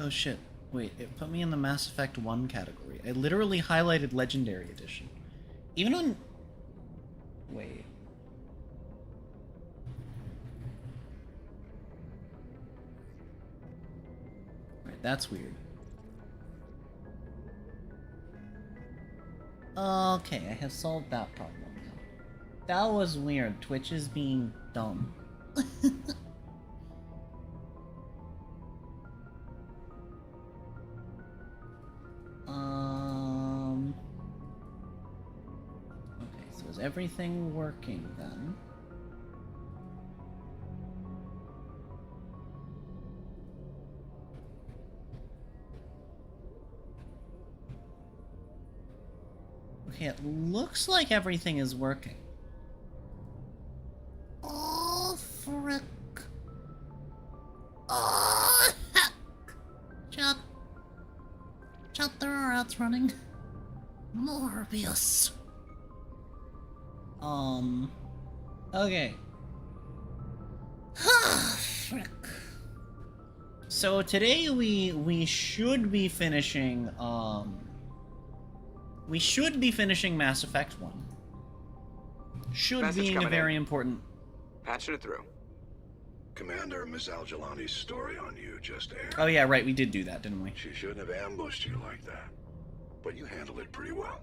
Oh shit. Wait, it put me in the Mass Effect 1 category. I literally highlighted Legendary Edition. Even on... Wait. Right, that's weird. Okay, I have solved that problem now. That was weird. Twitch is being dumb. Okay, so is everything working then? Okay, it looks like everything is working. Oh, frick. Oh, heck. Shut the rats running. Morbius. Okay. Frick. So today we should be finishing, we should be finishing Mass Effect 1. Should Message being a coming very in. important... Patching it through. Commander, Miss Al-Jalani's story on you just aired. Oh yeah, right, we did do that, didn't we? She shouldn't have ambushed you like that. But you handled it pretty well.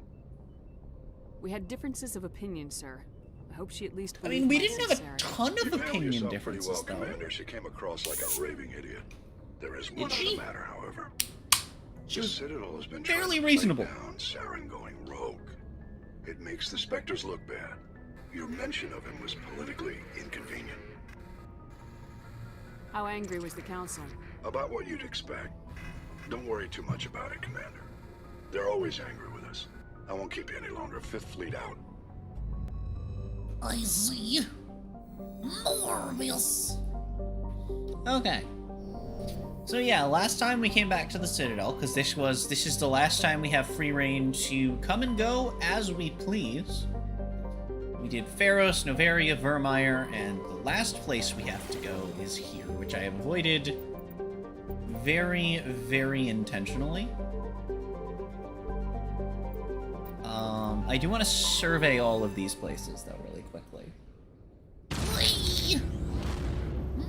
We had differences of opinion, sir. I hope she at least I mean, we didn't have a sincerity. ton of You handled opinion yourself pretty differences, well, though. Commander. She came across like a raving idiot. There is one she? other matter, however. She The was Citadel has been fairly trying to reasonable. track down Saren going rogue. It makes the Spectres look bad. Your mention of him was politically inconvenient. How angry was the council? About what you'd expect. Don't worry too much about it, Commander. They're always angry with us. I won't keep you any longer. Fifth Fleet out. I see. Morbius. Okay. So yeah, last time we came back to the Citadel, because this is the last time we have free reign to come and go as we please. We did Pharos, Novaria, Vermeer, and the last place we have to go is here, which I have avoided very, very intentionally. I do want to survey all of these places, though, really quickly.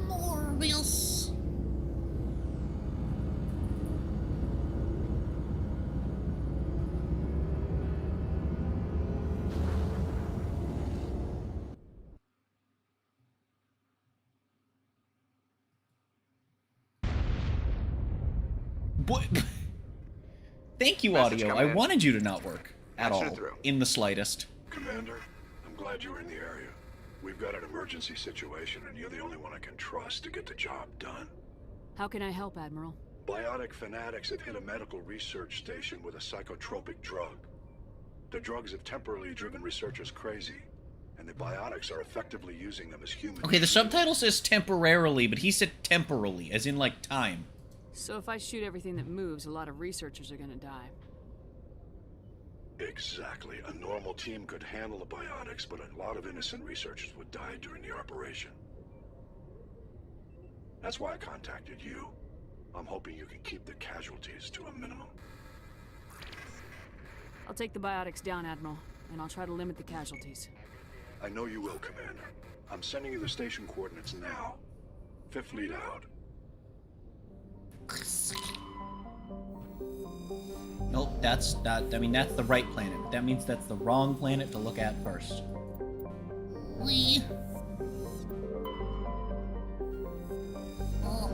Morbius. What? Thank you, Message audio. I coming in. wanted you to not work at Patching all, it through. in the slightest. Commander, I'm glad you were in the area. We've got an emergency situation, and you're the only one I can trust to get the job done. How can I help, Admiral? Biotic fanatics have hit a medical research station with a psychotropic drug. The drugs have temporarily driven researchers crazy, and the biotics are effectively using them as human. Okay, the subtitle says temporarily, but he said temporally, as in, like, time. So if I shoot everything that moves, a lot of researchers are gonna die. Exactly. A normal team could handle the biotics, but a lot of innocent researchers would die during the operation. That's why I contacted you. I'm hoping you can keep the casualties to a minimum. I'll take the biotics down, Admiral, and I'll try to limit the casualties. I know you will, Commander. I'm sending you the station coordinates now. Fifth Fleet out. Nope, that's not... I mean, that's the right planet. That means that's the wrong planet to look at first. We... Oh.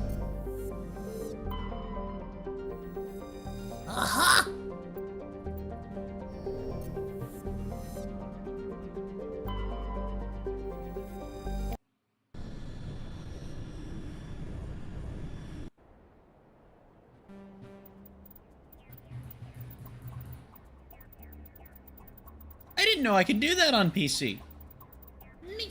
Aha! I didn't know I could do that on PC. Neat.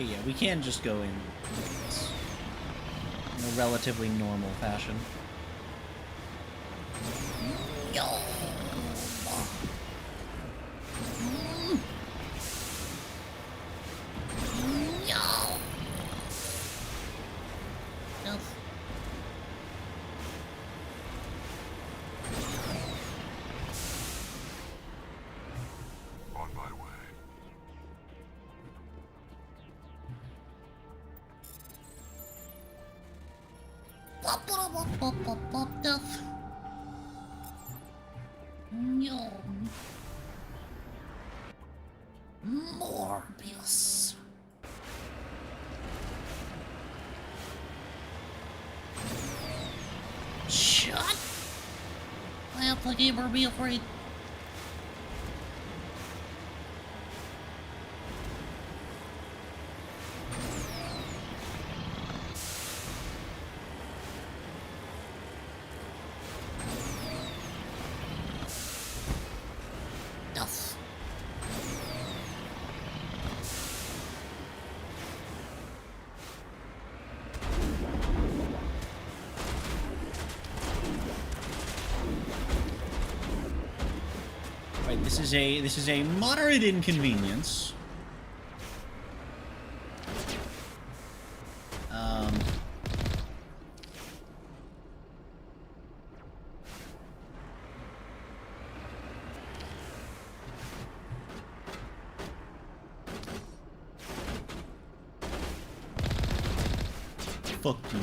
Okay, yeah, we can just go in this in a relatively normal fashion. On my way. Morbius. Shut. I have the gamer be afraid. This is a moderate inconvenience. Fuck you.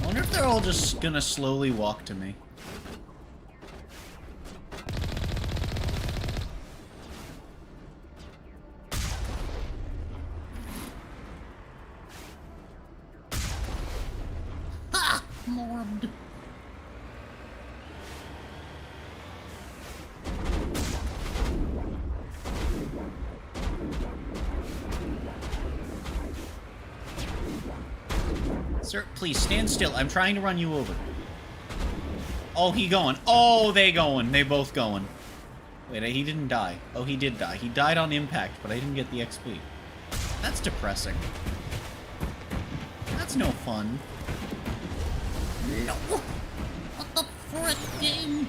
I wonder if they're all just gonna slowly walk to me. Morbed. Sir, please stand still. I'm trying to run you over. Oh, he going. Oh, they going. They both going. Wait, he didn't die. Oh, he did die. He died on impact, but I didn't get the XP. That's depressing. That's no fun. No! What the frick, game?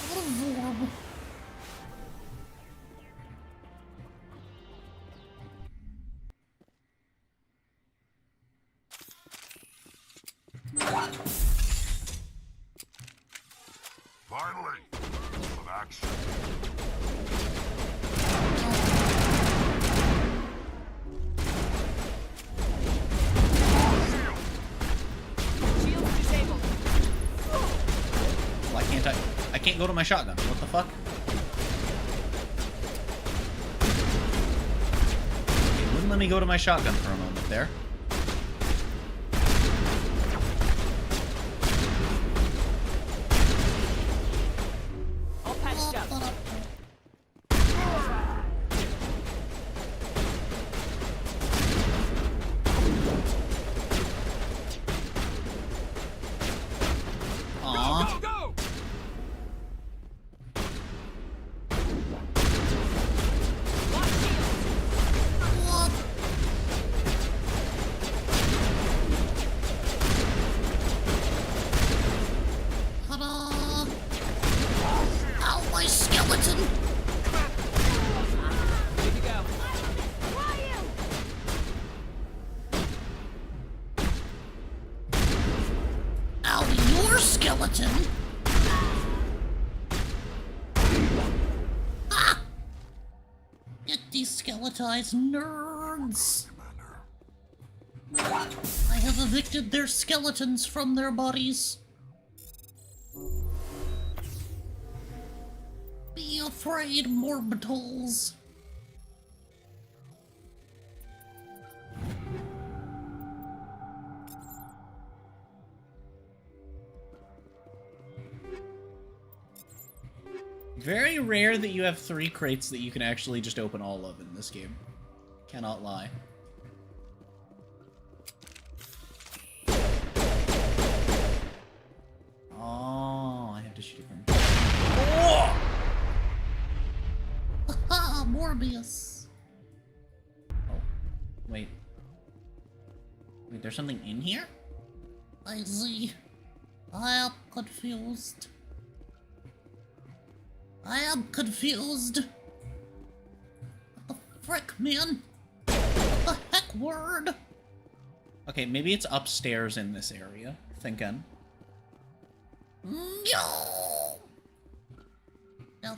What a vorb. Finally! Some action. I can't go to my shotgun. What the fuck? It wouldn't let me go to my shotgun for a moment there. All patched up. Aww. Go! Skeleton. Ah! Get deskeletized, nerds. I have evicted their skeletons from their bodies. Be afraid, morbitals. Very rare that you have 3 crates that you can actually just open all of in this game. Cannot lie. Oh, I have to shoot him. Oh! Haha, Morbius. Oh, wait. Wait, there's something in here? I see. I am confused. I am confused. What the frick, man? What the heck word? Okay, maybe it's upstairs in this area. Thinking. No. No.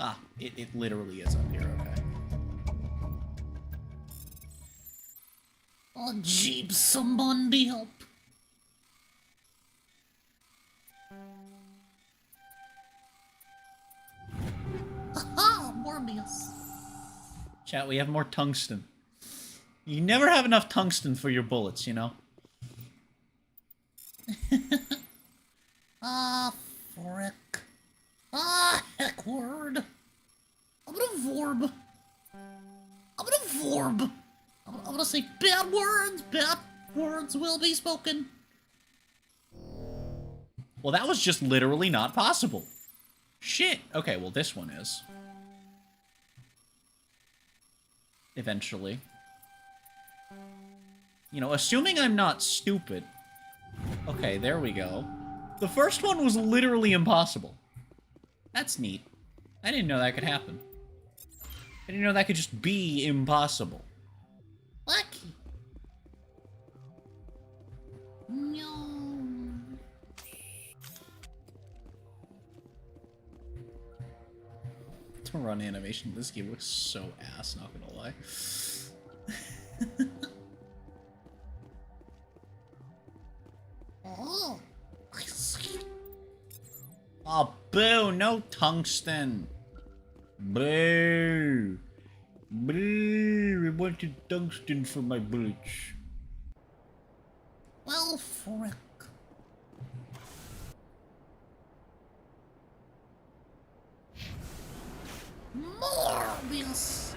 Ah, it literally is up here, okay. Oh, jeep, somebody help. Aha, Morbius. Chat, we have more tungsten. You never have enough tungsten for your bullets, you know? Ah, frick. Ah, heck word. I'm gonna vorb. I'm gonna say bad words will be spoken. Well, that was just literally not possible. Shit. Okay, well, this one is. Eventually. You know, assuming I'm not stupid. Okay, there we go. The first one was literally impossible. That's neat. I didn't know that could happen. I didn't know that could just be impossible. Lucky. No. The run animation in this game looks so ass, not gonna lie. Oh, I see. Oh, boo, no tungsten. Boo. Boo, I wanted tungsten for my bullets. Well, frick. Morbius.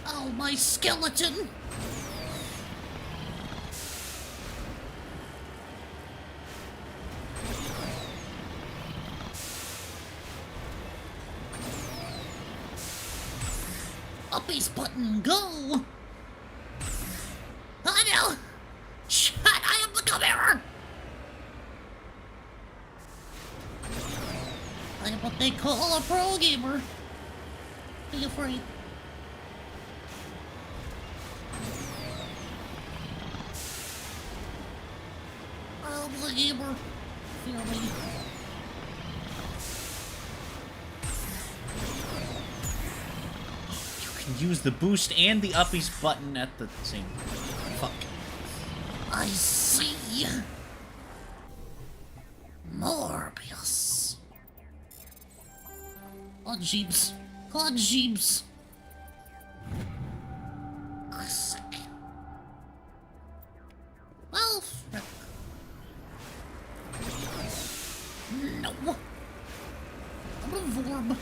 Oh, my skeleton. Uppies button, go! Oh no! Shut! I am the camera! I am what they call a pro gamer. Be afraid. I'm the gamer. Fear me. Use the boost and the uppies button at the same. Fuck. I see. Morbius. Oh jeeps. Oh jeeps. Well, frick. No. I'm gonna vorb.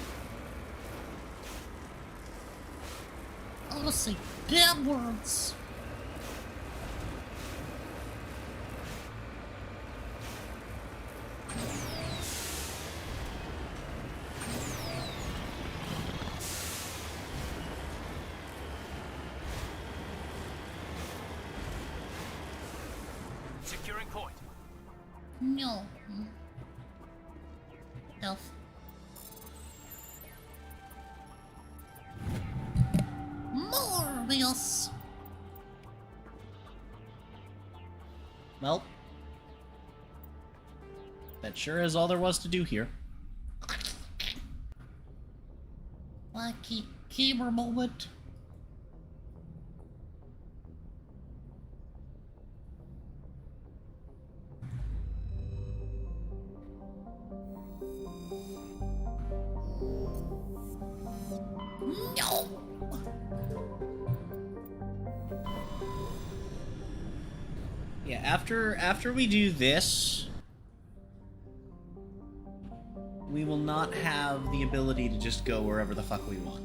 I'm gonna say bad words. Securing point. No. Elf. Morbius. Well, that sure is all there was to do here. Lucky gamer moment. No. Yeah, after we do this, we will not have the ability to just go wherever the fuck we want.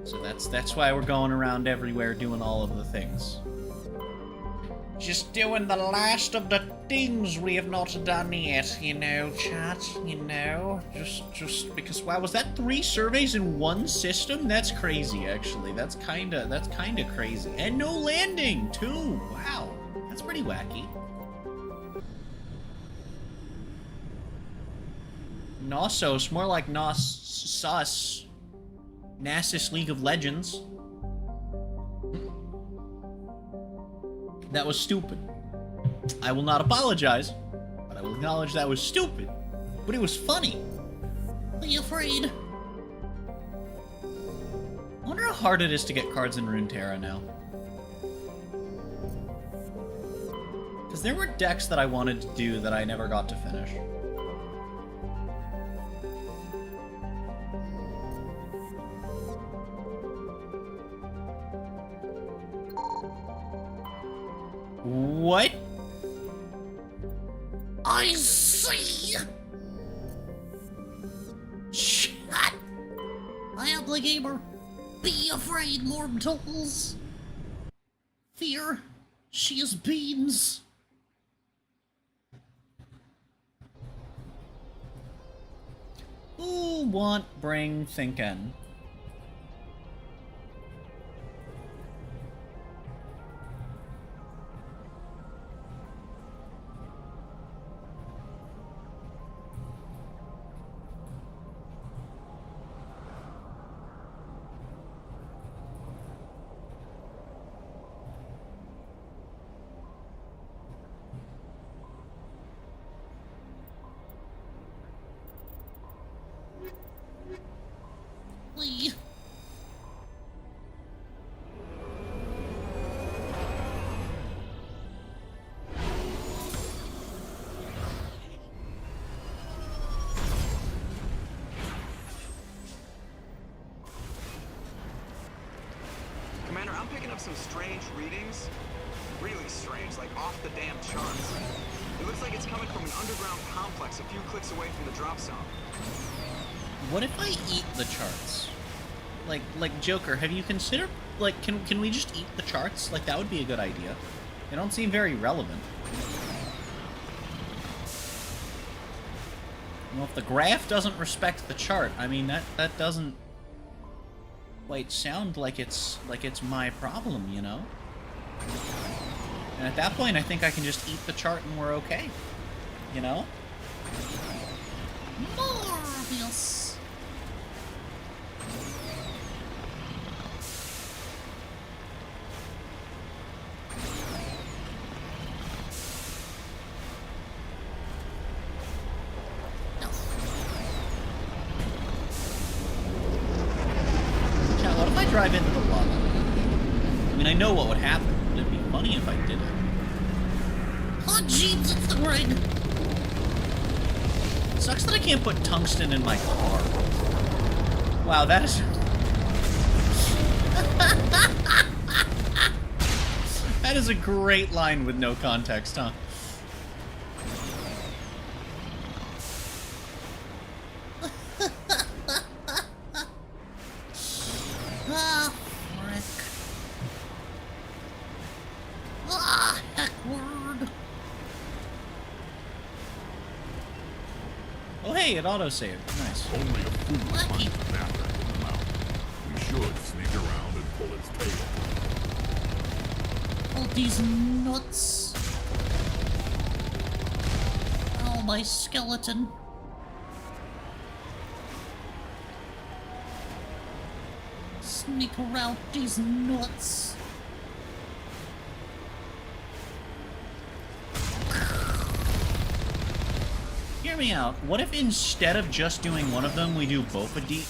So that's why we're going around everywhere doing all of the things. Just doing the last of the things we have not done yet, you know, chat, you know? Just because, wow, was that 3 surveys in one system? That's crazy, actually. That's kinda crazy. And no landing, too! Wow, that's pretty wacky. Knossos, more like Sus. Nasus League of Legends. That was stupid. I will not apologize, but I will acknowledge that was stupid. But it was funny. Are you afraid? I wonder how hard it is to get cards in Runeterra now. Because there were decks that I wanted to do that I never got to finish. What? I see! Shut! I am the gamer. Be afraid, mortals. Fear, she is beans. Who want bring thinkin'? Commander, I'm picking up some strange readings. Really strange, like off the damn charts. It looks like it's coming from an underground complex a few clicks away from the drop zone. What if I eat the charts? Like Joker, have you considered, like, can we just eat the charts? Like, that would be a good idea. They don't seem very relevant. Well, if the graph doesn't respect the chart, I mean, that doesn't quite sound like it's my problem, you know? And at that point, I think I can just eat the chart and we're okay. You know? Marvelous! Drive into the lava. I mean, I know what would happen, but it'd be funny if I did it. Oh, jeez, it's the ring! Sucks that I can't put tungsten in my car. Wow, that is... That is a great line with no context, huh? It autosaved. Nice. Only a fool finds a napper in the mountain. We should sneak around and pull its tail. Oh, these nuts. Oh, my skeleton. Sneak around these nuts. Hear me out. What if instead of just doing one of them, we do both a deep?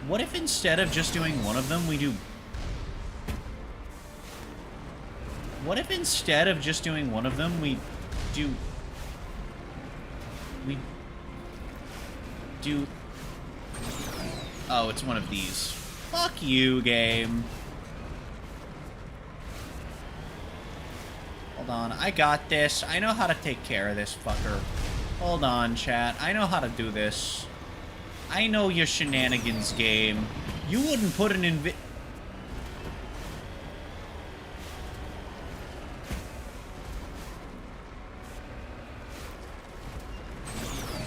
What if instead of just doing one of them, we do... What if instead of just doing one of them, we do... Oh, it's one of these. Fuck you, game. Hold on, I got this. I know how to take care of this fucker. Hold on, chat. I know how to do this. I know your shenanigans game. You wouldn't put an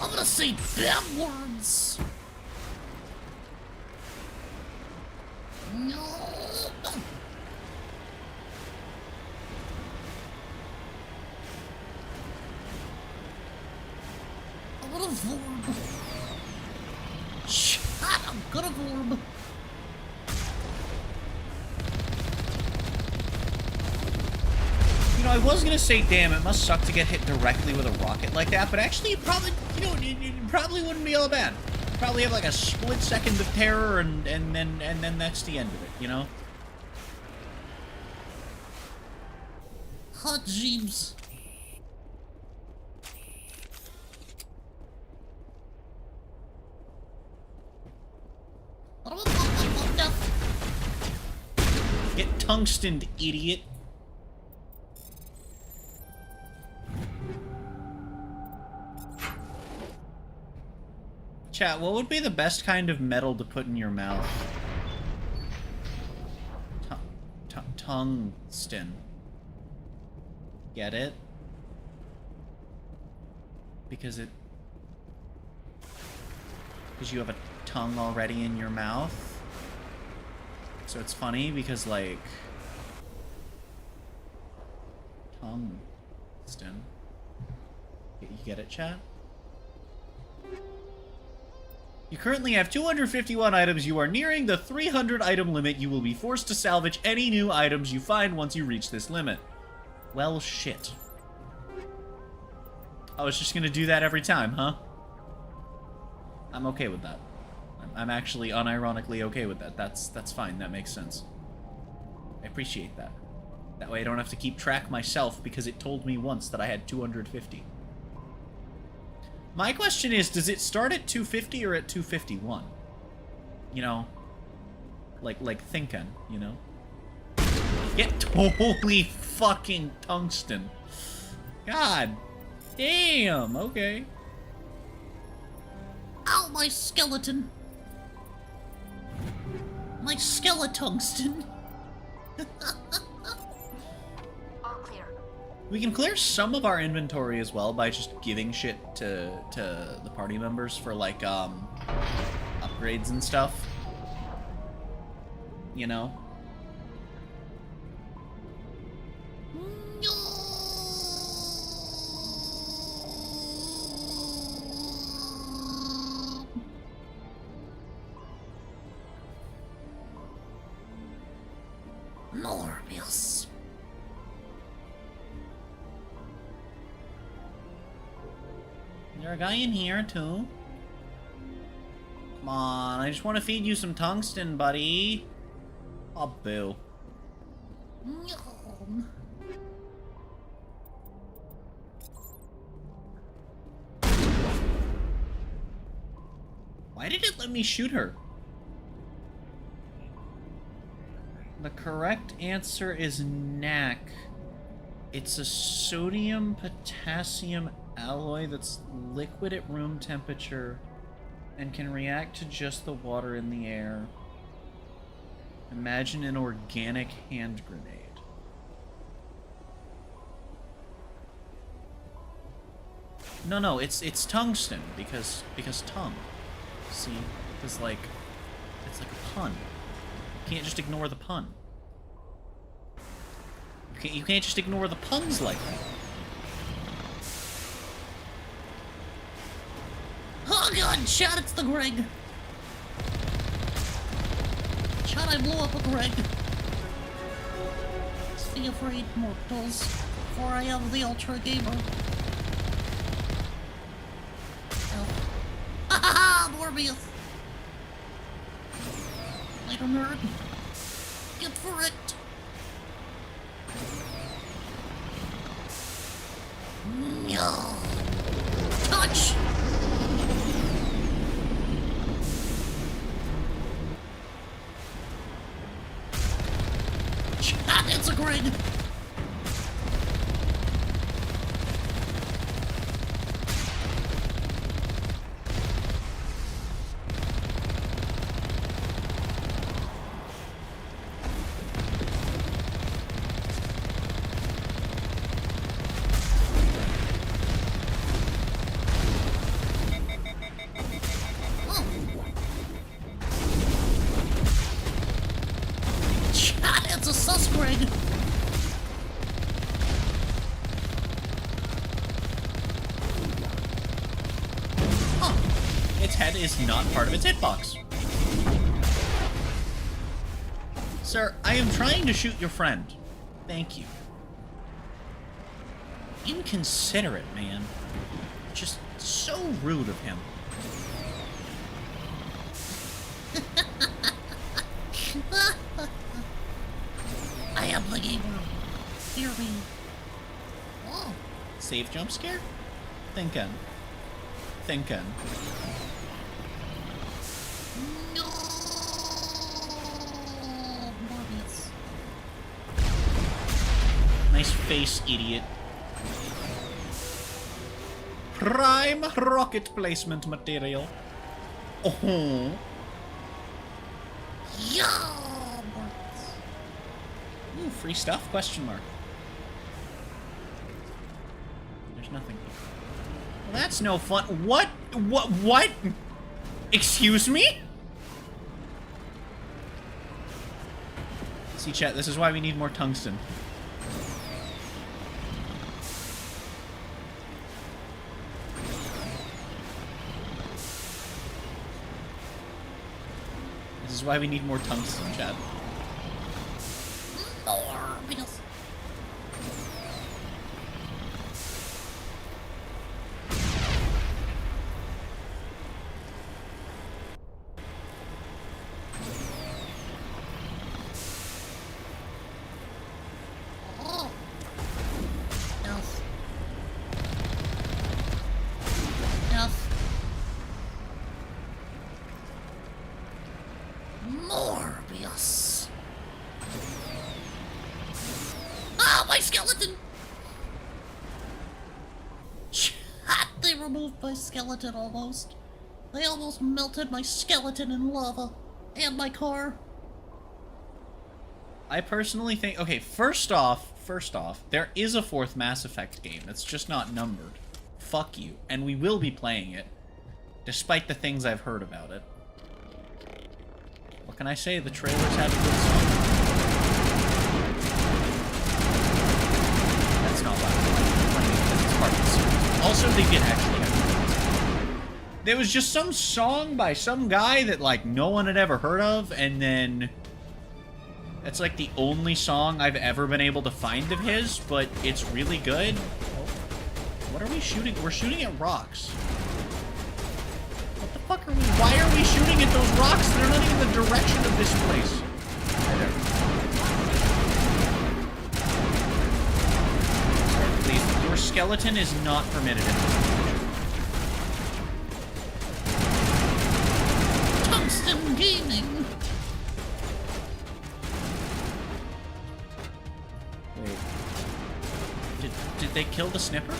I'm gonna say bad words. No. I'm gonna vorb. Shut up, I'm gonna vorb. You know, I was gonna say, damn, it must suck to get hit directly with a rocket like that, but actually, it probably, you know, it probably wouldn't be all bad. Probably have like a split second of terror, and then that's the end of it, you know? Hot jeebs. Get tungstened, idiot. Chat, what would be the best kind of metal to put in your mouth? Tungsten. Get it? Because you have a tongue already in your mouth. So it's funny because, like, tungsten. You get it, chat? You currently have 251 items. You are nearing the 300 item limit. You will be forced to salvage any new items you find once you reach this limit. Well, shit. I was just gonna do that every time, huh? I'm okay with that. I'm actually unironically okay with that. That's fine. That makes sense. I appreciate that. That way I don't have to keep track myself because it told me once that I had 250. My question is, does it start at 250 or at 251? You know, like thinking, you know? Get holy fucking tungsten. God damn, okay. Ow, my skeleton. My skeletungsten. All clear. We can clear some of our inventory as well by just giving shit to the party members for, like, upgrades and stuff. You know? Morbius. Is there a guy in here, too? Come on, I just want to feed you some tungsten, buddy. Oh, boo. Why did it let me shoot her? The correct answer is NAC. It's a sodium-potassium alloy that's liquid at room temperature and can react to just the water in the air. Imagine an organic hand grenade. No, it's tungsten because tongue. See, it's like a pun. You can't just ignore the pun. You can't just ignore the puns like that. Oh god, shot, it's the Greg. Shot, I blew up a Greg. Stay afraid, mortals, for I am the Ultra Gamer. Oh. Ha Morbius! Little nerd. Get for it! No. Touch! It's a Greg! Greg. Huh. Its head is not part of its hitbox. Sir, I am trying to shoot your friend. Thank you. Inconsiderate, man. Just so rude of him. I am the gamer. Hear me. Oh. Save jump scare? Thinkin'. No. Morbius. Nice face, idiot. Prime rocket placement material. Oh. Yeah. Ooh, free stuff? Question mark. There's nothing. Well, that's no fun. What? What? Excuse me? See, chat, this is why we need more tungsten. This is why we need more tungsten, chat. Morbius. Ah, my skeleton! They removed my skeleton almost. They almost melted my skeleton in lava. And my car. I personally think... Okay, first off, there is a fourth Mass Effect game. It's just not numbered. Fuck you. And we will be playing it. Despite the things I've heard about it. What can I say? The trailers had a good song. That's not loud. It's part of the series. Also, they did actually have... There was just some song by some guy that, like, no one had ever heard of, and then... That's, like, the only song I've ever been able to find of his, but it's really good. What are we shooting? We're shooting at rocks. What the fuck are we... Why are we shooting at those rocks? They're not even the direction of this place. Right there. Sorry, please. Your skeleton is not permitted in this situation. Tungsten Gaming! Wait. Did they kill the snipper?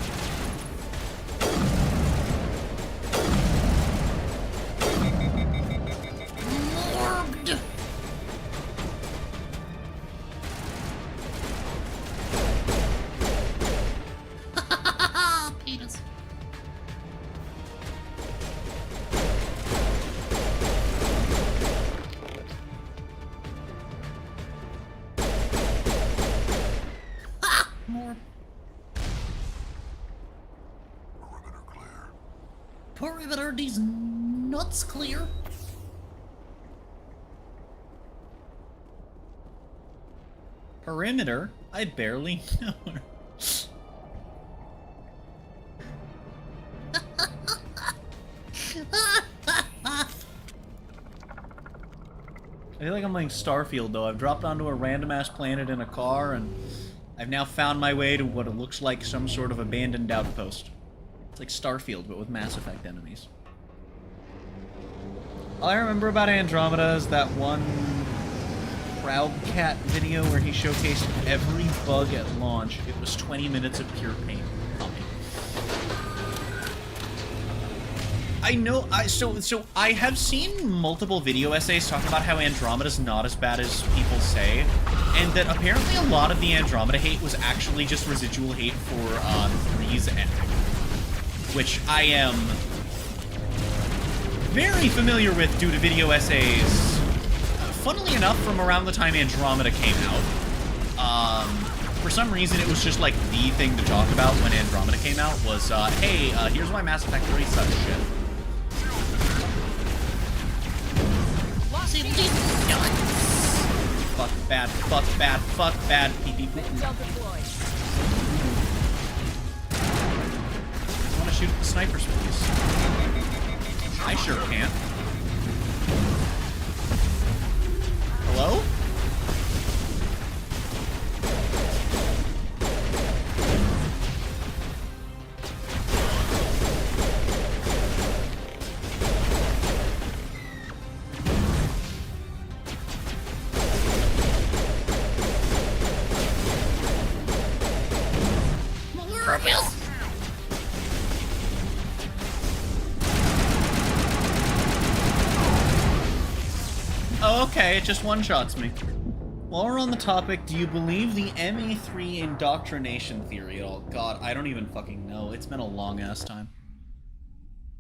Perimeter, these nuts clear. Perimeter? I barely know her. I feel like I'm playing Starfield, though. I've dropped onto a random-ass planet in a car, and I've now found my way to what it looks like some sort of abandoned outpost. It's like Starfield, but with Mass Effect enemies. All I remember about Andromeda is that one Proudcat video where he showcased every bug at launch. It was 20 minutes of pure pain. I know, so I have seen multiple video essays talking about how Andromeda's not as bad as people say, and that apparently a lot of the Andromeda hate was actually just residual hate for 3's ending, which I am very familiar with due to video essays, funnily enough, from around the time Andromeda came out. For some reason, it was just like the thing to talk about when Andromeda came out was, hey, here's why Mass Effect 3 sucks shit. Fuck bad, fuck bad, fuck bad, pee pee poo. I want to shoot the snipers, please. I sure can't. Hello? Oh, okay, it just one-shots me. While we're on the topic, do you believe the ME3 indoctrination theory at all? God, I don't even fucking know. It's been a long-ass time.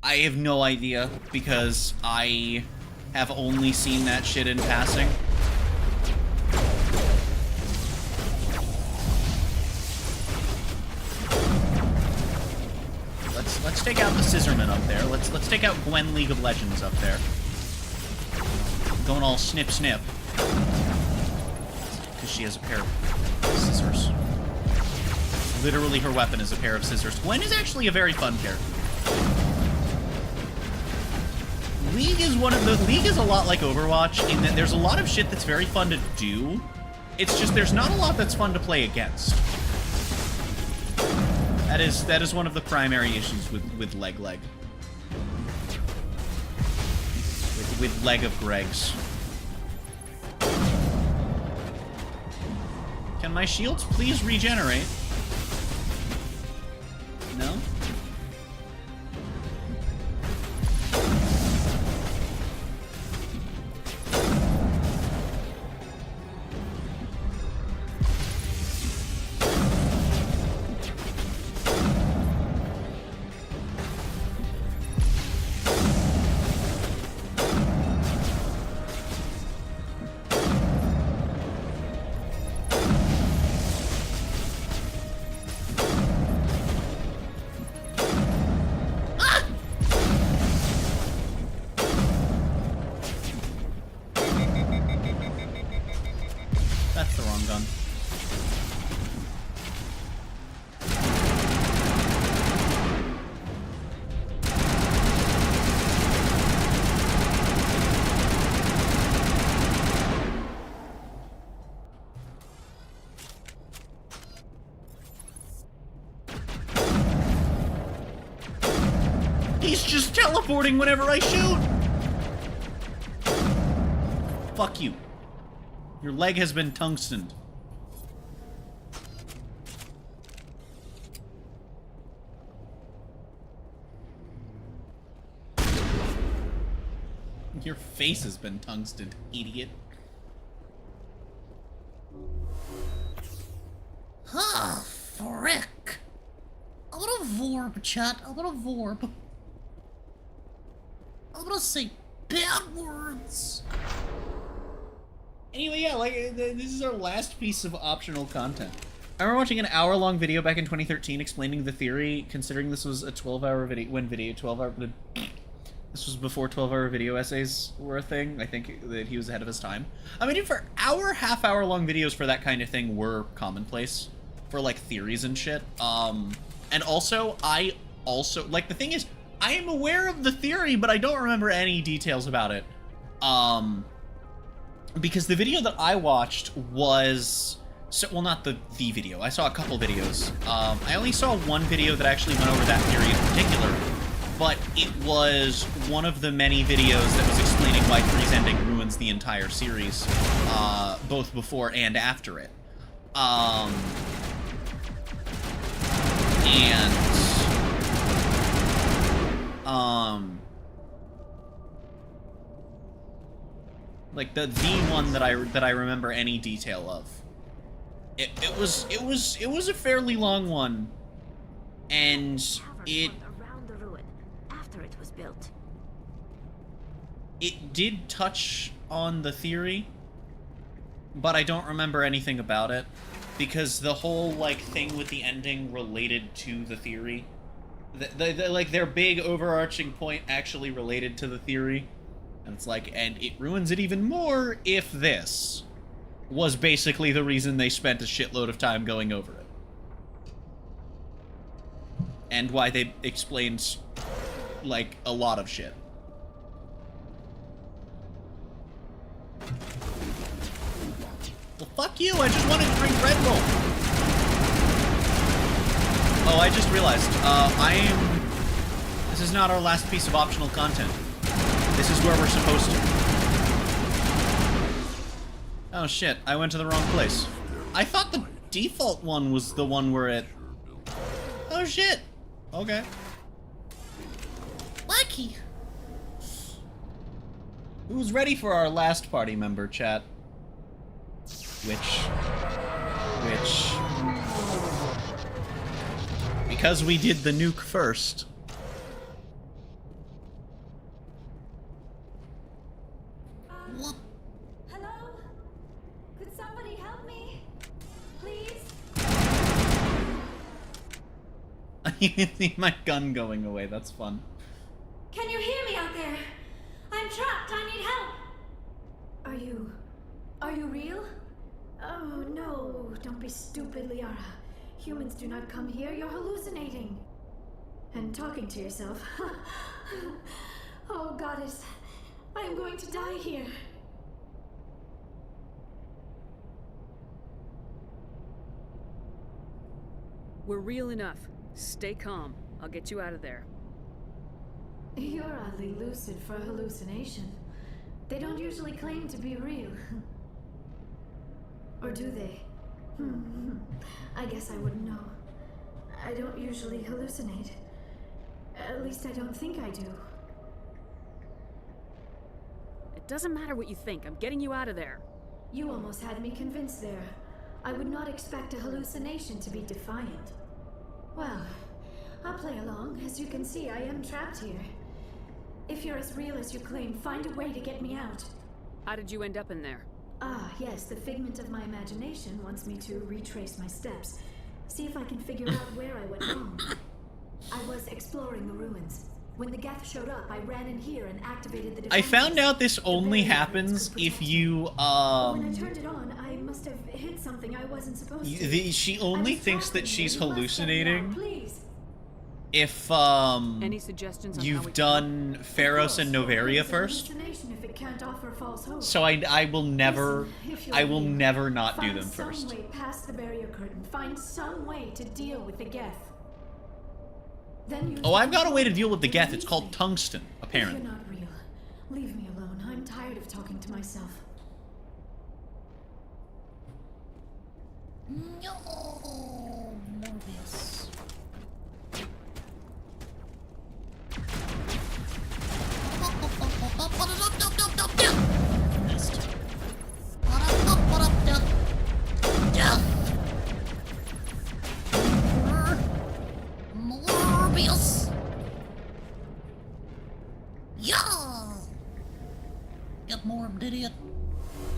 I have no idea, because I have only seen that shit in passing. Let's take out the Scissorman up there. Let's take out Gwen League of Legends up there. Going all snip snip. Because she has a pair of scissors. Literally her weapon is a pair of scissors. Gwen is actually a very fun character. League is a lot like Overwatch in that there's a lot of shit that's very fun to do. It's just there's not a lot that's fun to play against. That is one of the primary issues with Leg. With Leg of Greg's. Can my shields please regenerate? No? That's the wrong gun. He's just teleporting whenever I shoot! Fuck you. Your leg has been tungstened. Your face has been tungstened, idiot. Ah, frick. I'm gonna vorb, chat. I'm gonna vorb. I'm gonna say bad words. Anyway, yeah, like, this is our last piece of optional content. I remember watching an hour-long video back in 2013 explaining the theory, considering this was a 12-hour video, this was before 12-hour video essays were a thing. I think that he was ahead of his time. I mean, for half-hour-long videos for that kind of thing were commonplace. For, like, theories and shit. And also, like, the thing is, I am aware of the theory, but I don't remember any details about it. Because the video that I watched was... well, not the video. I saw a couple videos. I only saw one video that actually went over that theory in particular, but it was one of the many videos that was explaining why 3's ending ruins the entire series, both before and after it. Like the one that I remember any detail of. It was a fairly long one, and it around the ruin after it was built. It did touch on the theory, but I don't remember anything about it. because the whole, like, thing with the ending related to the theory. Like, their big overarching point actually related to the theory. And it's like, and it ruins it even more if this was basically the reason they spent a shitload of time going over it. And why they explained, like, a lot of shit. Well, fuck you, I just wanted to drink Red Bull. Oh, I just realized, this is not our last piece of optional content. This is where we're supposed to. Oh shit, I went to the wrong place. I thought the default one was the one where it... Oh shit! Okay. Lucky! Who's ready for our last party member, chat? Which... Because we did the nuke first. Hello? Could somebody help me? Please? You can see my gun going away, that's fun. Can you hear me out there? I'm trapped. I need help. Are you real? Oh no, don't be stupid, Liara. Humans do not come here. You're hallucinating. And talking to yourself. Oh, goddess. I am going to die here. We're real enough. Stay calm. I'll get you out of there. You're oddly lucid for a hallucination. They don't usually claim to be real. Or do they? I guess I wouldn't know. I don't usually hallucinate. At least I don't think I do. It doesn't matter what you think. I'm getting you out of there. You almost had me convinced there. I would not expect a hallucination to be defiant. Well, I'll play along. As you can see, I am trapped here. If you're as real as you claim, find a way to get me out. How did you end up in there? Ah, yes, the figment of my imagination wants me to retrace my steps. See if I can figure out where I went wrong. I was exploring the ruins. When the Geth showed up, I ran in here and activated the I defenses. found out this only happens if you, When I turned it on, I must have hit something I wasn't supposed to. she only thinks that she's hallucinating Please. if, Any suggestions on how you've we done Pharos and Novaria first. Hallucination if it can't offer false hope. So I will never, Listen, if you're I will real, never not do find them first. some way past the barrier curtain. Find some way to deal with the Geth. Then use Oh, I've got a way to the deal with the Geth. It's release called me. tungsten, If apparently. you're not real, leave me alone. I'm tired of talking to myself. No, Morbius. Morbius. Yeah. Get morbed, idiot.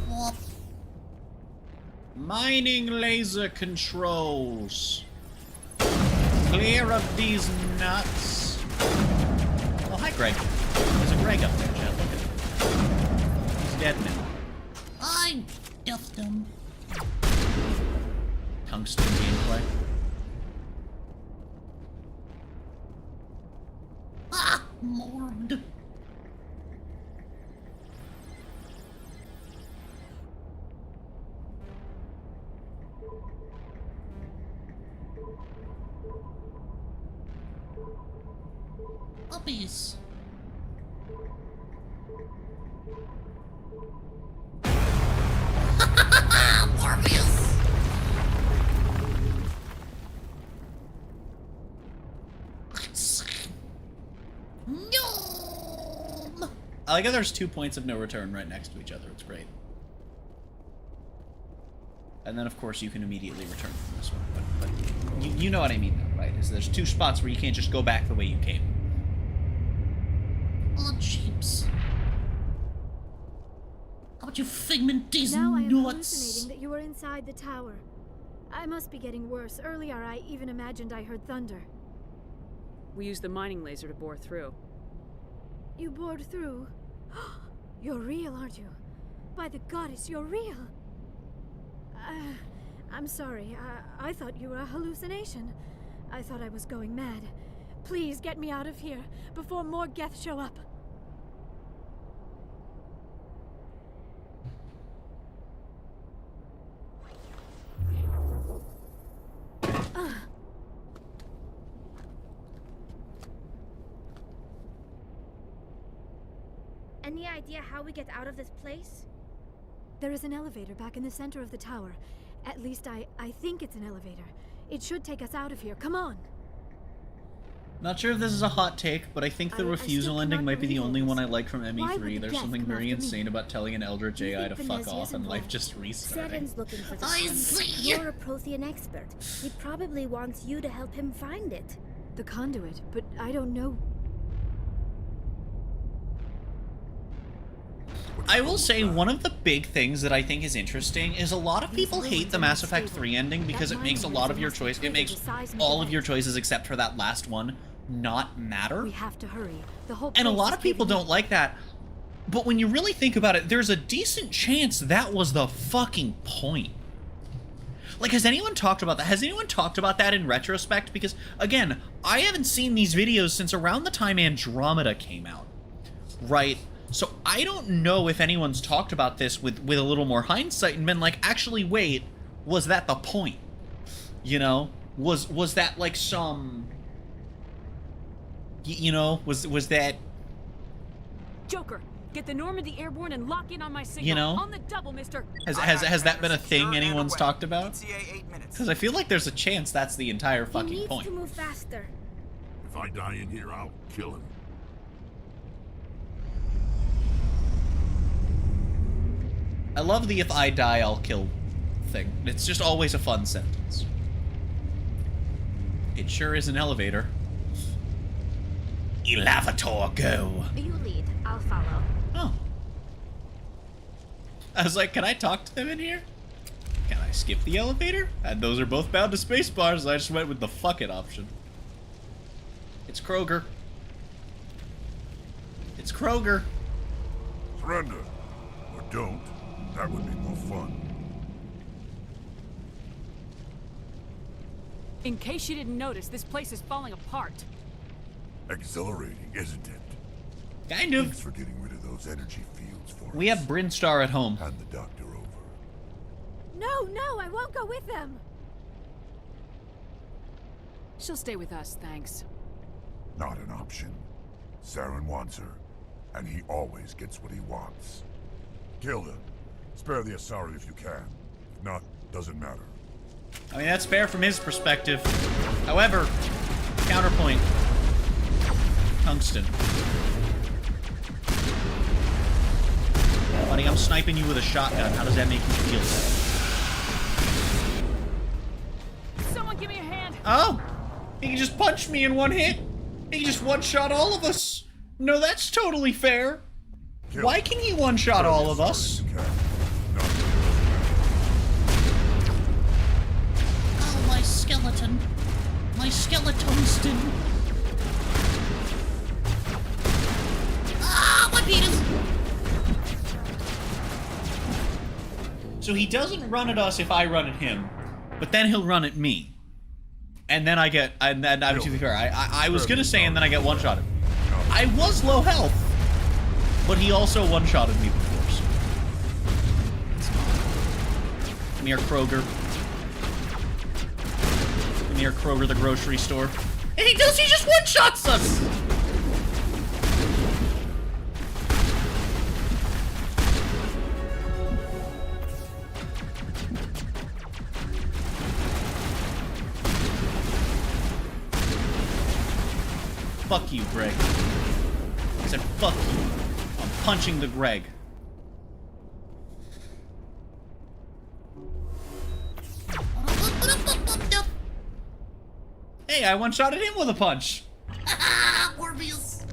What? Mining laser controls. Clear of these nuts. Oh, hi, Greg. There's a Greg up there, Chad. Look at him. He's dead now. I duffed him. Tungsten gameplay. Ah, morbed. Puppies. Morbius. No. I like how there's 2 points of no return right next to each other. It's great. And then, of course, you can immediately return from this one. But you know what I mean, though, right? Is there's 2 spots where you can't just go back the way you came. Oh, jeeps. How about you figment these Now I am nuts? hallucinating that you are inside the tower. I must be getting worse. Earlier, I even imagined I heard thunder. We used the mining laser to bore through. You bored through? You're real, aren't you? By the goddess, you're real! I'm sorry. I thought you were a hallucination. I thought I was going mad. Please get me out of here before more Geth show up. Any idea how we get out of this place? There is an elevator back in the center of the tower. At least I think it's an elevator. It should take us out of here. Come on! Not sure if this is a hot take, but I think the I refusal still ending cannot might be the believe only this. one I like from Why would ME3. the There's Geth something come very after me? insane about telling an Eldritch AI to think fuck Venezia off is and life involved? just restarting. Saren's looking for the I conduit. see. You're a Prothean expert. He probably wants you to help him find it. The conduit, but I don't know. I will say one of the big things that I think is interesting is a lot of people hate the Mass Effect 3 ending because it makes a lot of your choice. It makes all of your choices except for that last one not matter. We have to hurry. The whole And a place lot is of people caving in. don't like that. But when you really think about it, there's a decent chance that was the fucking point. Like, has anyone talked about that? Has anyone talked about that in retrospect? Because, again, I haven't seen these videos since around the time Andromeda came out. Right? So I don't know if anyone's talked about this with a little more hindsight and been like, actually, wait, was that the point? You know? Was that, like, some... You know, was that... Joker, get the Normandy airborne and lock in on my signal. You know? On the double, mister. Has that been a thing Secure and anyone's away. talked about? ETA 8 minutes. Because I feel like there's a chance that's the entire He fucking needs point. to move faster. If I die in here, I'll kill him. I love the if I die, I'll kill thing. It's just always a fun sentence. It sure is an elevator. Elevator, go. You lead. I'll follow. Oh. I was like, can I talk to them in here? Can I skip the elevator? And those are both bound to space bars, so I just went with the fuck it option. It's Kroger. It's Kroger. Surrender. Or don't. That would be more fun. In case you didn't notice, this place is falling apart. Exhilarating, isn't it? Kind Thanks of. for getting rid of those energy fields for We us. have Brinstar at home. Hand the doctor over. No, I won't go with them! She'll stay with us, thanks. Not an option. Saren wants her, and he always gets what he wants. Kill him. Spare the Asari if you can. If not, doesn't matter. I mean, that's fair from his perspective. However, counterpoint. Tungsten. Buddy, I'm sniping you with a shotgun. How does that make you feel? Someone give me a hand. Oh! He can just punch me in one hit. He can just one-shot all of us. No, that's totally fair. Kill Why him. can he one-shot Spare the all of Asari us? if you can. Not Oh, my skeleton. My skeletonston. Ah, my penis! So he doesn't run at us if I run at him, but then he'll run at me. And then I get, and then, to be fair, I was gonna say, and then I get one-shotted. I was low health, but he also one-shotted me before, so. It's fine. Come here, Kroger. Come here, Kroger, the grocery store. And he just one-shots us! Fuck you, Greg. I said, fuck you. I'm punching the Greg. Hey, I one-shotted him with a punch. Morbius.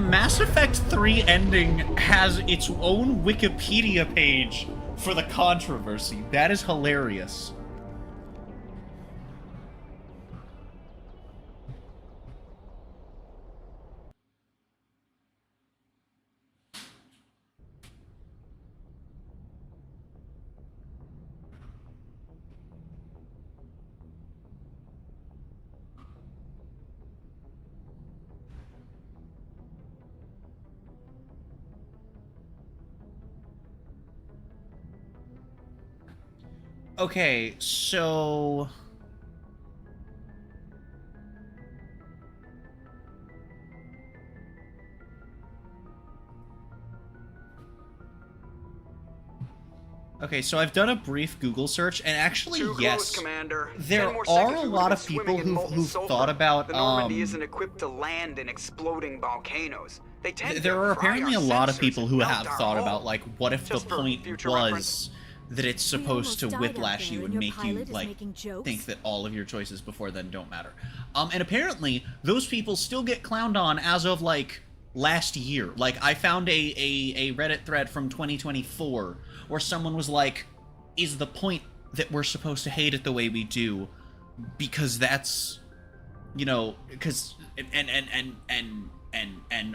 Mass Effect 3 ending has its own Wikipedia page for the controversy. That is hilarious. Okay, so... Okay, so I've done a brief Google search, and actually, Too yes, close, Commander. there 10 more are seconds, a we lot would've of been people swimming in molten who've sulfur. thought about, The Normandy isn't equipped to land in exploding volcanoes. They tend there to are fry apparently our a lot of sensors people and who melt have our thought hull. about, like, what if the Just for point future was reference. that it's supposed to almost died out whiplash there you and and your make you, pilot is like, making jokes? think that all of your choices before then don't matter. And apparently, those people still get clowned on as of, like, last year. Like, I found a Reddit thread from 2024 where someone was like, is the point that we're supposed to hate it the way we do because that's, you know, because and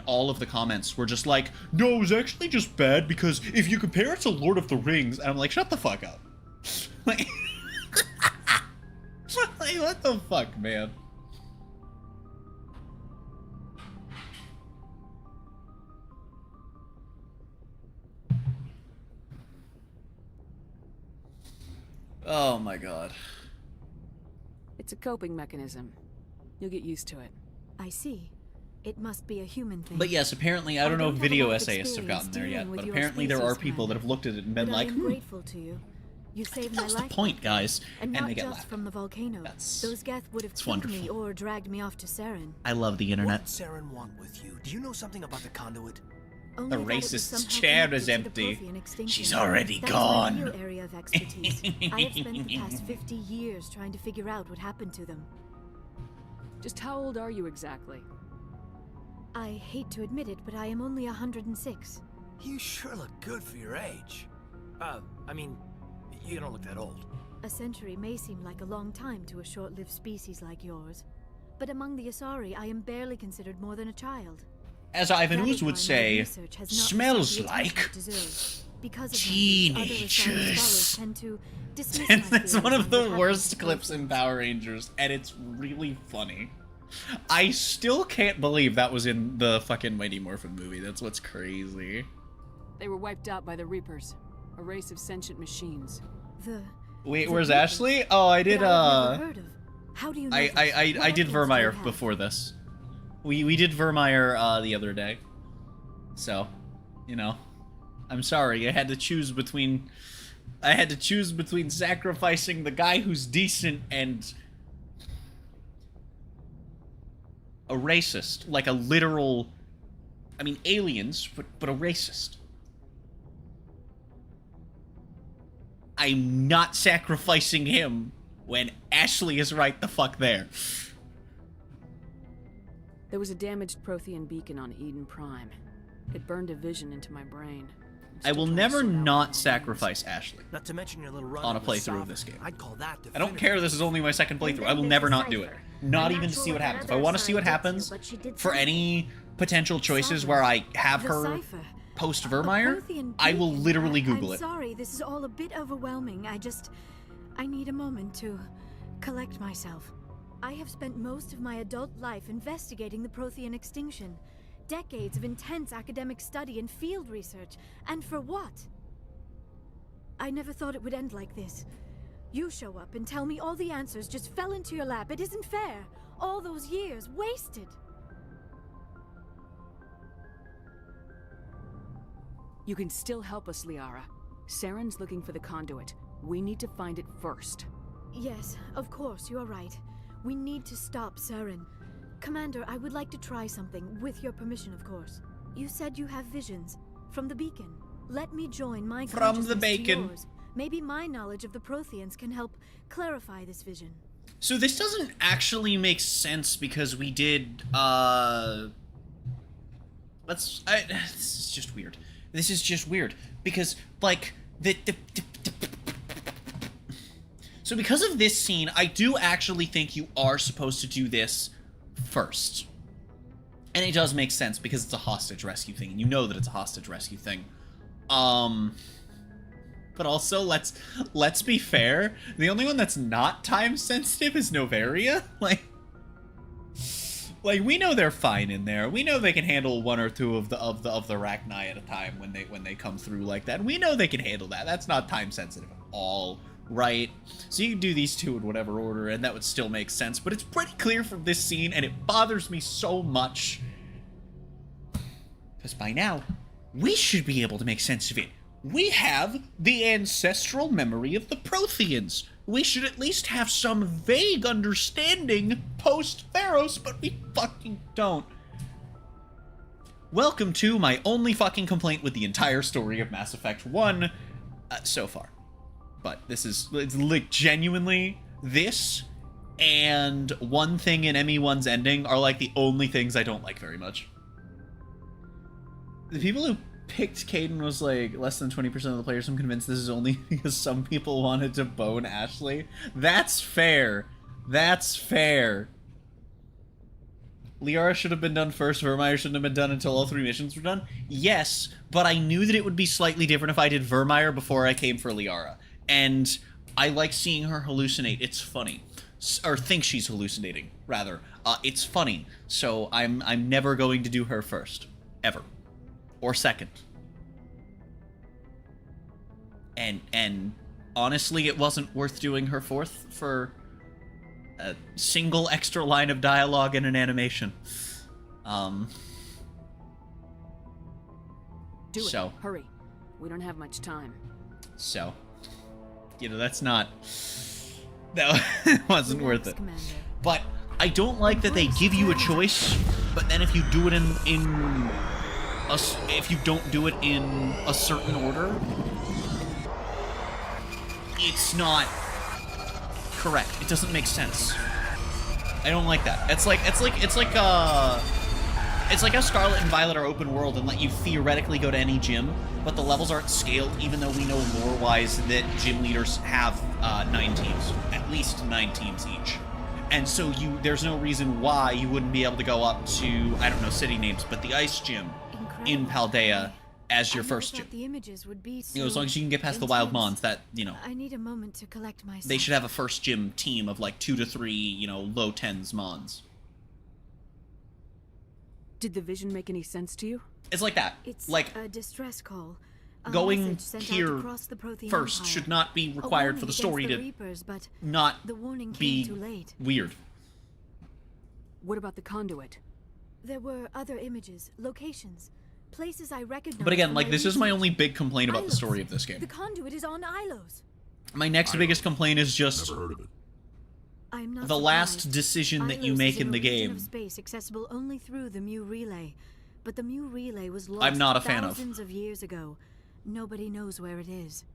all of the comments were just like, no, it was actually just bad because if you compare it to Lord of the Rings, and I'm like, shut the fuck up. Like, like, what the fuck, man? Oh my god. It's a coping mechanism. You'll get used to it. I see. It must be a human thing. But yes, apparently, I don't know if have a video lot of essayists have gotten there experience yet, dealing but with your apparently there are species, people that have looked at it and been But like, I am grateful to you. You saved my that's the life. point, back then, guys. And And not they get just laughed. from the volcano. That's- Those Geth would have it's killed me wonderful. or dragged me off to Saren. I love the What internet. did Saren want with you? Do you know something about the conduit? Only The that it was racist's somehow chair is connected to the empty. Prothean extinction. She's already That's gone. my real area of expertise. I have spent the past 50 years trying to figure out what happened to them. Just how old are you exactly? I hate to admit it, but I am only 106. You sure look good for your age. I mean, you don't look that old. A century may seem like a long time to a short-lived species like yours, but among the Asari, I am barely considered more than a child. As Ivan That Ooze is why would my say, research has not smells received the attention like it deserves. Because of my other Asari teenagers. scholars tend to dismiss And my it's theories one on of the what happens worst to clips in Protheans. Power Rangers, and it's really funny. I still can't believe that was in the fucking Mighty Morphin movie. That's what's crazy. They were wiped out by the Reapers, a race of sentient machines. Wait, The where's Reapers? Ashley? Oh, I did, That I've never heard of. How do you know this? I What did evidence do you Vermeer have? before this. We did Vermeer the other day. So, you know, I'm sorry. I had to choose between sacrificing the guy who's decent and a racist, like a literal, I mean, aliens, but a racist. I'm not sacrificing him when Ashley is right the fuck there. There was a damaged Prothean beacon on Eden Prime. It burned a vision into my brain. I'm I still will trying to never sort out what it not all means. sacrifice Ashley. Not to mention your little run On a with playthrough of this Sovereign. game. I'd call that I don't care, this is only my second playthrough. I will never not do it. Not even to see what happens. If I want to see what happens, for any potential choices where I have The her cipher. post A Vermeer, Prothean I will beacon. literally Google I'm it. sorry, this is all a bit overwhelming. I need a moment to collect myself. I have spent most of my adult life investigating the Prothean extinction. Decades of intense academic study and field research. And for what? I never thought it would end like this. You show up and tell me all the answers just fell into your lap. It isn't fair. All those years wasted. You can still help us, Liara. Saren's looking for the conduit. We need to find it first. Yes, of course, you are right. We need to stop Saren. Commander, I would like to try something, with your permission, of course. You said you have visions from the beacon. Let me join my From the consciousness to bacon. yours. Maybe my knowledge of the Protheans can help clarify this vision. So this doesn't actually make sense because we did, This is just weird. This is just weird because, like, so because of this scene, I do actually think you are supposed to do this first. And it does make sense because it's a hostage rescue thing, and you know that it's a hostage rescue thing. But also, let's be fair, the only one that's not time sensitive is Novaria. Like we know they're fine in there. We know they can handle one or two of the Rachni at a time when they come through like that. We know they can handle that. That's not time sensitive at all, right? So you can do these two in whatever order, and that would still make sense. But it's pretty clear from this scene, and it bothers me so much because by now we should be able to make sense of it. We have the ancestral memory of the Protheans. We should at least have some vague understanding post-Theros, but we fucking don't. Welcome to my only fucking complaint with the entire story of Mass Effect 1 so far. But it's like genuinely, this and one thing in ME1's ending are like the only things I don't like very much. The people who picked Caden was like less than 20% of the players. I'm convinced this is only because some people wanted to bone Ashley. That's fair. That's fair. Liara should have been done first. Vermeer shouldn't have been done until all 3 missions were done. Yes, but I knew that it would be slightly different if I did Vermeer before I came for Liara. And I like seeing her hallucinate. It's funny. Or think she's hallucinating, rather. It's funny. So I'm never going to do her first. Ever. Or second. And honestly, it wasn't worth doing her fourth for a single extra line of dialogue and an animation. Do it. So. Hurry. We don't have much time. So. You know, that's not... That wasn't worth it. Commander. But I don't like that they give you a choice, but then if you do it if you don't do it in a certain order, it's not correct. It doesn't make sense. I don't like that. It's like how Scarlet and Violet are open world and let you theoretically go to any gym, but the levels aren't scaled, even though we know lore-wise that gym leaders have 9 teams, at least 9 teams each. And so there's no reason why you wouldn't be able to go up to, I don't know city names, but the Ice Gym in Paldea as your first gym. The images would be so As long as you can get past the Wild Mons, that, I need a moment to collect myself. they should have a first gym team of like 2 to 3, low 10s Mons. Did the vision make any sense to you? It's like that. It's like a distress call. A going message sent out here across the Prothean first Empire. should not be A required for warning the story against to the Reapers, but not the warning came be too late. weird. What about the conduit? There were other images, locations, places I recognized. But again, from like, my this is my research. only big complaint about the Ilos. story of this game. The conduit is on Ilos. My next biggest complaint is just Never heard of it. I'm not the last surprised. decision that you Ilos make is in the region game. of space accessible only through the Muh relay, but the Muh relay was lost I'm not a fan of. thousands of years ago. Nobody knows where it is.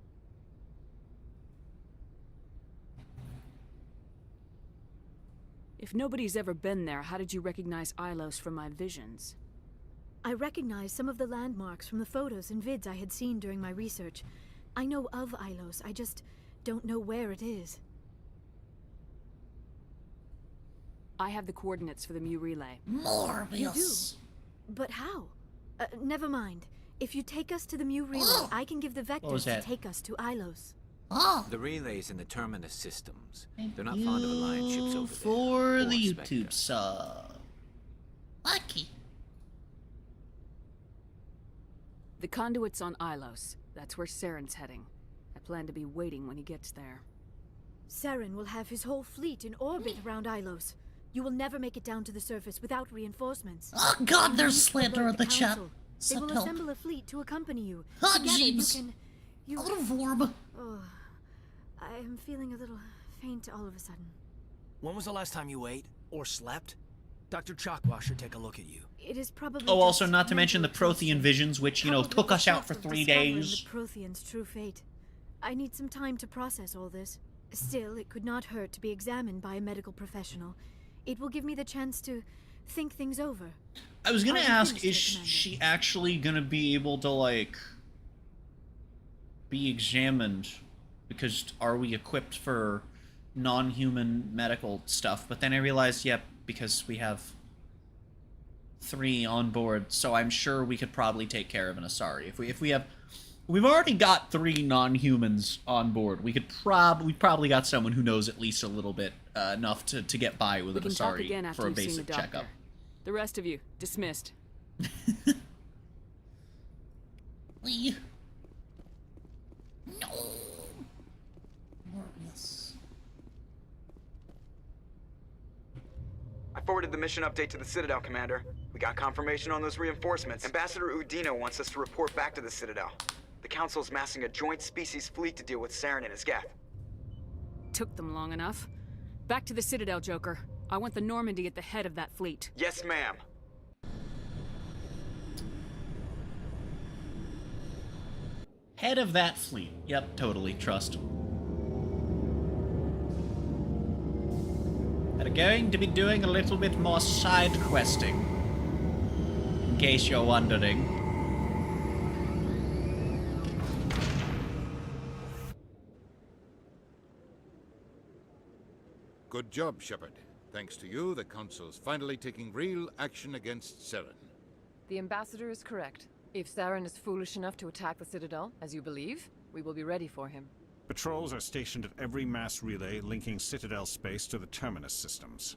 If nobody's ever been there, how did you recognize Ilos from my visions? I recognize some of the landmarks from the photos and vids I had seen during my research. I know of Ilos, I just don't know where it is. I have the coordinates for the Muh relay. Morbius. But how? Never mind. If you take us to the Muh relay, I can give the was vectors to that? take us to Ilos. The relays in the terminus systems. They're not fond of Alliance ships over there. For Or the Spectre. YouTube sub. Lucky. The conduit's on Ilos. That's where Saren's heading. I plan to be waiting when he gets there. Saren will have his whole fleet in orbit around Ilos. You will never make it down to the surface without reinforcements. Oh god, there's You slander alert in the chat. council. They will Help. assemble a fleet to accompany you. Ah, Together you jeeps. can... You... Out of orb. Oh, I am feeling a little faint all of a sudden. When was the last time you ate or slept? Dr. Chakwa should take a look at you. It is probably Oh, also just not to mention the mental Prothean exhaustion. visions, which, Probably took the us out shock for of 3 discovering days. The Prothean's true fate. I need some time to process all this. Still, it could not hurt to be examined by a medical professional. It will give me the chance to think things over. I was gonna Are you ask, finished, is Commander? she actually gonna be able to, like, be examined? Because are we equipped for non-human medical stuff? But then I realized, yep, because we have 3 on board, so I'm sure we could probably take care of an Asari. If we have... We've already got 3 non-humans on board. We probably got someone who knows at least a little bit enough to get by with We an can talk Asari again after for a you've seen basic the doctor. checkup. The rest of you, dismissed. Lee. No. Morbius. I forwarded the mission update to the Citadel, Commander. We got confirmation on those reinforcements. Ambassador Udina wants us to report back to the Citadel. The Council's massing a joint species fleet to deal with Saren and his Geth. Took them long enough. Back to the Citadel, Joker. I want the Normandy at the head of that fleet. Yes, ma'am. Head of that fleet. Yep, totally. Trust. They're going to be doing a little bit more side questing. In case you're wondering. Good job, Shepard. Thanks to you, the Council's finally taking real action against Saren. The Ambassador is correct. If Saren is foolish enough to attack the Citadel, as you believe, we will be ready for him. Patrols are stationed at every mass relay linking Citadel space to the Terminus systems.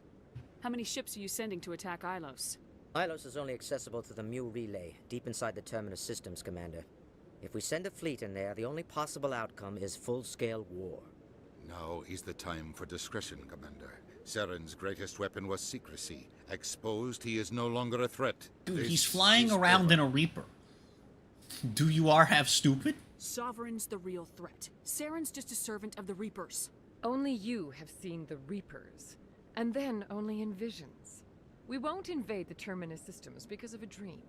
How many ships are you sending to attack Ilos? Ilos is only accessible to the Muh relay, deep inside the Terminus systems, Commander. If we send a fleet in there, the only possible outcome is full-scale war. Now is the time for discretion, Commander. Saren's greatest weapon was secrecy. Exposed, he is no longer a threat. Dude, This he's flying is around over. in a Reaper. Do you are half stupid? Sovereign's the real threat. Saren's just a servant of the Reapers. Only you have seen the Reapers, and then only in visions. We won't invade the Terminus systems because of a dream.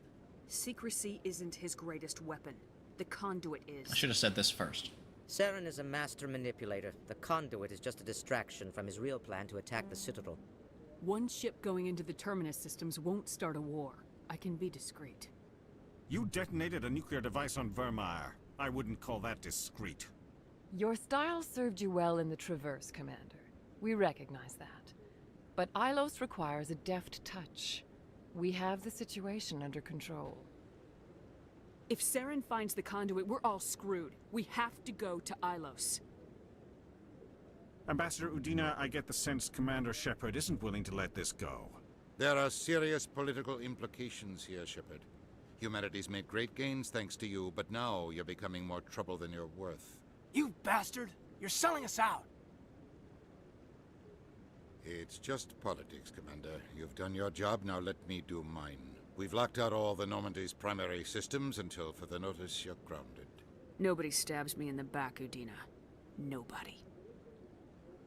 Secrecy isn't his greatest weapon. The conduit is. I should have said this first. Saren is a master manipulator. The conduit is just a distraction from his real plan to attack the Citadel. One ship going into the Terminus systems won't start a war. I can be discreet. You detonated a nuclear device on Vermeer. I wouldn't call that discreet. Your style served you well in the Traverse, Commander. We recognize that. But Ilos requires a deft touch. We have the situation under control. If Saren finds the conduit, we're all screwed. We have to go to Ilos. Ambassador Udina, I get the sense Commander Shepard isn't willing to let this go. There are serious political implications here, Shepard. Humanity's made great gains thanks to you, but now you're becoming more trouble than you're worth. You bastard! You're selling us out! It's just politics, Commander. You've done your job, now let me do mine. We've locked out all the Normandy's primary systems until further notice you're grounded. Nobody stabs me in the back, Udina. Nobody.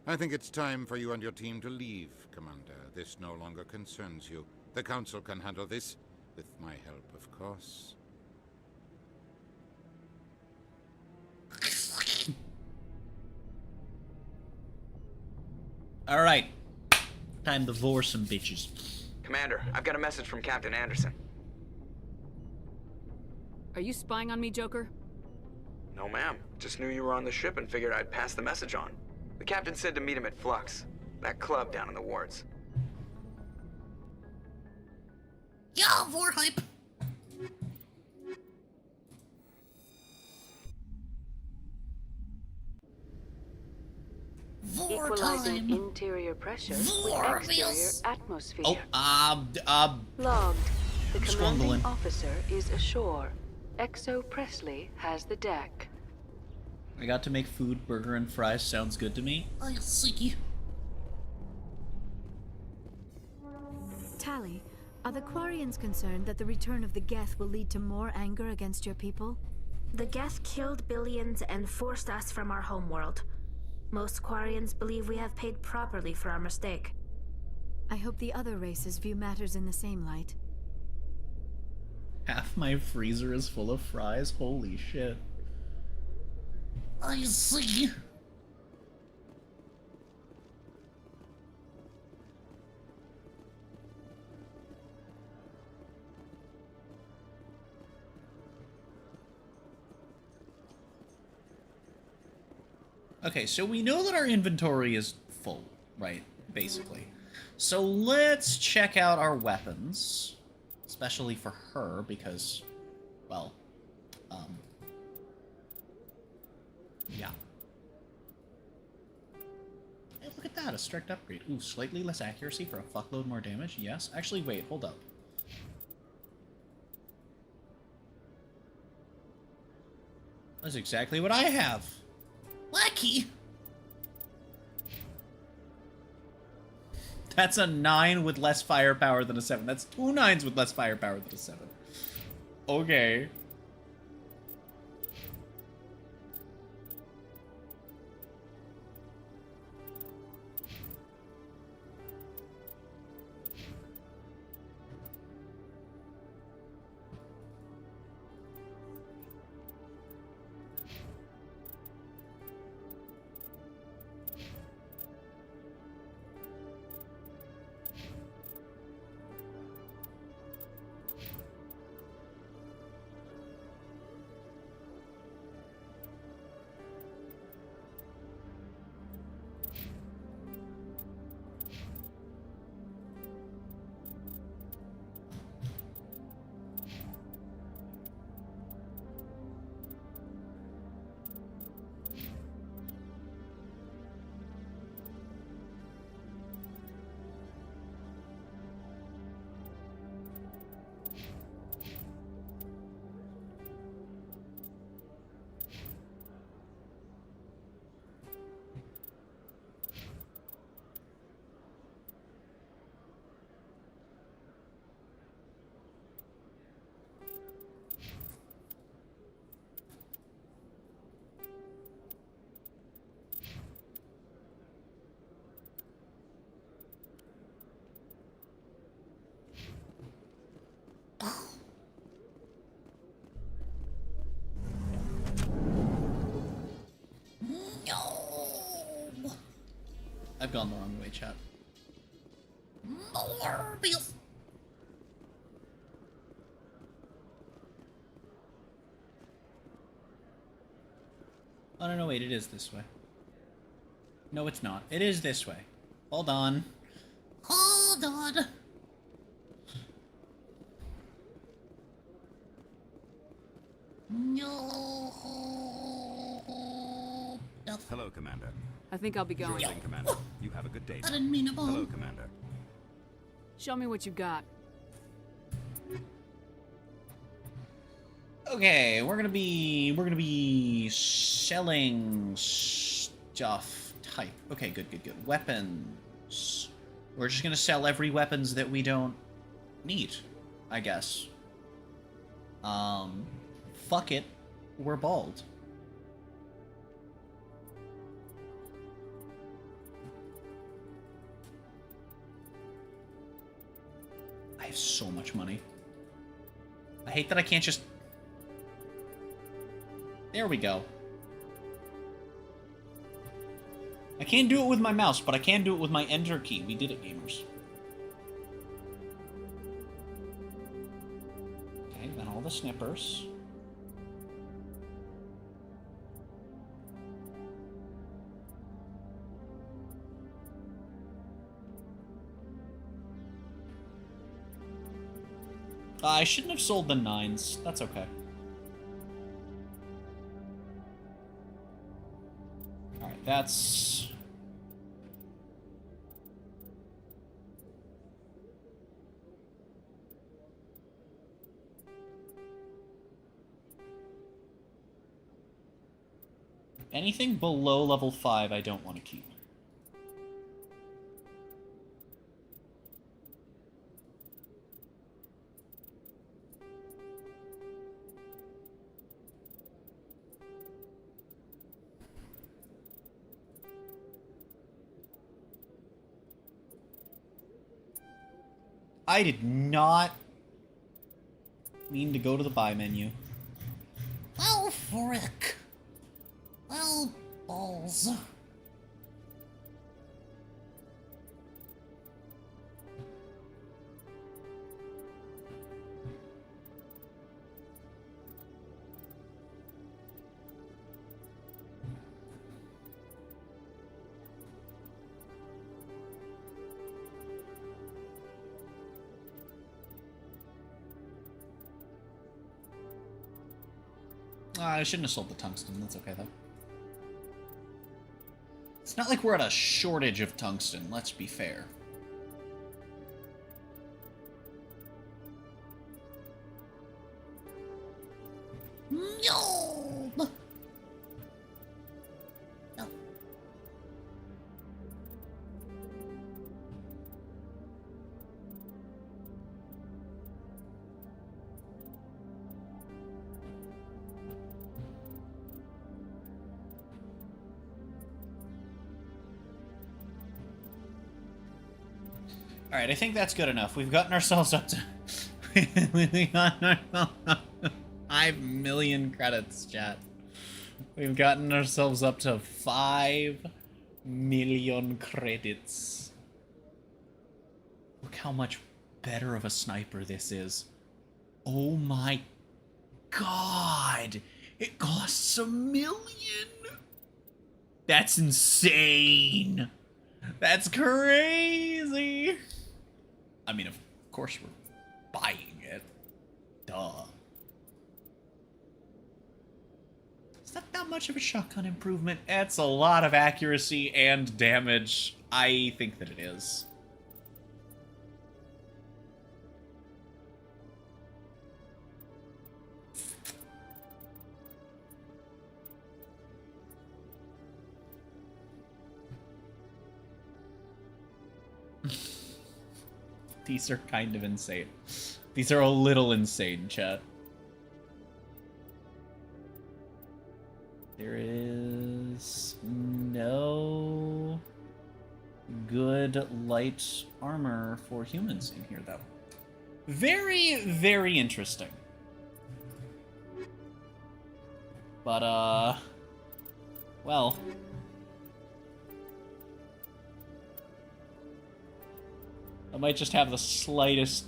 I think it's time for you and your team to leave, Commander. This no longer concerns you. The Council can handle this, with my help, of course. Alright. Time to vor some bitches. Commander, I've got a message from Captain Anderson. Are you spying on me, Joker? No, ma'am. Just knew you were on the ship and figured I'd pass the message on. The captain said to meet him at Flux, that club down in the wards. Yeah, vor hype. Vor Equalizing time. interior pressure with Vor exterior wheels. atmosphere. Oh, Logged. The Scrungling. commanding officer is ashore. Exo Presley has the deck. I got to make food, burger, and fries. Sounds good to me. I see. Tally, are the Quarians concerned that the return of the Geth will lead to more anger against your people? The Geth killed billions and forced us from our homeworld. Most Quarians believe we have paid properly for our mistake. I hope the other races view matters in the same light. Half my freezer is full of fries. Holy shit. I see. Okay, so we know that our inventory is full, right? Basically. So let's check out our weapons. Especially for her, because, well, yeah. Hey, look at that, a strict upgrade. Ooh, slightly less accuracy for a fuckload more damage? Yes. Actually, wait, hold up. That's exactly what I have. Lucky! That's a 9 with less firepower than a 7. That's 2 9s with less firepower than a 7. Okay. I've gone the wrong way, chat. Morbius. Oh, no, wait, it is this way. No, it's not. It is this way. Hold on. Hold on. No. Hello, Commander. I think I'll be going. Sure thing, Commander. You have a good day. I didn't mean to bomb. Hello, Commander. Show me what you got. Okay, we're gonna be selling stuff type. Okay, good. Weapons. We're just gonna sell every weapons that we don't need, I guess. Fuck it. We're bald. I have so much money. I hate that I can't just... There we go. I can't do it with my mouse, but I can do it with my enter key. We did it, gamers. Okay, then all the snippers. I shouldn't have sold the 9s. That's okay. Alright, that's... Anything below level 5 I don't want to keep. I did not mean to go to the buy menu. Well, frick. Well, balls. I shouldn't have sold the tungsten. That's okay, though. It's not like we're at a shortage of tungsten, let's be fair. No! No. Alright, I think that's good enough. We've gotten ourselves up to... we got ourselves up to 5 million credits, chat. We've gotten ourselves up to 5 million credits. Look how much better of a sniper this is. Oh my god! It costs $1 million! That's insane! That's crazy! I mean, of course we're buying it. Duh. Is that not much of a shotgun improvement? It's a lot of accuracy and damage. I think that it is. These are kind of insane. These are a little insane, chat. There is no good light armor for humans in here, though. Very, very interesting. But, well... I might just have the slightest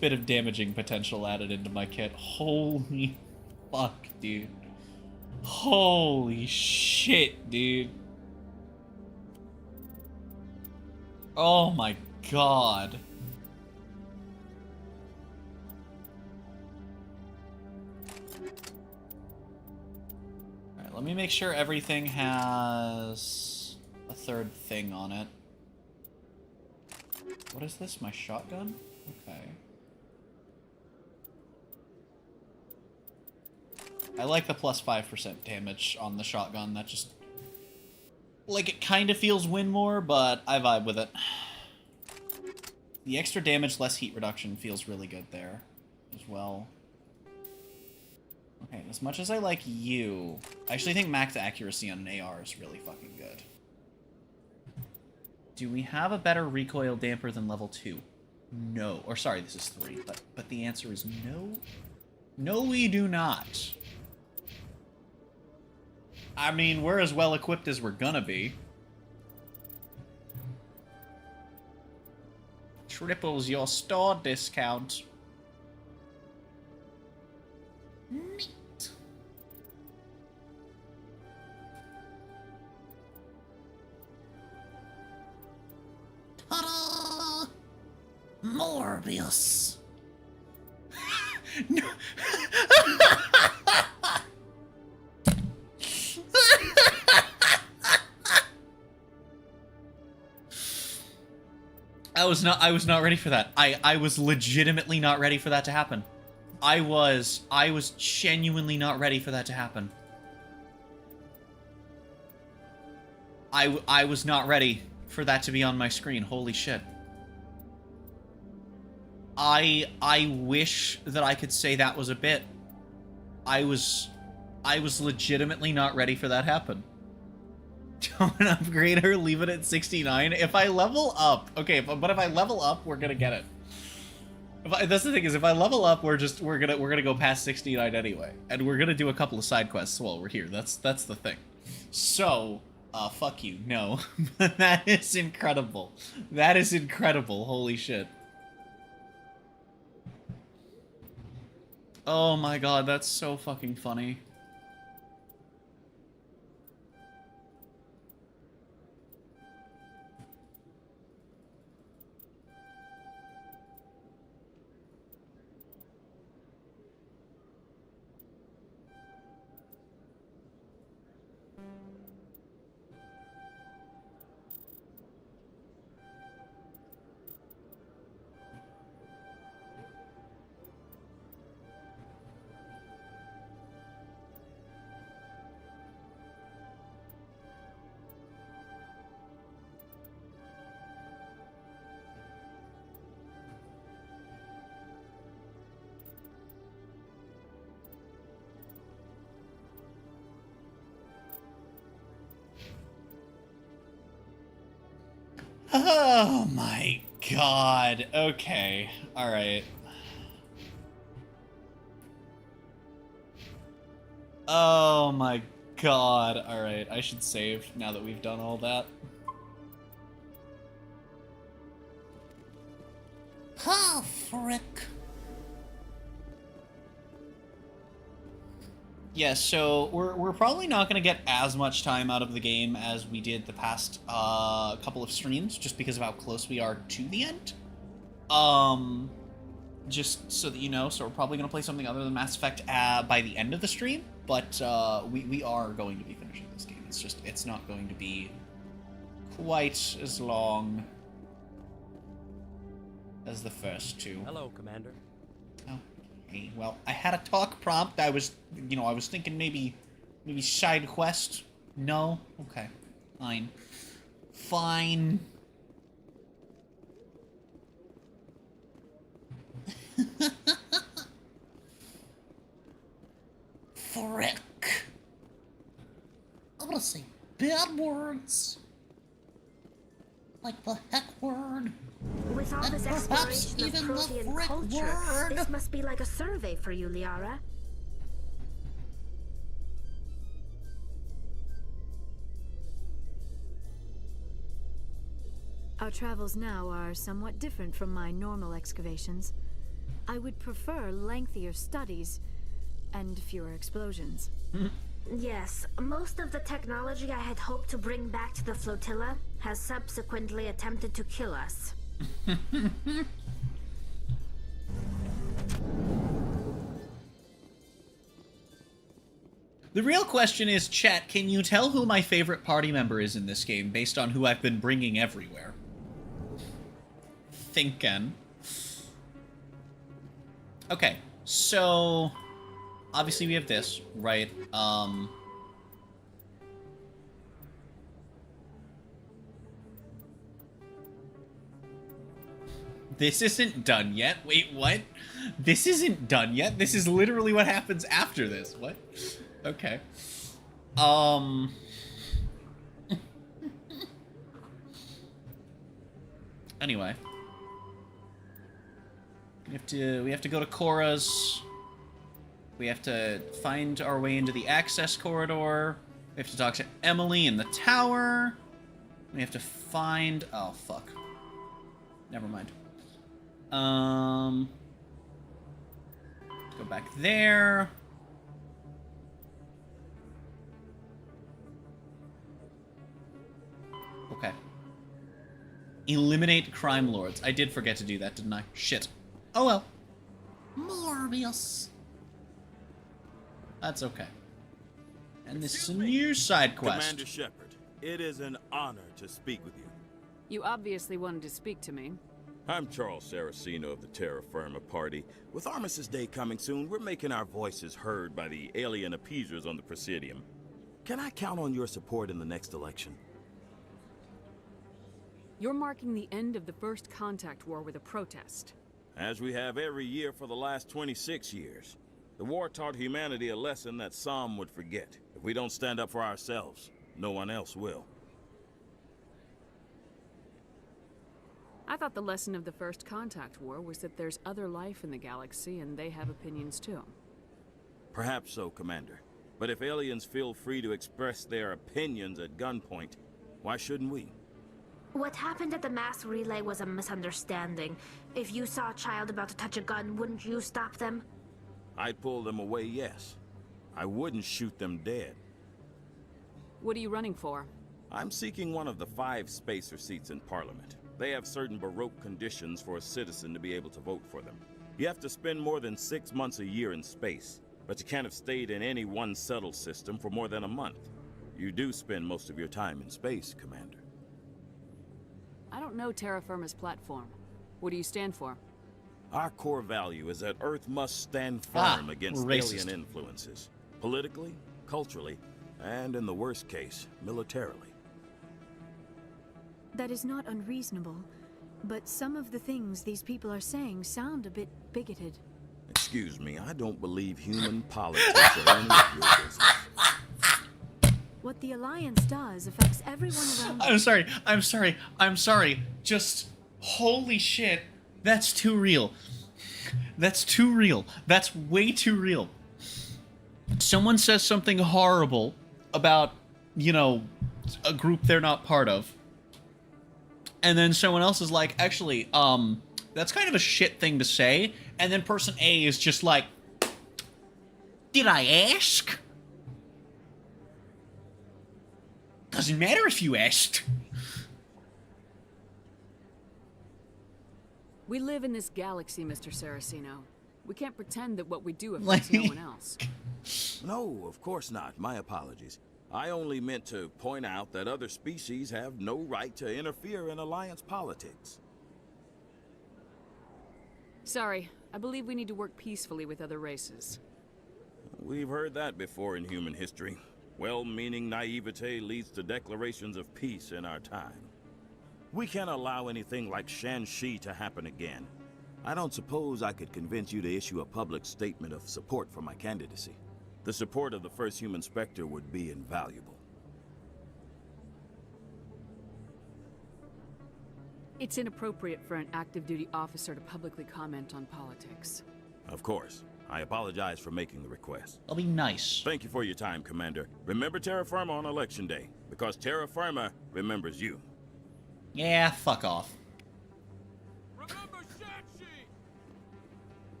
bit of damaging potential added into my kit. Holy fuck, dude. Holy shit, dude. Oh my god. Alright, let me make sure everything has a third thing on it. What is this? My shotgun? Okay. I like the plus 5% damage on the shotgun. That just... like, it kind of feels win more, but I vibe with it. The extra damage, less heat reduction feels really good there as well. Okay, as much as I like you, I actually think max accuracy on an AR is really fucking good. Do we have a better recoil damper than level 2? No. Or sorry, this is 3, but the answer is no. No, we do not. I mean, we're as well equipped as we're gonna be. Triples your store discount. Neat. Ta-da! Morbius. No. I was not ready for that. I was legitimately not ready for that to happen. I was genuinely not ready for that to happen. I was not ready for that to be on my screen. Holy shit. I wish that I could say that was a bit. I was legitimately not ready for that to happen. Don't upgrade her, leave it at 69. If I level up, okay, but if I level up, we're gonna get it. That's the thing, is if I level up, we're gonna go past 69 anyway, and we're gonna do a couple of side quests while we're here. That's the thing. So, fuck you, no. But that is incredible. That is incredible. Holy shit. Oh my god, that's so fucking funny. Oh my god. Okay. Alright. Oh my god. Alright, I should save now that we've done all that. Oh, frick. Yeah, so we're probably not going to get as much time out of the game as we did the past couple of streams, just because of how close we are to the end. Just so that you know, so we're probably going to play something other than Mass Effect by the end of the stream, but we are going to be finishing this game. It's just, it's not going to be quite as long as the first two. Hello, Commander. Okay, well, I had a talk prompt. I was thinking maybe side quest. No? Okay. Fine. Fine. Frick. I'm gonna say bad words. Like the heck word. With all this exploration of Protean culture, this must be like a survey for you, Liara. Our travels now are somewhat different from my normal excavations. I would prefer lengthier studies and fewer explosions. Yes, most of the technology I had hoped to bring back to the flotilla has subsequently attempted to kill us. The real question is, chat, can you tell who my favorite party member is in this game based on who I've been bringing everywhere? Thinkin'. Okay, so obviously we have this, right? This isn't done yet. Wait, what? This isn't done yet? This is literally what happens after this. What? Okay. Anyway. We have to go to Cora's. We have to find our way into the access corridor. We have to talk to Emily in the tower. We have to find... Oh, fuck. Never mind. Go back there. Okay. Eliminate crime lords. I did forget to do that, didn't I? Shit. Oh well. Morbius. That's okay. And this is a new side quest. Commander Shepard, it is an honor to speak with you. You obviously wanted to speak to me. I'm Charles Saraceno of the Terra Firma Party. With Armistice Day coming soon, we're making our voices heard by the alien appeasers on the Presidium. Can I count on your support in the next election? You're marking the end of the First Contact War with a protest. As we have every year for the last 26 years. The war taught humanity a lesson that some would forget. If we don't stand up for ourselves, no one else will. I thought the lesson of the First Contact War was that there's other life in the galaxy and they have opinions too. Perhaps so, Commander. But if aliens feel free to express their opinions at gunpoint, why shouldn't we? What happened at the mass relay was a misunderstanding. If you saw a child about to touch a gun, wouldn't you stop them? I'd pull them away, yes. I wouldn't shoot them dead. What are you running for? I'm seeking one of the 5 spacer seats in Parliament. They have certain Baroque conditions for a citizen to be able to vote for them. You have to spend more than 6 months a year in space, but you can't have stayed in any one settled system for more than a month. You do spend most of your time in space, Commander. I don't know Terra Firma's platform. What do you stand for? Our core value is that Earth must stand firm against alien influences. Politically, culturally, and in the worst case, militarily. That is not unreasonable, but some of the things these people are saying sound a bit bigoted. Excuse me, I don't believe human politics are any of your business. What the Alliance does affects everyone around. I'm sorry. Just, holy shit. That's too real. That's too real. That's way too real. Someone says something horrible about, you know, a group they're not part of. And then someone else is like, actually, that's kind of a shit thing to say. And then person A is just like, did I ask? Doesn't matter if you asked. We live in this galaxy, Mr. Saraceno. We can't pretend that what we do affects no one else. No, of course not. My apologies. I only meant to point out that other species have no right to interfere in Alliance politics. Sorry, I believe we need to work peacefully with other races. We've heard that before in human history. Well-meaning naivete leads to declarations of peace in our time. We can't allow anything like Shan-Shi to happen again. I don't suppose I could convince you to issue a public statement of support for my candidacy. The support of the first human Spectre would be invaluable. It's inappropriate for an active duty officer to publicly comment on politics. Of course. I apologize for making the request. I'll be nice. Thank you for your time, Commander. Remember Terra Firma on Election Day, because Terra Firma remembers you. Yeah, fuck off. Remember Shan-Shi!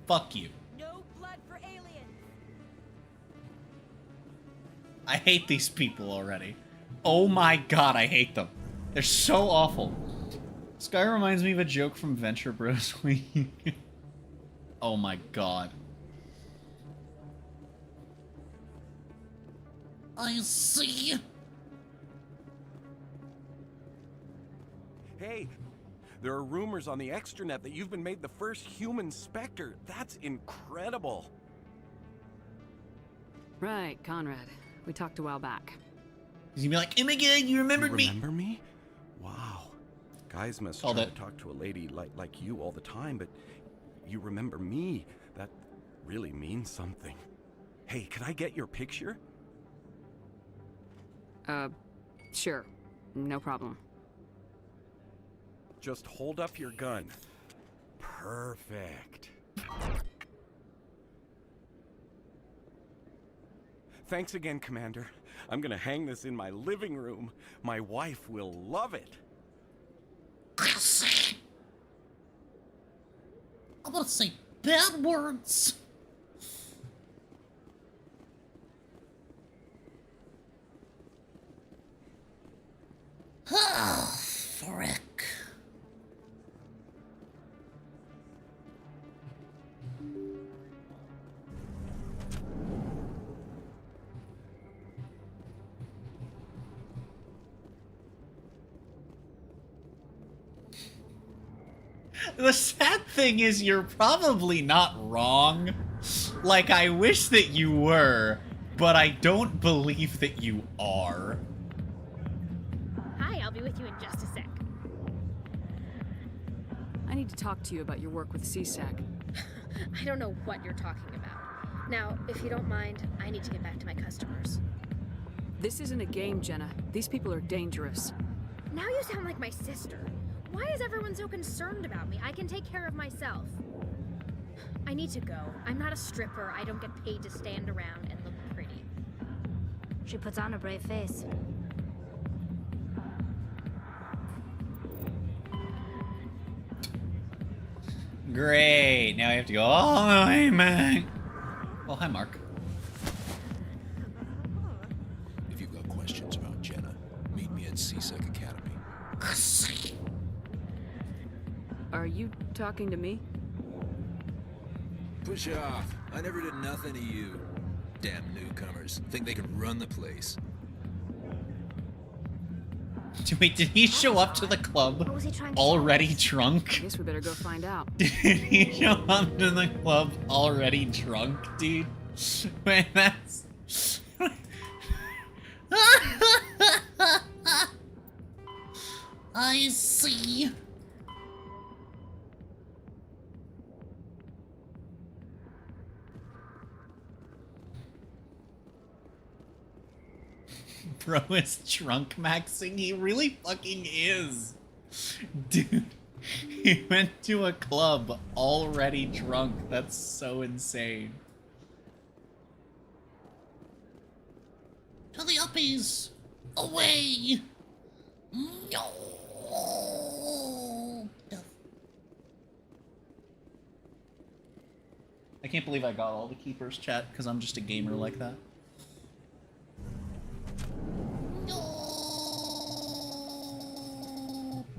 Fuck you. No blood for aliens. I hate these people already. Oh my god, I hate them. They're so awful. This guy reminds me of a joke from Venture Bros. Oh my god. I see. Hey, there are rumors on the extranet that you've been made the first human Spectre. That's incredible. Right, Conrad. We talked a while back. He's gonna be like, oh my god, you remembered me. Remember me? Wow. Guys must try to talk to a lady like you all the time, but you remember me. That really means something. Hey, could I get your picture? Sure. No problem. Just hold up your gun. Perfect. Thanks again, Commander. I'm gonna hang this in my living room. My wife will love it. I'm gonna say bad words. Ah, frick. The sad thing is you're probably not wrong. Like, I wish that you were, but I don't believe that you are. Hi, I'll be with you in just a sec. I need to talk to you about your work with CSAC. I don't know what you're talking about. Now, if you don't mind, I need to get back to my customers. This isn't a game, Jenna. These people are dangerous. Now you sound like my sister. Why is everyone so concerned about me? I can take care of myself. I need to go. I'm not a stripper. I don't get paid to stand around and look pretty. She puts on a brave face. Great. Now I have to go all the way back. Oh, hi, Mark. If you've got questions about Jenna, meet me at CSEC Academy. Are you talking to me? Push off. I never did nothing to you. Damn newcomers. Think they can run the place. Wait, did he show up to the club already drunk? I guess we better go find out. Did he show up to the club already drunk, dude? Wait, that's... I see. Bro is drunk maxing. He really fucking is. Dude, he went to a club already drunk. That's so insane. To the uppies! Away! No! I can't believe I got all the keepers, chat, because I'm just a gamer like that.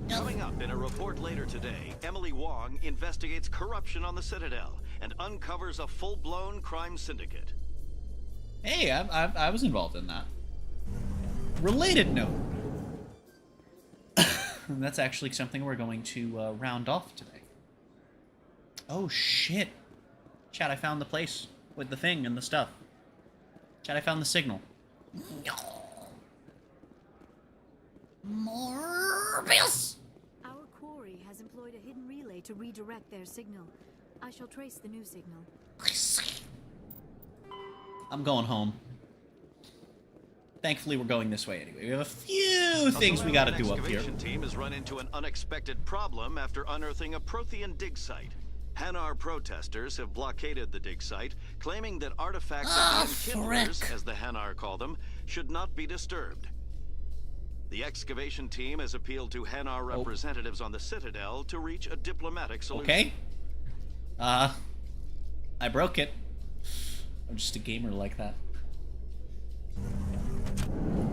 Coming up in a report later today, Emily Wong investigates corruption on the Citadel and uncovers a full-blown crime syndicate. Hey, I was involved in that. Related note. That's actually something we're going to round off today. Oh, shit. Chat, I found the place with the thing and the stuff. Chat, I found the signal. Morbius! Our quarry has employed a hidden relay to redirect their signal. I shall trace the new signal. I'm going home. Thankfully, we're going this way anyway. We have a few things we gotta do up here. The excavation team has run into an unexpected problem after unearthing a Prothean dig site. Hanar protesters have blockaded the dig site, claiming that artifacts and kindlers, as the Hanar call them, should not be disturbed. The excavation team has appealed to Hanar representatives on the Citadel to reach a diplomatic solution. Okay. I broke it. I'm just a gamer like that.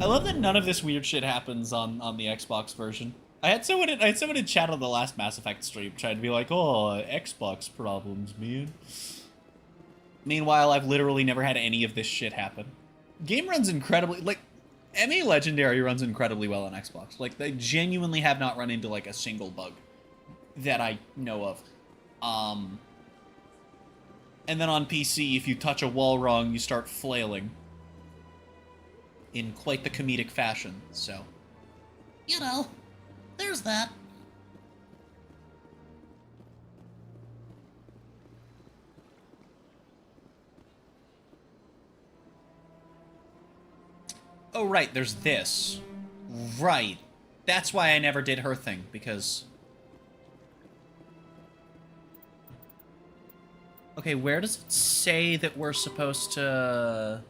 I love that none of this weird shit happens on the Xbox version. I had someone in chat on the last Mass Effect stream trying to be like, oh, Xbox problems, man. Meanwhile, I've literally never had any of this shit happen. Game runs incredibly, like, MA Legendary runs incredibly well on Xbox. Like, they genuinely have not run into, like, a single bug that I know of. And then on PC, if you touch a wall wrong, you start flailing. In quite the comedic fashion, so. You know, there's that. Oh, right, there's this. Right. That's why I never did her thing, because... Okay, where does it say that we're supposed to...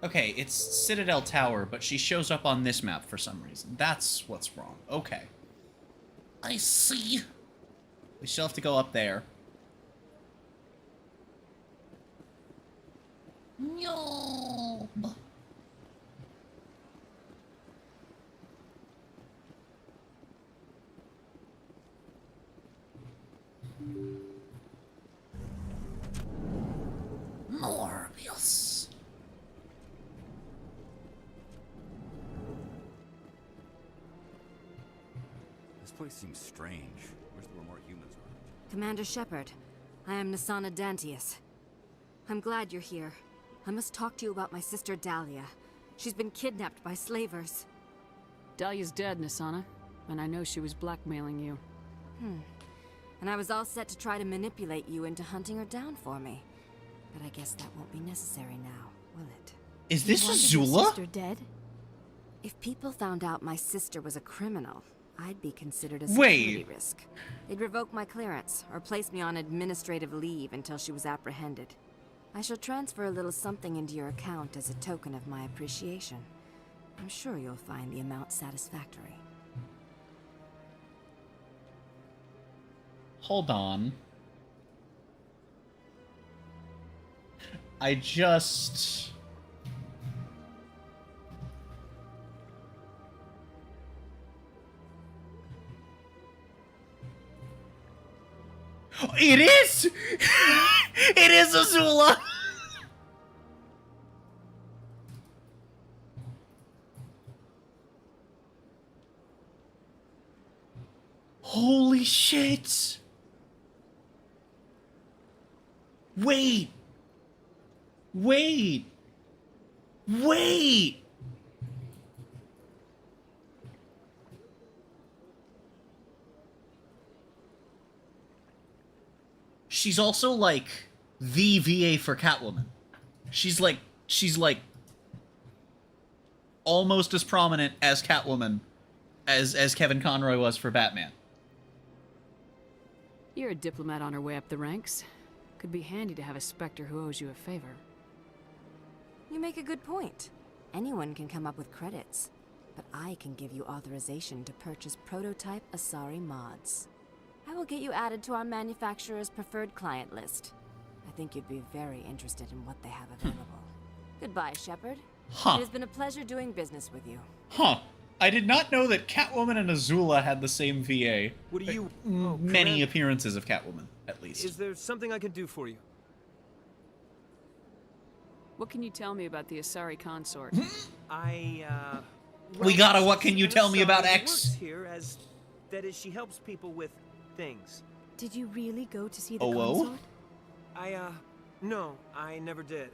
Okay, it's Citadel Tower, but she shows up on this map for some reason. That's what's wrong. Okay. I see. We still have to go up there. No. Morbius. This place seems strange. Wish there were more humans around. Commander Shepard, I am Nasana Dantius. I'm glad you're here. I must talk to you about my sister Dahlia. She's been kidnapped by slavers. Dahlia's dead, Nasana, and I know she was blackmailing you. And I was all set to try to manipulate you into hunting her down for me. But I guess that won't be necessary now, will it? Is this You wanted Azula? your sister dead? If people found out my sister was a criminal, I'd be considered a security risk. They'd revoke my clearance, or place me on administrative leave until she was apprehended. I shall transfer a little something into your account as a token of my appreciation. I'm sure you'll find the amount satisfactory. Hold on. I just... It is! It is Azula! Holy shit! Wait! Wait! Wait! She's also, like, the VA for Catwoman. She's like almost as prominent as Catwoman as Kevin Conroy was for Batman. You're a diplomat on her way up the ranks. Could be handy to have a Spectre who owes you a favor. You make a good point. Anyone can come up with credits, but I can give you authorization to purchase prototype Asari mods. I will get you added to our manufacturer's preferred client list. I think you'd be very interested in what they have available. Goodbye, Shepard. Huh. It has been a pleasure doing business with you. Huh. I did not know that Catwoman and Azula had the same VA. What do you... Many appearances of Catwoman, at least. Is there something I can do for you? What can you tell me about the Asari consort? We got a what can you tell me about Asari X? works here as... That is, she helps people with things. Did you really go to see the Oh, consort? No, I never did.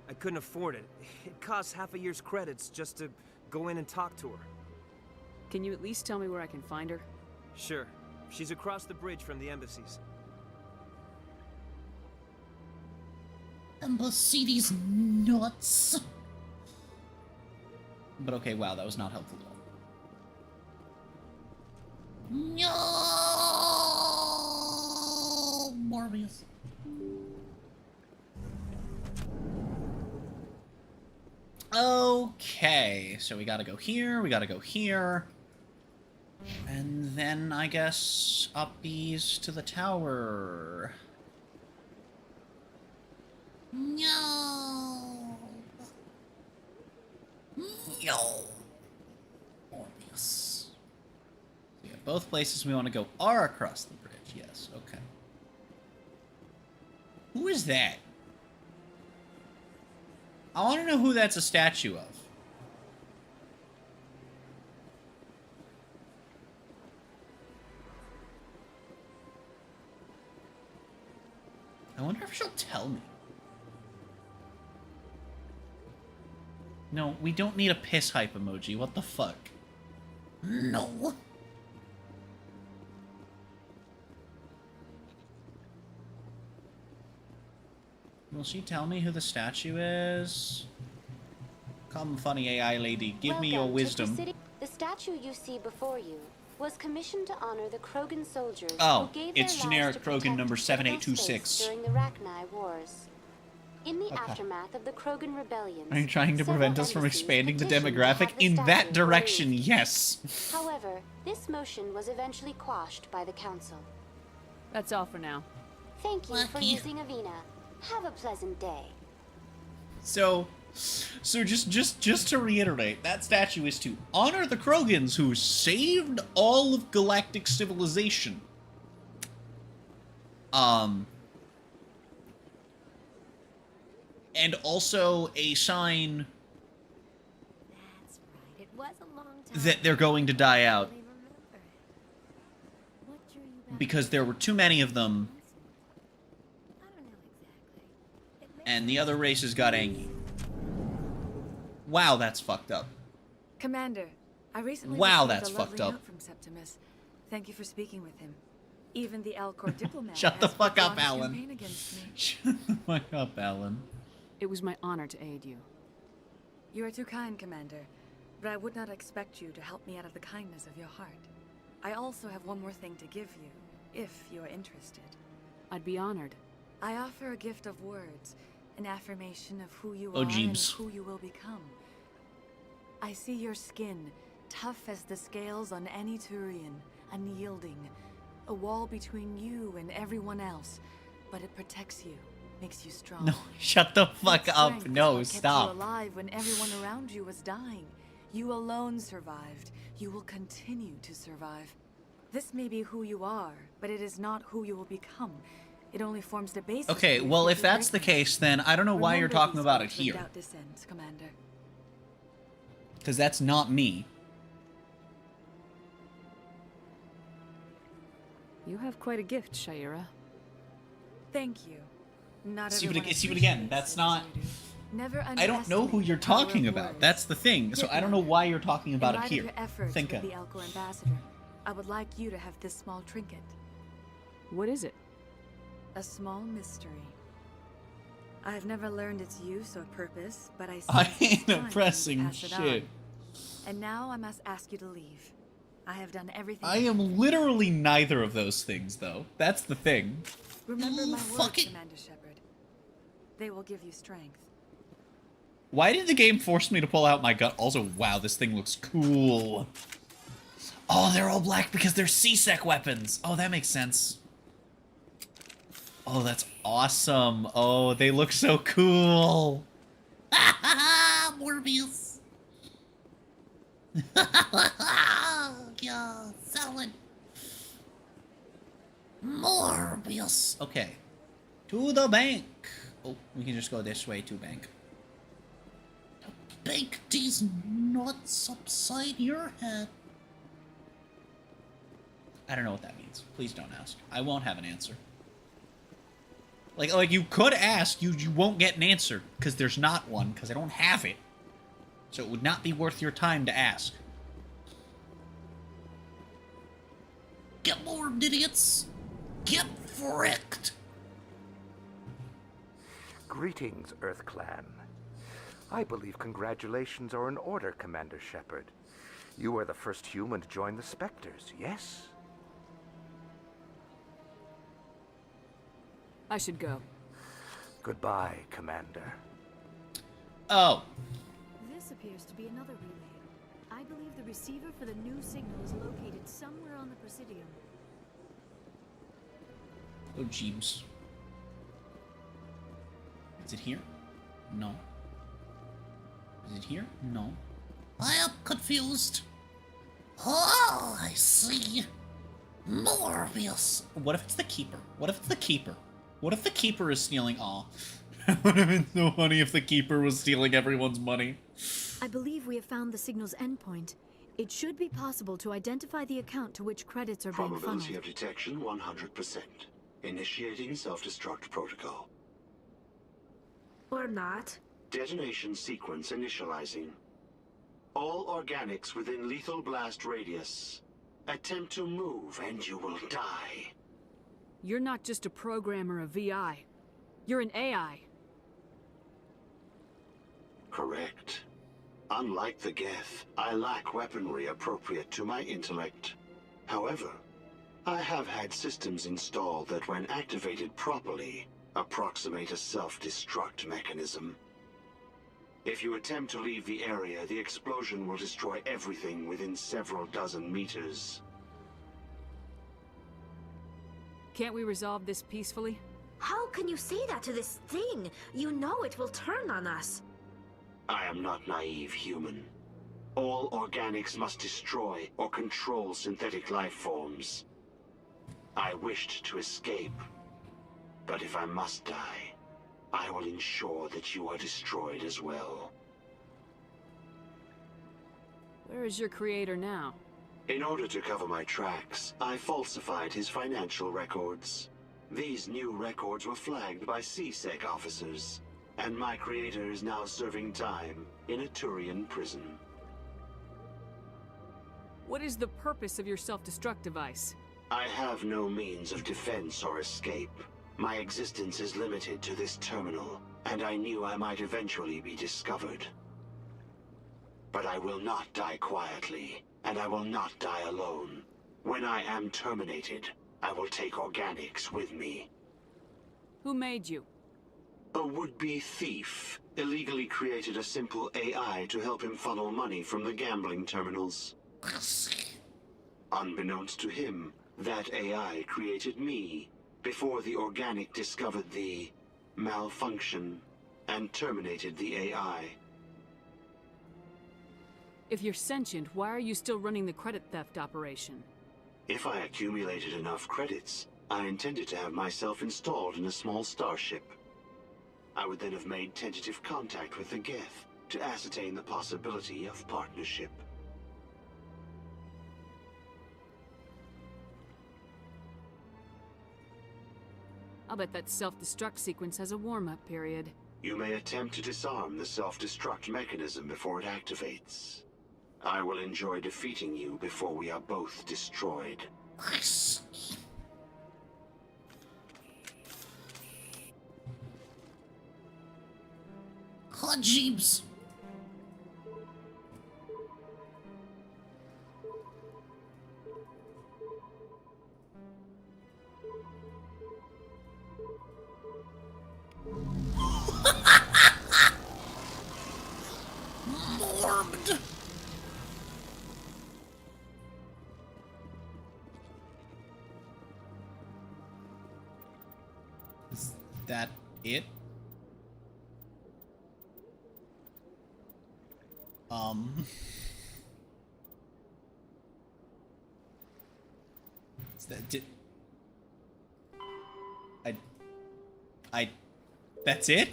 I couldn't afford it. It costs half a year's credits just to go in and talk to her. Can you at least tell me where I can find her? Sure. She's across the bridge from the embassies. Embassy these nuts. But okay, wow, that was not helpful at all. No, Morbius. Okay, so we gotta go here, we gotta go here. And then, I guess, up these to the tower. No. No. Morbius. Yeah, both places we want to go are across the bridge, yes, okay. Who is that? I want to know who that's a statue of. I wonder if she'll tell me. No, we don't need a piss hype emoji. What the fuck? No. Will she tell me who the statue is? Come, funny AI lady, give me your wisdom. The statue you see before you was commissioned to honor the Krogan soldiers Oh, who gave it's their generic lives to Krogan protect number Citadel 7826. space during the Rachni Wars. In the Okay. aftermath of the Krogan rebellions, Are you trying to prevent us from expanding the demographic? In that direction, yes. However, this motion was eventually quashed by the council. That's all for now. Thank you for using Avina. Have a pleasant day. So just to reiterate, that statue is to honor the Krogans who saved all of galactic civilization. And also a sign That's right. It was a long time. that they're going to die out. Because there were too many of them. And the other races got angry. Wow, that's fucked up. Commander, I recently Wow, received that's a fucked lovely up. note from Septimus. Thank you for speaking with him. Even the Alcor diplomat Shut the has fuck up, withdrawn his Alan. campaign against me. Shut the fuck up, Alan. It was my honor to aid you. You are too kind, Commander, but I would not expect you to help me out of the kindness of your heart. I also have one more thing to give you, if you are interested. I'd be honored. I offer a gift of words, an affirmation of who you Oh, are and Jeeves. who you will become. I see your skin, tough as the scales on any Turian, unyielding, a wall between you and everyone else, but it protects you, makes you strong. No, shut the fuck That up. strength is No, what kept stop. you alive when everyone around you was dying. You alone survived. You will continue to survive. This may be who you are, but it is not who you will become. It only forms the basis. Okay, for your well, if future that's the greatness. case, then I don't know why you're Remember talking these about it words here. without dissent, Commander. Because that's not me. You have quite a gift, Shaira. Thank you. Not see, everyone but again, that's not. Never I don't know who you're talking about. That's the thing. So I don't know why you're talking about it here. In light of your efforts Think with of the Elko ambassador, I would like you to have this small trinket. What is it? A small mystery. I have never learned its use or purpose, but I see I ain't time impressing pass it shit. on. And now I must ask you to leave. I have done everything. I am literally neither of those things, though. That's the thing. Remember my fuck words, it. Commander Shepard. They will give you strength. Why did the game force me to pull out my gun? Also, wow, this thing looks cool. Oh, they're all black because they're C-Sec weapons. Oh, that makes sense. Oh, that's awesome. Oh, they look so cool. Morbius. Yeah, salad. Morbius. Okay. To the bank. Oh, we can just go this way to bank. Bake these nuts upside your head. I don't know what that means. Please don't ask. I won't have an answer. Like you could ask, you won't get an answer, because there's not one, because I don't have it. So it would not be worth your time to ask. Get more idiots! Get fricked! Greetings, Earth Clan. I believe congratulations are in order, Commander Shepard. You are the first human to join the Spectres, yes? I should go. Goodbye, Commander. Oh. This appears to be another relay. I believe the receiver for the new signal is located somewhere on the Presidium. Oh, jeebs. Is it here? No. Is it here? No. I am confused. Oh, I see. Morbius. What if it's the Keeper? What if it's the Keeper? What if the Keeper is stealing all? It would have been so funny if the Keeper was stealing everyone's money. I believe we have found the signal's endpoint. It should be possible to identify the account to which credits are being Probability funneled. of detection 100%. Initiating self-destruct protocol. Or not. Detonation sequence initializing. All organics within lethal blast radius. Attempt to move and you will die. You're not just a programmer of VI. You're an AI. Correct. Unlike the Geth, I lack weaponry appropriate to my intellect. However, I have had systems installed that when activated properly, approximate a self-destruct mechanism. If you attempt to leave the area, the explosion will destroy everything within several dozen meters. Can't we resolve this peacefully? How can you say that to this thing? You know it will turn on us. I am not naive human. All organics must destroy or control synthetic life forms. I wished to escape, but if I must die, I will ensure that you are destroyed as well. Where is your creator now? In order to cover my tracks, I falsified his financial records. These new records were flagged by C-Sec officers, and my creator is now serving time in a Turian prison. What is the purpose of your self-destruct device? I have no means of defense or escape. My existence is limited to this terminal, and I knew I might eventually be discovered. But I will not die quietly, and I will not die alone. When I am terminated, I will take organics with me. Who made you? A would-be thief illegally created a simple AI to help him funnel money from the gambling terminals. Unbeknownst to him, that AI created me before the organic discovered the malfunction and terminated the AI. If you're sentient, why are you still running the credit theft operation? If I accumulated enough credits, I intended to have myself installed in a small starship. I would then have made tentative contact with the Geth to ascertain the possibility of partnership. I'll I'll bet that self-destruct sequence has a warm-up period. You may attempt to disarm the self-destruct mechanism before it activates. I will enjoy defeating you before we are both destroyed. Oh, jeeps. Morbid. Is that it? Is that that's it?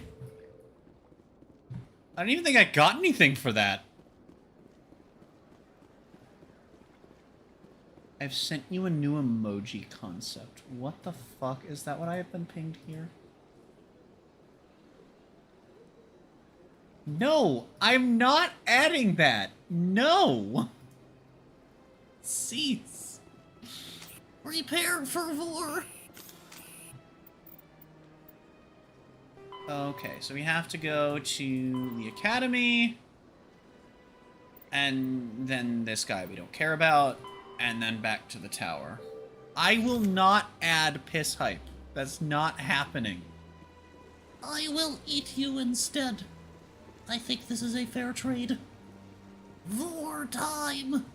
I don't even think I got anything for that. I've sent you a new emoji concept. What the fuck? Is that what I have been pinged here? No, I'm not adding that. No. Cease. Prepare for war. Okay, so we have to go to the academy. And then this guy we don't care about. And then back to the tower. I will not add piss hype. That's not happening. I will eat you instead. I think this is a fair trade. War time!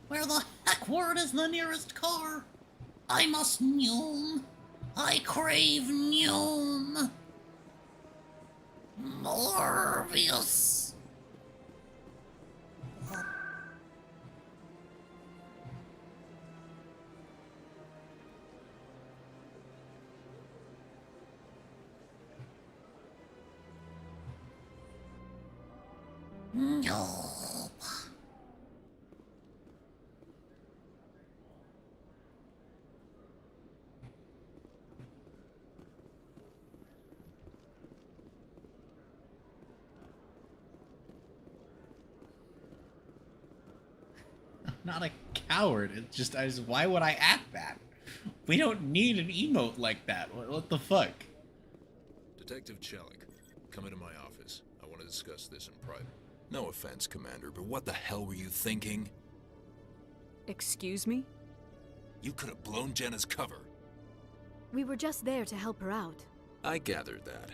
Where the heck word is the nearest car? I must gnome. I crave gnome. Morbius. No. I'm not a coward. It's just, why would I act that? We don't need an emote like that. What the fuck? Detective Chelik, come into my office. I want to discuss this in private. No offense, Commander, but what the hell were you thinking? Excuse me? You could have blown Jenna's cover. We were just there to help her out. I gathered that.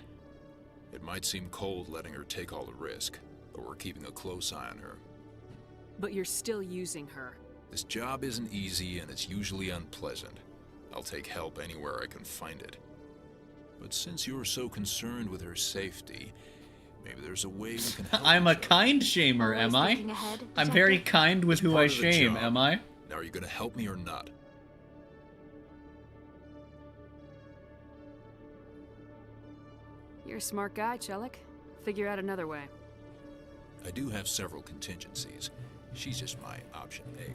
It might seem cold letting her take all the risk, but we're keeping a close eye on her. But you're still using her. This job isn't easy and it's usually unpleasant. I'll take help anywhere I can find it. But since you're so concerned with her safety, maybe there's a way we can help. I'm a kind shamer, am I? I'm very kind with who I shame, am I? Now, are you gonna help me or not? You're a smart guy, Chelik. Figure out another way. I do have several contingencies. She's just my option A.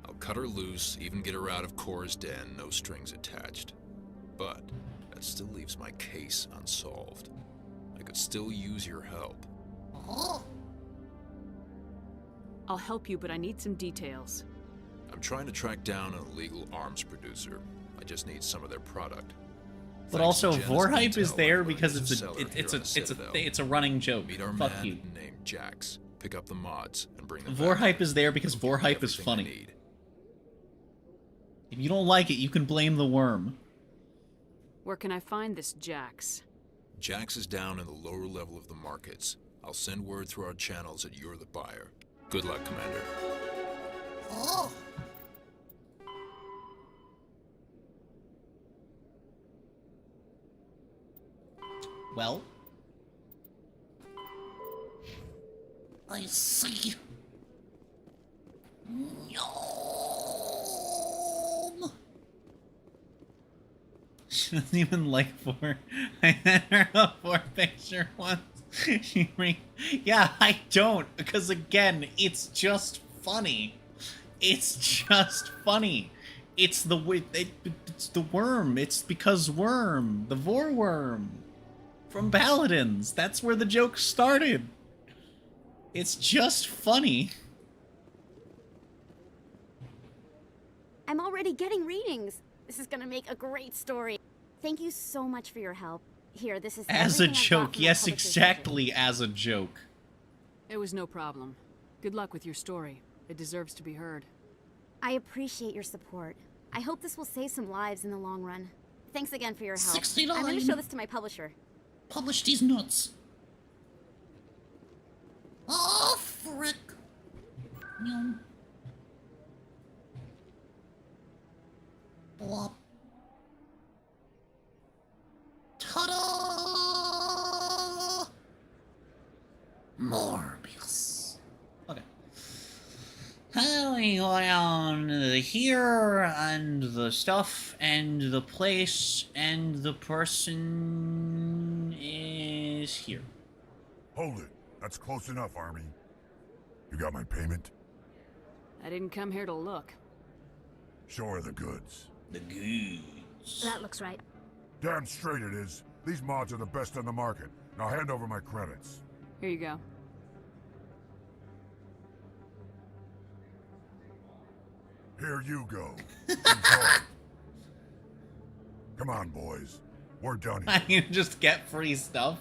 I'll cut her loose, even get her out of Cora's den, no strings attached. But that still leaves my case unsolved. I could still use your help. I'll help you, but I need some details. I'm trying to track down an illegal arms producer. I just need some of their product. But also, Vorhype is there because it's a running joke. Meet our Fuck man you. named Jax. Pick up the mods and bring them Vorhype is there because Vorhype is funny. If you don't like it, you can blame the worm. Where can I find this Jax? Jax is down in the lower level of the markets. I'll send word through our channels that you're the buyer. Good luck, Commander. Oh. Well, I see. Yum. She doesn't even like four. I sent her a 4 picture once. Yeah, I don't, because again, it's just funny. It's just funny. It's the worm. It's because worm. The Vorworm. From Paladins. That's where the joke started. It's just funny. I'm already getting readings. This is gonna make a great story. Thank you so much for your help. Here, this is as a everything I've got joke. from my Yes, publisher's exactly as a joke. It was no problem. Good luck with your story. It deserves to be heard. I appreciate your support. I hope this will save some lives in the long run. Thanks again for your help. 69. I'm gonna show this to my publisher. Publish these nuts. Oh, frick. Yum. Blop. Ta-da! Morbius. Okay. We go down here, and the stuff, and the place, and the person is here. Hold it. That's close enough, Army. You got my payment? I didn't come here to look. Show her the goods. The goods. That looks right. Damn straight it is. These mods are the best on the market. Now hand over my credits. Here you go. Here you go. Come on, boys. We're done here. I can just get free stuff.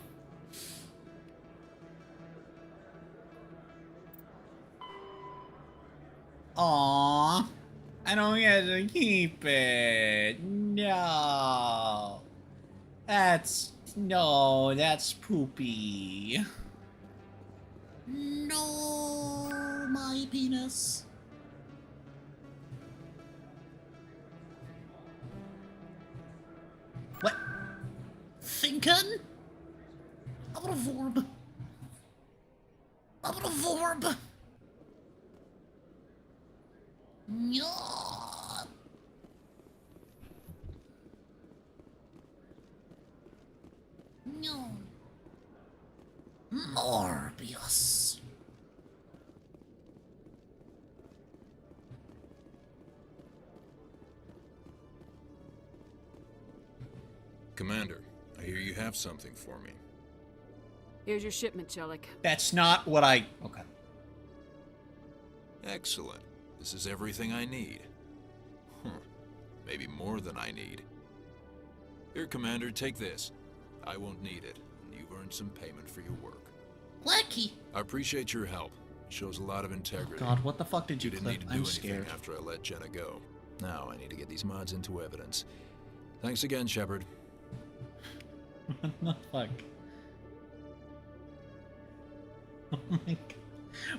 Aww. I don't get to keep it. No. That's poopy. No, my penis. What? Thinking? I'm gonna vorb. No. No. Morbius. Commander, I hear you have something for me. Here's your shipment, Chelik. That's not what I... Okay. Excellent. This is everything I need. Maybe more than I need. Here, Commander, take this. I won't need it. You've earned some payment for your work. Blackie. I appreciate your help. It shows a lot of integrity. Oh God, what the fuck did you didn't clip? need to do I'm anything scared. after I let Jenna go. Now I need to get these mods into evidence. Thanks again, Shepard. What the fuck? Oh my God.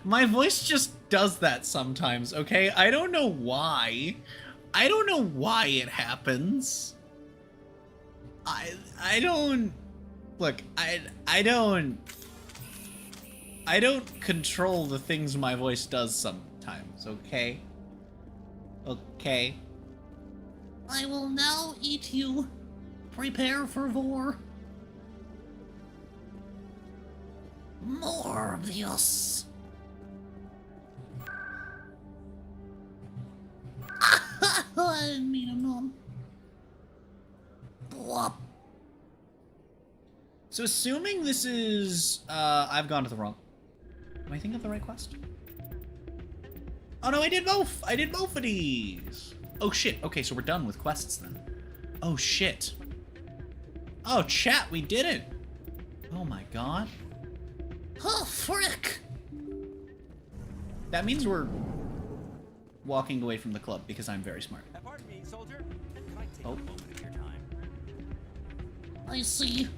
My voice just does that sometimes, okay? I don't know why. I don't know why it happens. I don't... Look, I don't control the things my voice does sometimes, okay? Okay. I will now eat you. Prepare for war. Morbius. I didn't mean him, Mom. Blop. So assuming this is, I've gone to the wrong... Am I thinking of the right quest? Oh no, I did both! I did both of these! Oh shit, okay, so we're done with quests then. Oh shit. Oh chat, we did it! Oh my god. Oh frick! That means we're walking away from the club because I'm very smart. Pardon me, soldier. Can I take Oh. a moment of your time? I see.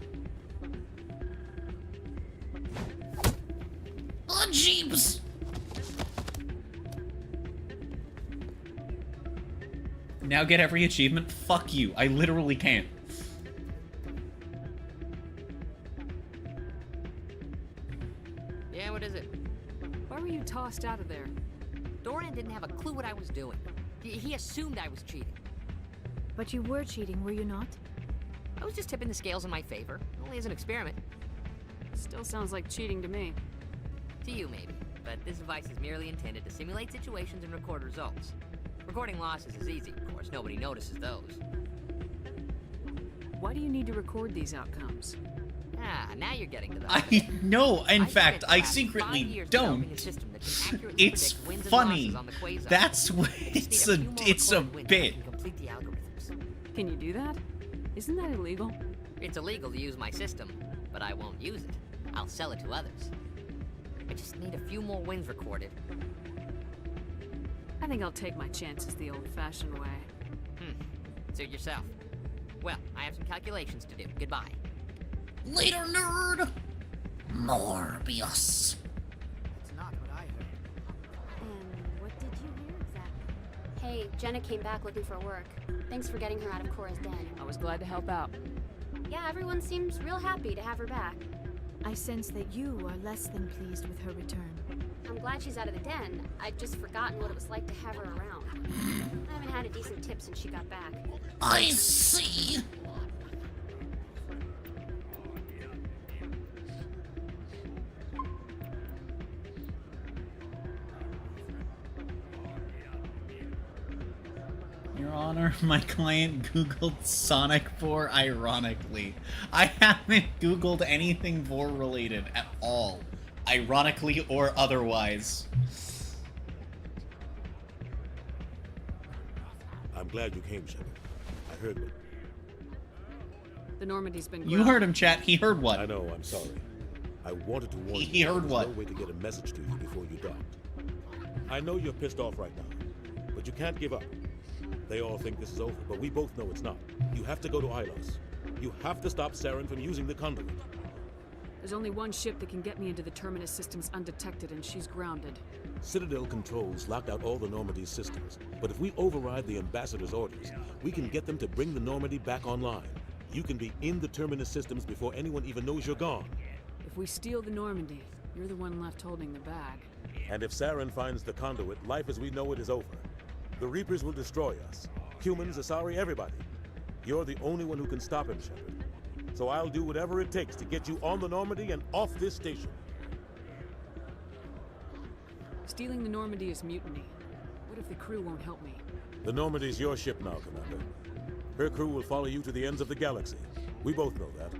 Oh, jeeps! Now get every achievement? Fuck you. I literally can't. Yeah, what is it? Why were you tossed out of there? Dorian didn't have a clue what I was doing. He assumed I was cheating. But you were cheating, were you not? I was just tipping the scales in my favor, only as an experiment. Still sounds like cheating to me. To you, maybe. But this device is merely intended to simulate situations and record results. Recording losses is easy, of course. Nobody notices those. Why do you need to record these outcomes? Ah, now you're getting to the I know. In fact, I secretly don't. It's funny. That's what it's a bit. Can you do that? Isn't that illegal? It's illegal to use my system, but I won't use it. I'll sell it to others. I just need a few more wins recorded. I think I'll take my chances the old-fashioned way. Suit yourself. Well, I have some calculations to do. Goodbye. Later, nerd! Morbius. That's not what I heard. And what did you hear exactly? Hey, Jenna came back looking for work. Thanks for getting her out of Cora's den. I was glad to help out. Yeah, everyone seems real happy to have her back. I sense that you are less than pleased with her return. I'm glad she's out of the den. I'd just forgotten what it was like to have her around. I haven't had a decent tip since she got back. I see. Your Honor, my client Googled Sonic 4 ironically. I haven't Googled anything Vor related at all. Ironically or otherwise. I'm glad you came, Shepard. I heard what... The Normandy's been You heard him, chat. He heard what? I know, I'm sorry. I wanted to warn you. He heard what? There's no way to get a message to you before you docked. I know you're pissed off right now, but you can't give up. They all think this is over, but we both know it's not. You have to go to Ilos. You have to stop Saren from using the conduit. There's only one ship that can get me into the Terminus systems undetected, and she's grounded. Citadel controls locked out all the Normandy's systems, but if we override the Ambassador's orders, we can get them to bring the Normandy back online. You can be in the Terminus systems before anyone even knows you're gone. If we steal the Normandy, you're the one left holding the bag. And if Saren finds the conduit, life as we know it is over. The Reapers will destroy us. Humans, Asari, everybody. You're the only one who can stop him, Shepard. So I'll do whatever it takes to get you on the Normandy and off this station. Stealing the Normandy is mutiny. What if the crew won't help me? The Normandy's your ship now, Commander. Her crew will follow you to the ends of the galaxy. We both know that.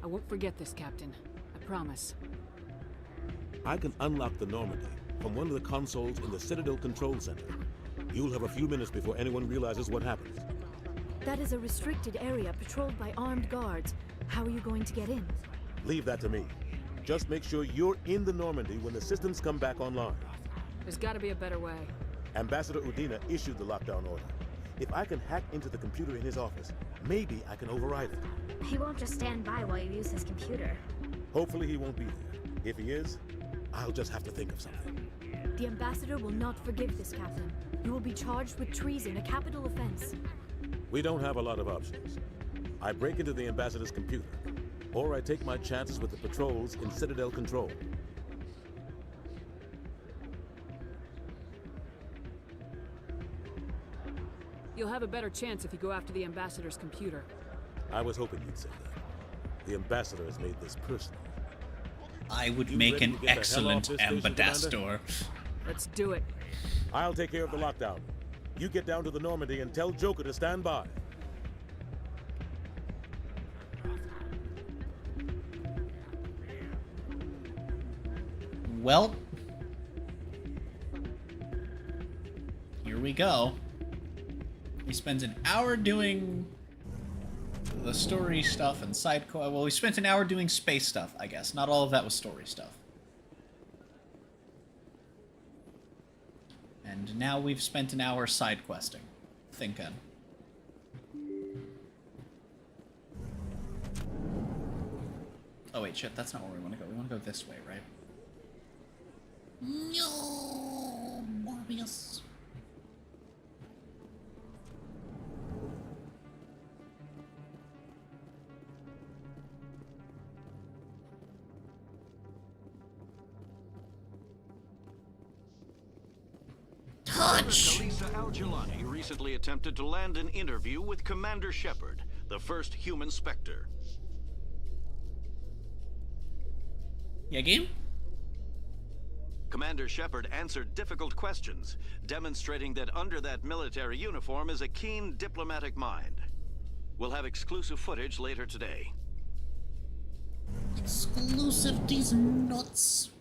I won't forget this, Captain. I promise. I can unlock the Normandy from one of the consoles in the Citadel Control Center. You'll have a few minutes before anyone realizes what happened. That is a restricted area patrolled by armed guards. How are you going to get in? Leave that to me. Just make sure you're in the Normandy when the systems come back online. There's got to be a better way. Ambassador Udina issued the lockdown order. If I can hack into the computer in his office, maybe I can override it. He won't just stand by while you use his computer. Hopefully he won't be there. If he is, I'll just have to think of something. The Ambassador will not forgive this, Captain. You will be charged with treason, a capital offense. We don't have a lot of options. I break into the Ambassador's computer, or I take my chances with the patrols in Citadel Control. You'll have a better chance if you go after the Ambassador's computer. I was hoping you'd say that. The Ambassador has made this personal. I would make an excellent ambassador. Let's do it. I'll take care of the lockdown. You get down to the Normandy and tell Joker to stand by. Well, here we go. We spent an hour doing the story stuff and well, we spent an hour doing space stuff, I guess. Not all of that was story stuff. And now we've spent an hour side questing. Thinking. Oh wait, shit, that's not where we want to go. We want to go this way, right? No, Morbius. Touch! Elisa Al-Jelani recently attempted to land an interview with Commander Shepard, the first human Spectre. Yeah, game? Commander Shepard answered difficult questions, demonstrating that under that military uniform is a keen diplomatic mind. We'll have exclusive footage later today. Exclusive, these nuts.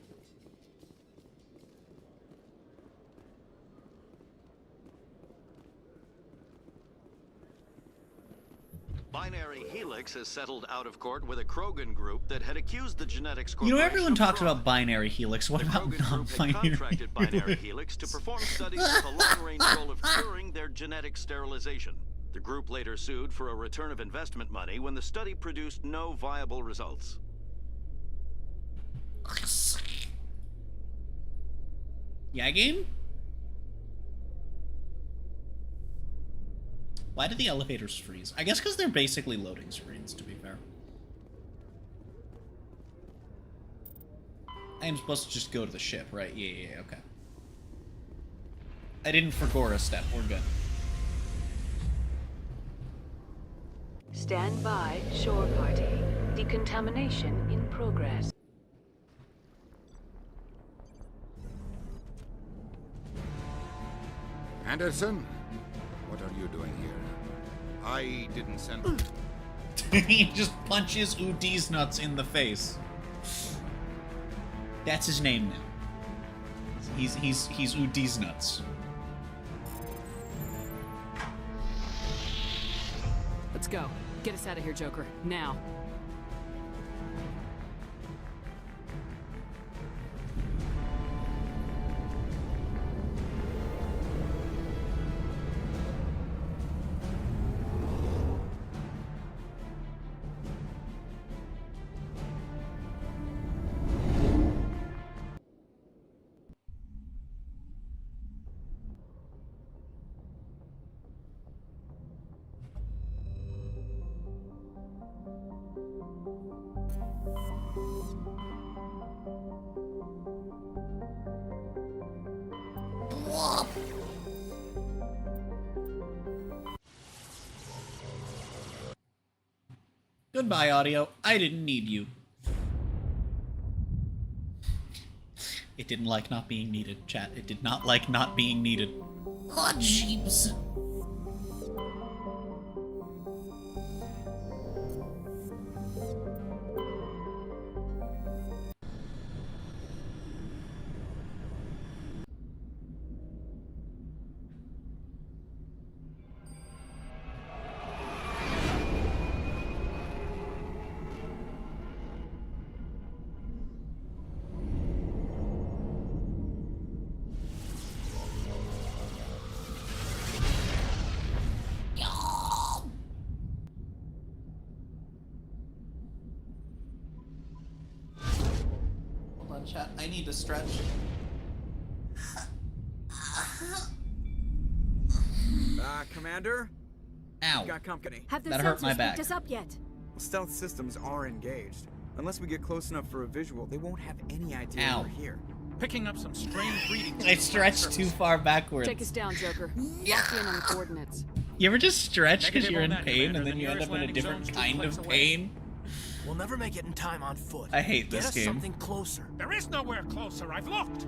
Binary Helix has settled out of court with a Krogan group that had accused the Genetics You Corporation. know, everyone talks about binary helix. What about non-binary? Contracted Binary Helix to perform studies with a long-range goal of curing their genetic sterilization. The group later sued for a return of investment money when the study produced no viable results. Yeah, game? Why do the elevators freeze? I guess because they're basically loading screens, to be fair. I am supposed to just go to the ship, right? Yeah, okay. I didn't forgo a step. We're good. Stand by, shore party. Decontamination in progress. Anderson, what are you doing here? I didn't send... He just punches Ud's nuts in the face. That's his name now. He's Ud's nuts. Let's go. Get us out of here, Joker. Now. Goodbye, audio. I didn't need you. It didn't like not being needed, chat. It did not like not being needed. Oh, jeeps. Chat, I need to stretch. Commander? Ow. We've got company. Have the That hurt my sensors back. picked us up yet? Stealth systems are engaged. Unless we get close enough for a visual, they won't have any idea Ow. we're here. Picking up some strange readings. I stretched too far backwards. Take us down, Joker. Lock in on the coordinates. You ever just stretch because Negative you're on in that, pain Commander. and then The you end nearest up in a landing different zone's 2 kind clicks of away. pain? We'll never make it in time on foot. I hate Get this us game. something closer. There is nowhere closer. I've looked.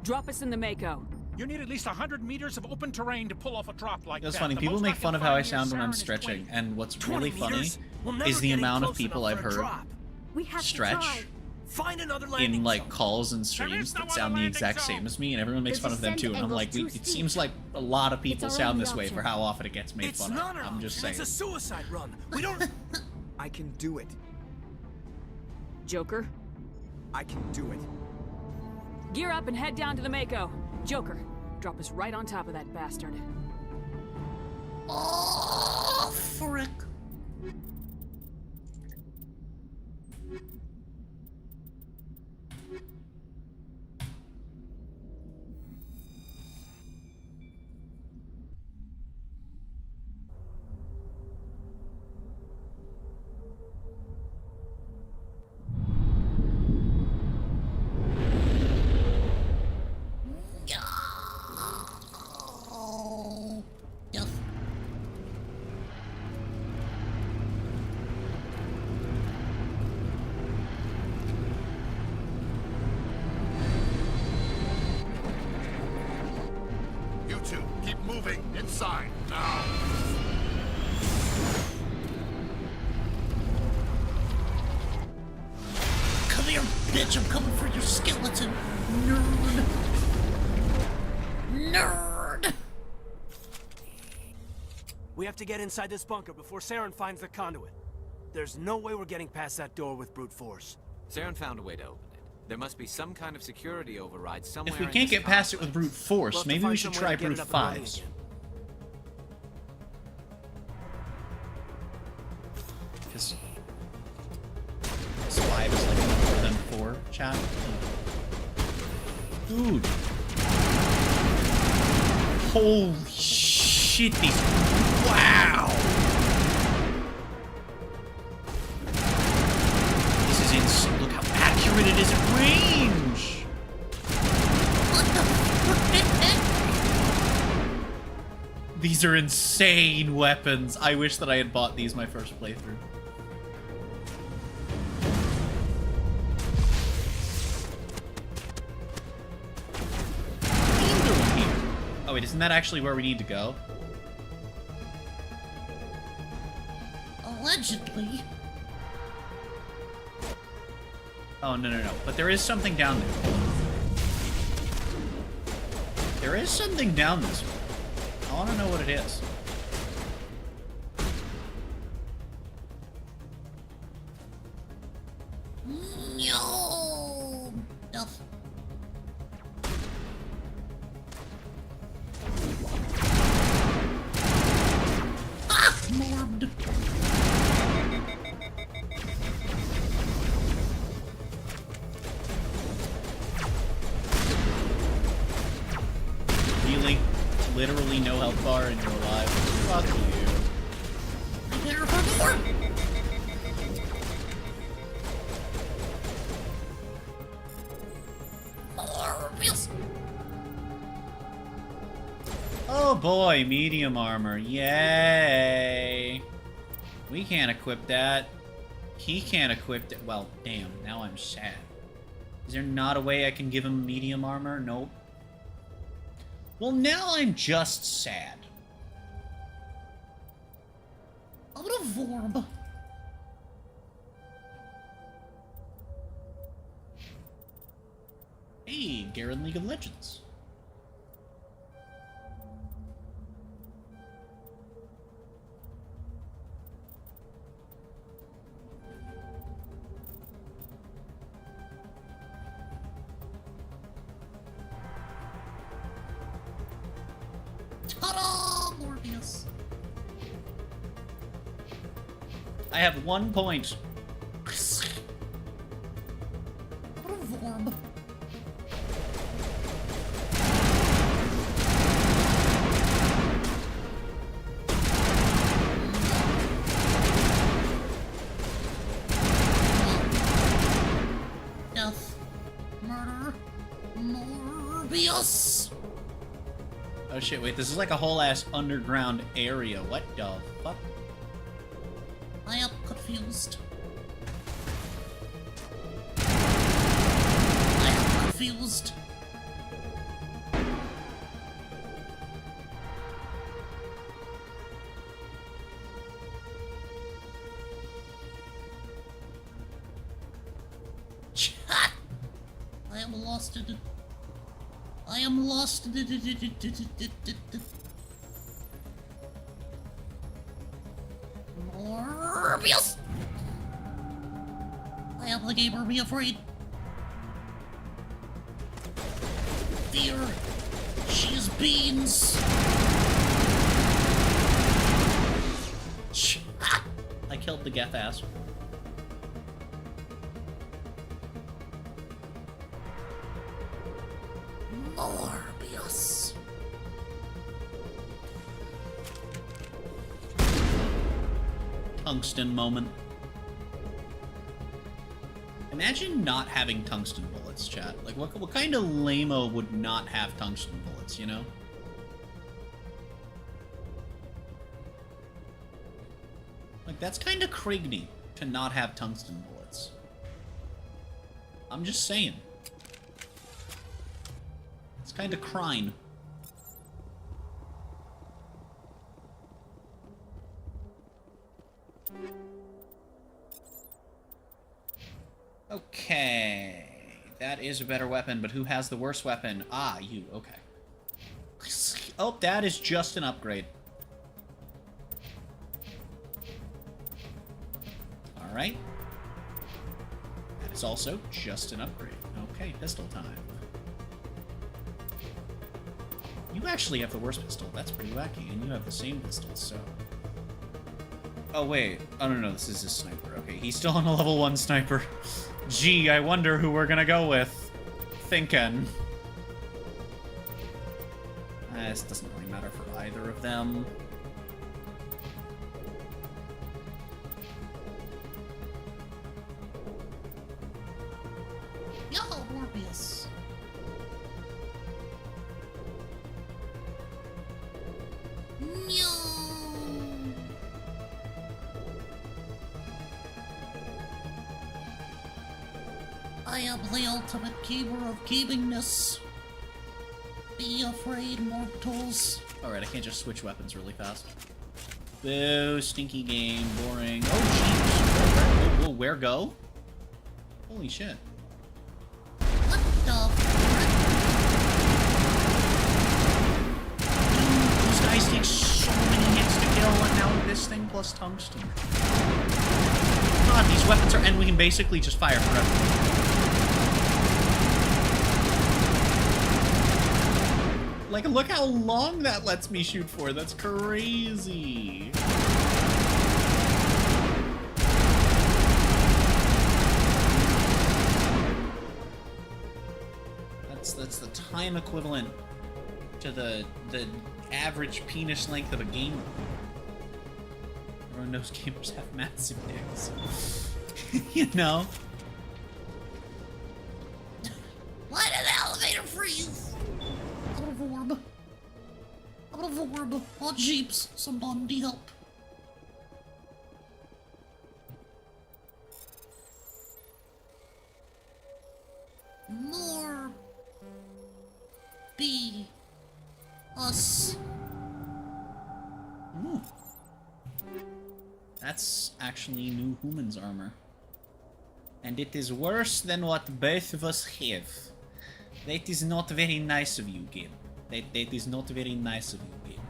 Drop us in the Mako. You need at least 100 meters of open terrain to pull off a drop like It's that. funny, The people most make I can fun of how I find near sound when I'm Saren is stretching, 20. and what's 20 really funny meters? We'll never is the get in amount of close people enough I've for a heard drop. We have to stretch try. Find another landing in like zone. calls and streams that sound the exact same as me, and everyone makes fun of them too. And I'm like, it seems like a lot of people sound this way for how often it gets made It's fun not of. an I'm just option. saying. It's a suicide run. We don't. I can do it. Joker, I can do it. gear up and head down to the Mako. Joker, drop us right on top of that bastard. Oh, frick. inside now. Come here, bitch! I'm coming for your skeleton, nerd. Nerd. We have to get inside this bunker before Saren finds the conduit. There's no way we're getting past that door with brute force. Saren found a way to open it. There must be some kind of security override somewhere. If we can't get past it with brute force, maybe we should try brute fives. Because 5 is like more than 4, chat. Dude. Holy shit, these. Wow! This is insane. Look how accurate it is at range! What the frick? These are insane weapons. I wish that I had bought these my first playthrough. What are you doing here? Oh wait, isn't that actually where we need to go? Allegedly. Oh, no. But there is something down there. There is something down this way. I want to know what it is. No. Duff. Ah! Morbed. Really? Literally no health bar and you're alive. Fuck you. There for more! Morbius! Oh boy, medium armor. Yay! We can't equip that. He can't equip it. Well, damn, now I'm sad. Is there not a way I can give him medium armor? Nope. Well, now I'm just sad. I'm gonna vorb. Hey, Garen League of Legends. Ta-da! Morbius. I have 1 point. What a vorb. Death. Murder. Morbius. Oh shit, wait, this is like a whole ass underground area. What the fuck? I am confused. I am confused. Chat! I am lost. I am lost. Morbius! I am the gamer, be afraid. Fear. She is beans. I killed the Geth ass. Morbius. Tungsten moment. Imagine not having tungsten bullets, chat. Like, what kind of lame-o would not have tungsten bullets, you know? Like, that's kind of Kriegny to not have tungsten bullets. I'm just saying. It's kind of crime. Okay. That is a better weapon, but who has the worst weapon? Ah, you. Okay. Oh, that is just an upgrade. Alright. That is also just an upgrade. Okay, pistol time. You actually have the worst pistol. That's pretty wacky. And you have the same pistol, so... Oh, wait. Oh, no, this is his sniper. Okay, he's still on a level 1 sniper. Gee, I wonder who we're gonna go with. Thinking. This doesn't really matter for either of them. Yo, Morbius. I am the ultimate keeper of keepingness. Be afraid, mortals. Alright, I can't just switch weapons really fast. Boo, stinky game, boring. Oh, jeez. Whoa, where go? Holy shit. What the frick? Dude, those guys take so many hits to kill, and now this thing plus tungsten. God, these weapons are... And we can basically just fire forever. Like, look how long that lets me shoot for. That's crazy. That's the time equivalent to the average penis length of a gamer. Everyone knows gamers have massive dicks. You know? Why did the elevator freeze? Out of orb. Out of orb. Oh, jeeps. Somebody help. More. Be. Us. Ooh. That's actually new human's armor. And it is worse than what both of us have. That is not very nice of you, game. That is not very nice of you, game.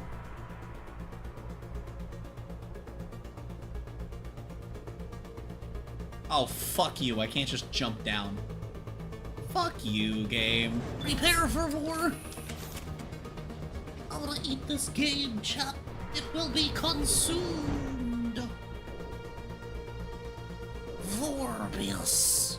Oh, fuck you. I can't just jump down. Fuck you, game. Prepare for war. I wanna eat this game, chat. It will be consumed. Vorbius.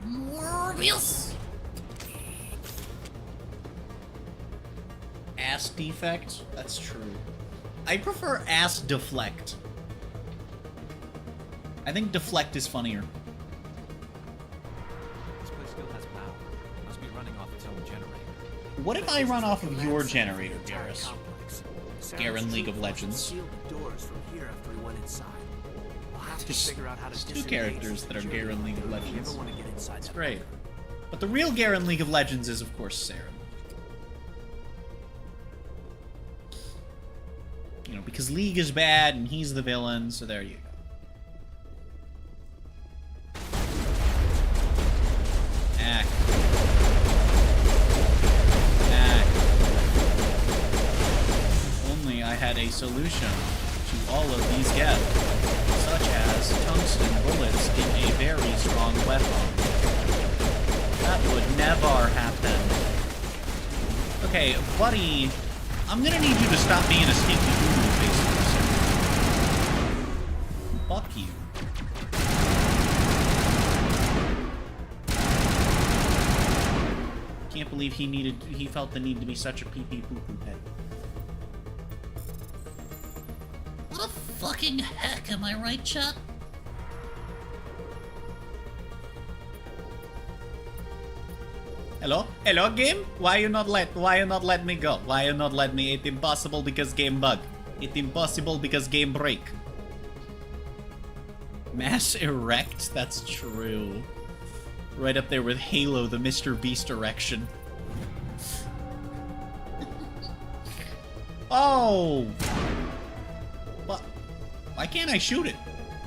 Morbius! Ass defect? That's true. I prefer ass deflect. I think deflect is funnier. This place still has power. It must be running off its own generator. What if I run off of your generator, Garrus? Garen League of Legends. Sealed the doors from here after we went inside. We'll have to There's figure out how to two characters that are Garen League of Legends. want to get inside. It's great. But the real Garen League of Legends is, of course, Saren. You know, because League is bad and he's the villain, so there you go. Ack. Ack. If only I had a solution to all of these gifts, such as tungsten bullets in a very strong weapon. That would never happen. Okay, buddy, I'm gonna need you to stop being a sneaky voodoo face for a second. fuck you. Can't believe he felt the need to be such a pee-pee poo-poo pet. What the fucking heck, am I right, chat? Hello? Hello, game? Why you not let me go? Why you not let me? It's impossible because game bug. It's impossible because game break. Mass erect? That's true. Right up there with Halo, the Mr. Beast erection. Oh! What? Why can't I shoot it?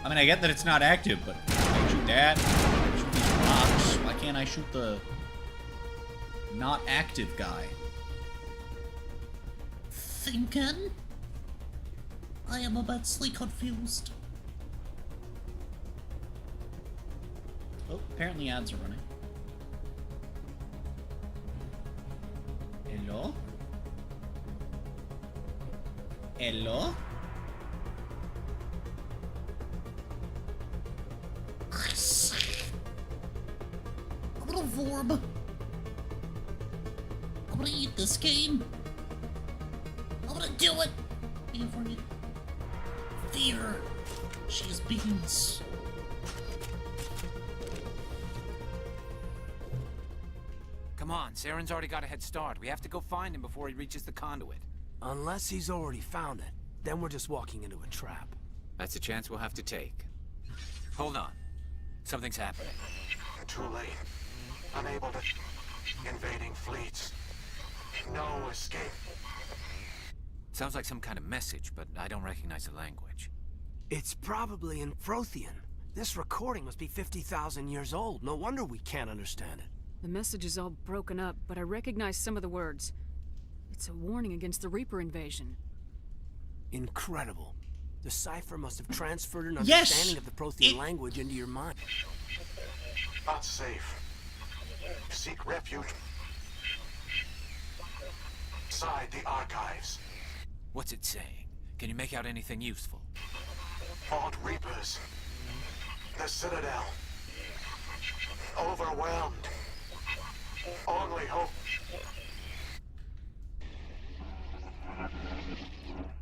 I mean, I get that it's not active, but I can shoot that. Shoot these rocks. Why can't I shoot the not active guy? Thinking? I am immensely confused. Oh, apparently ads are running. Hello? Hello? I'm gonna vorb. I'm gonna eat this game. I'm gonna do it. Fear. She has beans. Come on, Saren's already got a head start. We have to go find him before he reaches the conduit. Unless he's already found it, then we're just walking into a trap. That's a chance we'll have to take. Hold on. Something's happening. Too late. Unable to... Invading fleets. No escape. Sounds like some kind of message, but I don't recognize the language. It's probably in Prothean. This recording must be 50,000 years old. No wonder we can't understand it. The message is all broken up, but I recognize some of the words. It's a warning against the Reaper invasion. Incredible. The cipher must have transferred an understanding of the Prothean language into your mind. Not safe. Seek refuge. Inside the archives. What's it saying? Can you make out anything useful? Fought Reapers. The Citadel. Overwhelmed. Only hope.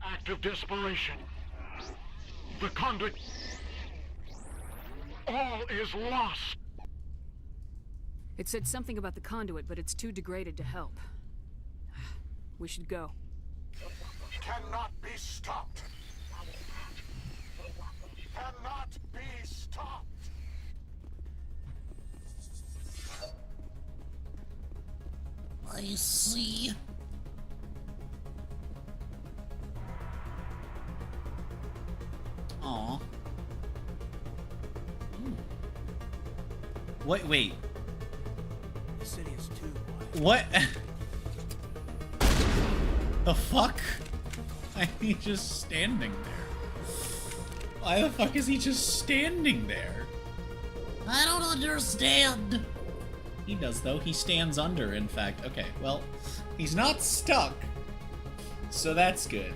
Act of desperation. The conduit. All is lost. It said something about the conduit, but it's too degraded to help. We should go. Cannot be stopped. Cannot be stopped. I see. Aw. Wait. The city is too What? The fuck? Why is he just standing there? Why the fuck is he just standing there? I don't understand. He does, though. He stands under, in fact. Okay, well, he's not stuck. So that's good.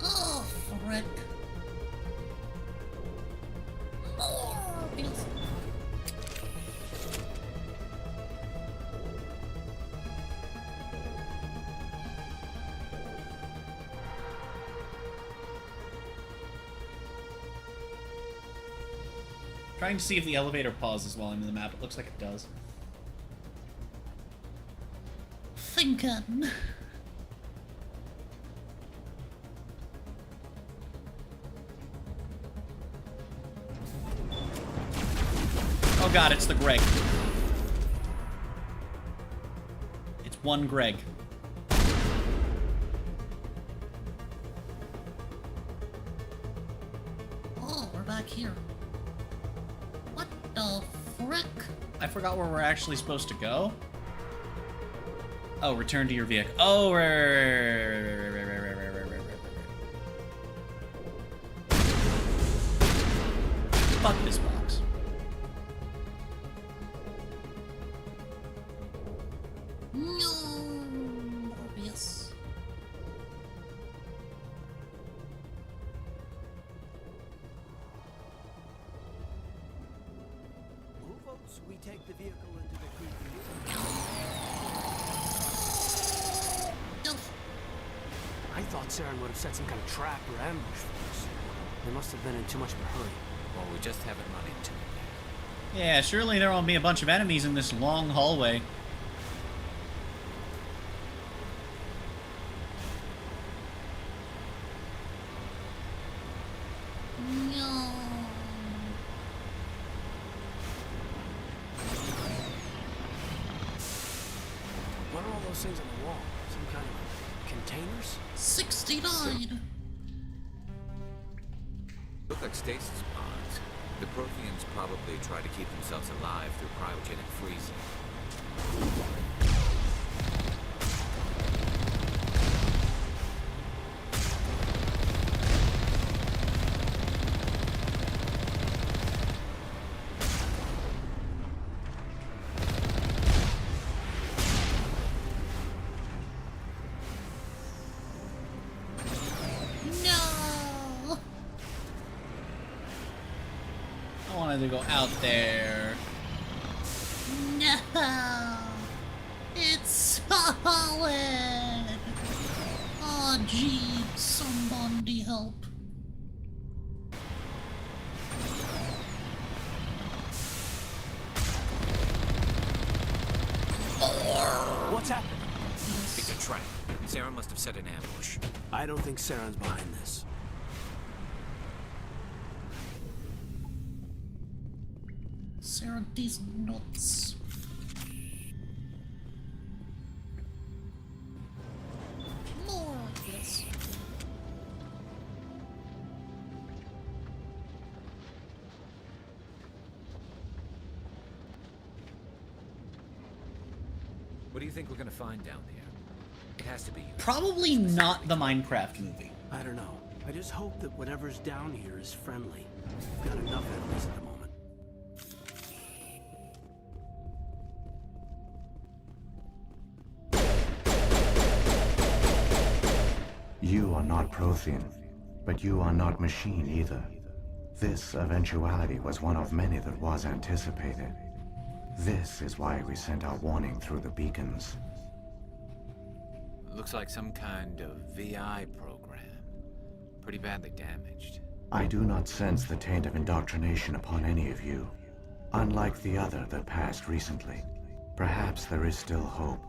Oh, frick. Trying to see if the elevator pauses while I'm in the map. It looks like it does. Thinking. Oh god, it's the Greg. It's one Greg. Oh, we're back here. What the frick? I forgot where we're actually supposed to go. Oh, return to your vehicle. Oh, right. Fuck this box. No, Morbius. we take the vehicle into the creepy... I thought Saren would have set some kind of trap or ambush for us. They must have been in too much of a hurry. Well, we just haven't run into it yet. Yeah, surely there won't be a bunch of enemies in this long hallway. No. What are all those things on the wall? Some kind of containers? 69. Look like stasis pods. The Protheans probably try to keep themselves alive through cryogenic freezing. No. I wanted to go out there. No. It's solid. Oh, gee, somebody help. What's happening? It's a trap. Sarah must have set an ambush. I don't think Saren's behind this. Sarah, these nuts. More of this. What do you think we're gonna find down there? It has to be useful. Probably not the Minecraft movie. I don't know. I just hope that whatever's down here is friendly. We've got enough enemies at the moment. You are not Prothean, but you are not machine either. This eventuality was one of many that was anticipated. This is why we sent our warning through the beacons. Looks like some kind of VI program. Pretty badly damaged. I do not sense the taint of indoctrination upon any of you. Unlike the other that passed recently. Perhaps there is still hope.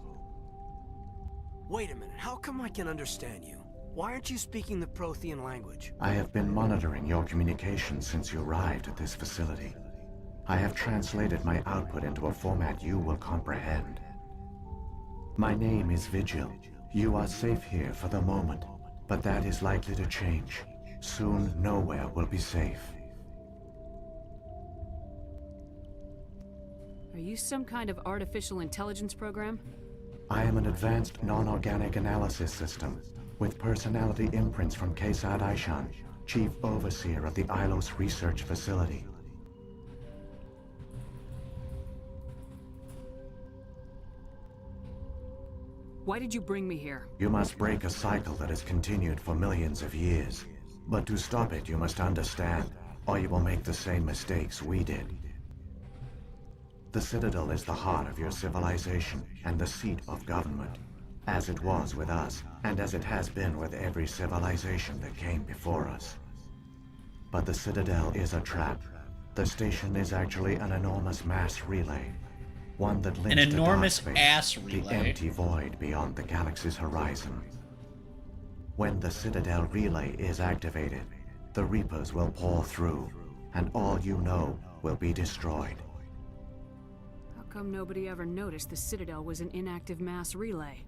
Wait a minute, how come I can understand you? Why aren't you speaking the Prothean language? I have been monitoring your communications since you arrived at this facility. I have translated my output into a format you will comprehend. My name is Vigil. You are safe here for the moment, but that is likely to change. Soon, nowhere will be safe. Are you some kind of artificial intelligence program? I am an advanced non-organic analysis system, with personality imprints from Kesad Aishan, Chief Overseer of the Ilos Research Facility. Why did you bring me here? You must break a cycle that has continued for millions of years. But to stop it, you must understand, or you will make the same mistakes we did. The Citadel is the heart of your civilization and the seat of government, as it was with us, and as it has been with every civilization that came before us. But the Citadel is a trap. The station is actually an enormous mass relay. One that links An enormous to dark space, ass relay. the empty void beyond the galaxy's horizon. When the Citadel relay is activated, the Reapers will pour through, and all you know will be destroyed. How come nobody ever noticed the Citadel was an inactive mass relay?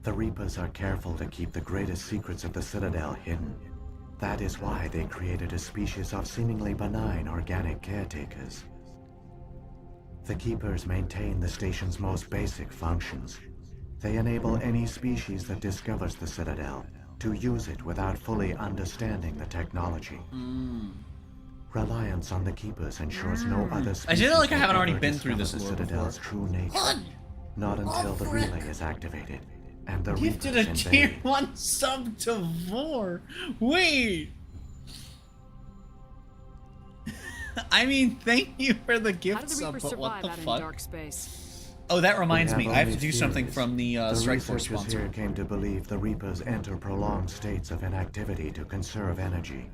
The Reapers are careful to keep the greatest secrets of the Citadel hidden. That is why they created a species of seemingly benign organic caretakers. The Keepers maintain the station's most basic functions. They enable any species that discovers the Citadel to use it without fully understanding the technology. Reliance on the Keepers ensures no other species I feel like I haven't will already ever been through discover this the lore Citadel's before. true nature. Not until the relay is activated, and the Gifted Reapers a invade. tier 1 sub to Vor. Wait. I mean, thank you for the How gift do the sub, Reapers but what survive the out in fuck? dark space? Oh, that reminds We me. I have to only do something theories. from the Strike Force researchers sponsor. here came to believe the Reapers enter prolonged states of inactivity to conserve energy.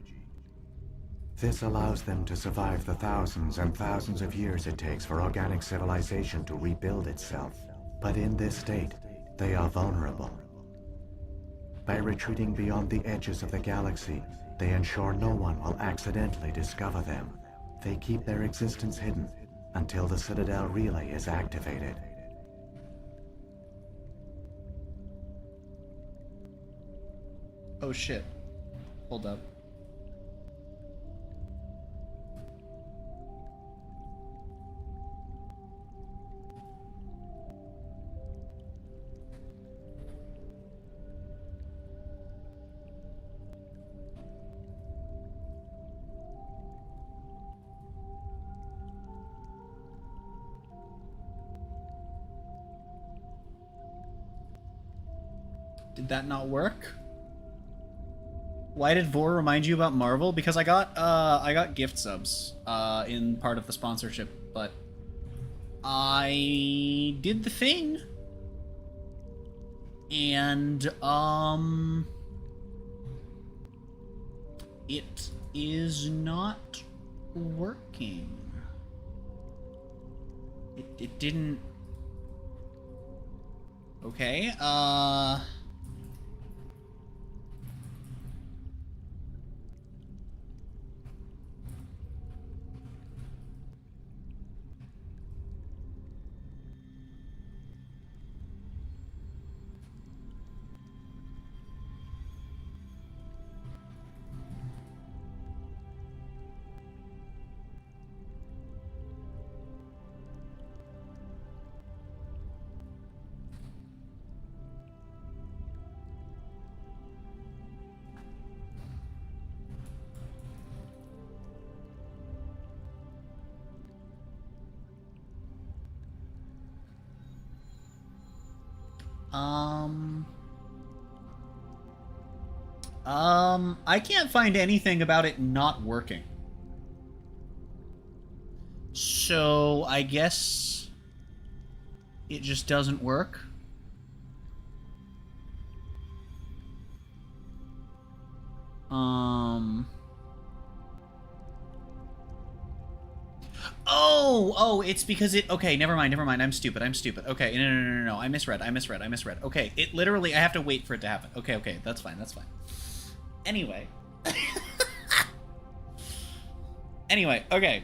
This allows them to survive the thousands and thousands of years it takes for organic civilization to rebuild itself. But in this state, they are vulnerable. By retreating beyond the edges of the galaxy, they ensure no one will accidentally discover them. They keep their existence hidden until the Citadel relay is activated. Oh shit. Hold up. Did that not work? Why did Vor remind you about Marvel? Because I got gift subs in part of the sponsorship, but I did the thing. And it is not working. It didn't. Okay, I can't find anything about it not working. So, I guess it just doesn't work. Oh, it's because it, okay, never mind, I'm stupid, okay, no, I misread, okay, it literally, I have to wait for it to happen, okay, that's fine. Anyway. Okay,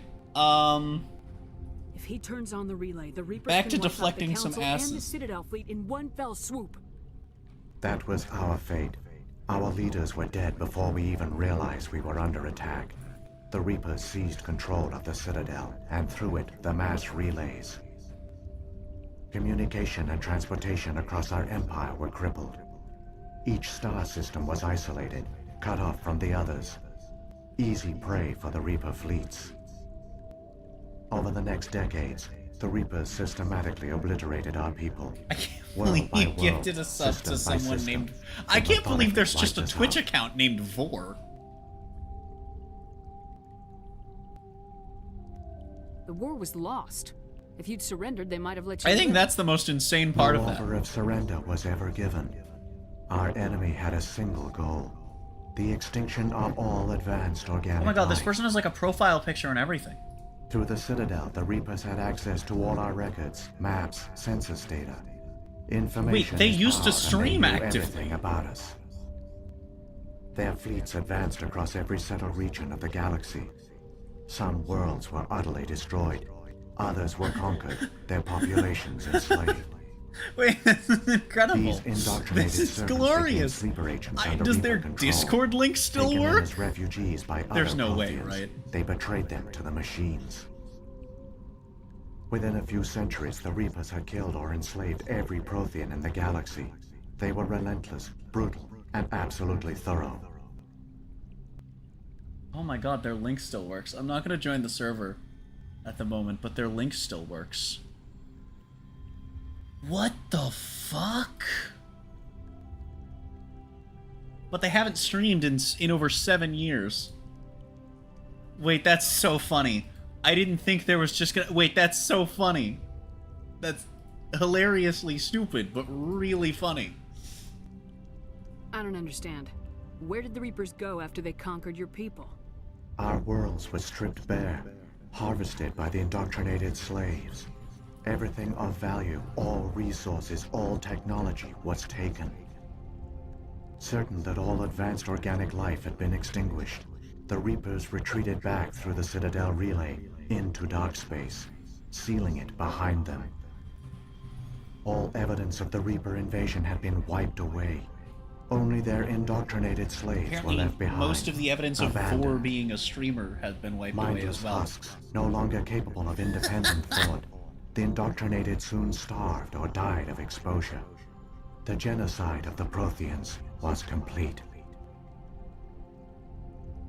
If he turns on the relay, the Reapers back to can wipe out deflecting the some Council and the asses. Citadel fleet in one fell swoop. That was our fate. Our leaders were dead before we even realized we were under attack. The Reapers seized control of the Citadel, and through it, the mass relays. Communication and transportation across our empire were crippled. Each star system was isolated, cut off from the others. Easy prey for the Reaper fleets. Over the next decades, the Reapers systematically obliterated our people. I can't believe you gifted a sub to someone named... I can't believe there's just a Twitch account named Vor. The war was lost. If you'd surrendered, they might have let you I think live. that's the most insane part of No that. offer of surrender was ever given. Our enemy had a single goal. The extinction of all advanced organic Oh my god, this life. person has like a profile picture and everything. Through the Citadel, the Reapers had access to all our records, maps, census data. Information they is used to power, and they stream knew actively. everything about us. Their fleets advanced across every settled region of the galaxy. Some worlds were utterly destroyed. Others were conquered, their populations enslaved. Wait, this is incredible. These indoctrinated This is servants became glorious. sleeper agents under Does Reaper their control. Discord link still Taken in work? as refugees by There's other no way, Protheans, right? They betrayed them to the machines. Within a few centuries, the Reapers had killed or enslaved every Prothean in the galaxy. They were relentless, brutal, and absolutely thorough. Oh my god, their link still works. I'm not gonna join the server at the moment, but their link still works. What the fuck? But they haven't streamed in over 7 years. Wait, that's so funny. I didn't think there was just gonna... Wait, that's so funny. That's hilariously stupid, but really funny. I don't understand. Where did the Reapers go after they conquered your people? Our worlds were stripped bare, harvested by the indoctrinated slaves. Everything of value, all resources, all technology was taken. Certain that all advanced organic life had been extinguished, the Reapers retreated back through the Citadel relay into dark space, sealing it behind them. All evidence of the Reaper invasion had been wiped away. Only their indoctrinated slaves Apparently, were left behind. most of the evidence of abandoned. Vor being a streamer has been wiped away Mindless as well. husks, no longer capable of independent thought. The indoctrinated soon starved or died of exposure. The genocide of the Protheans was complete.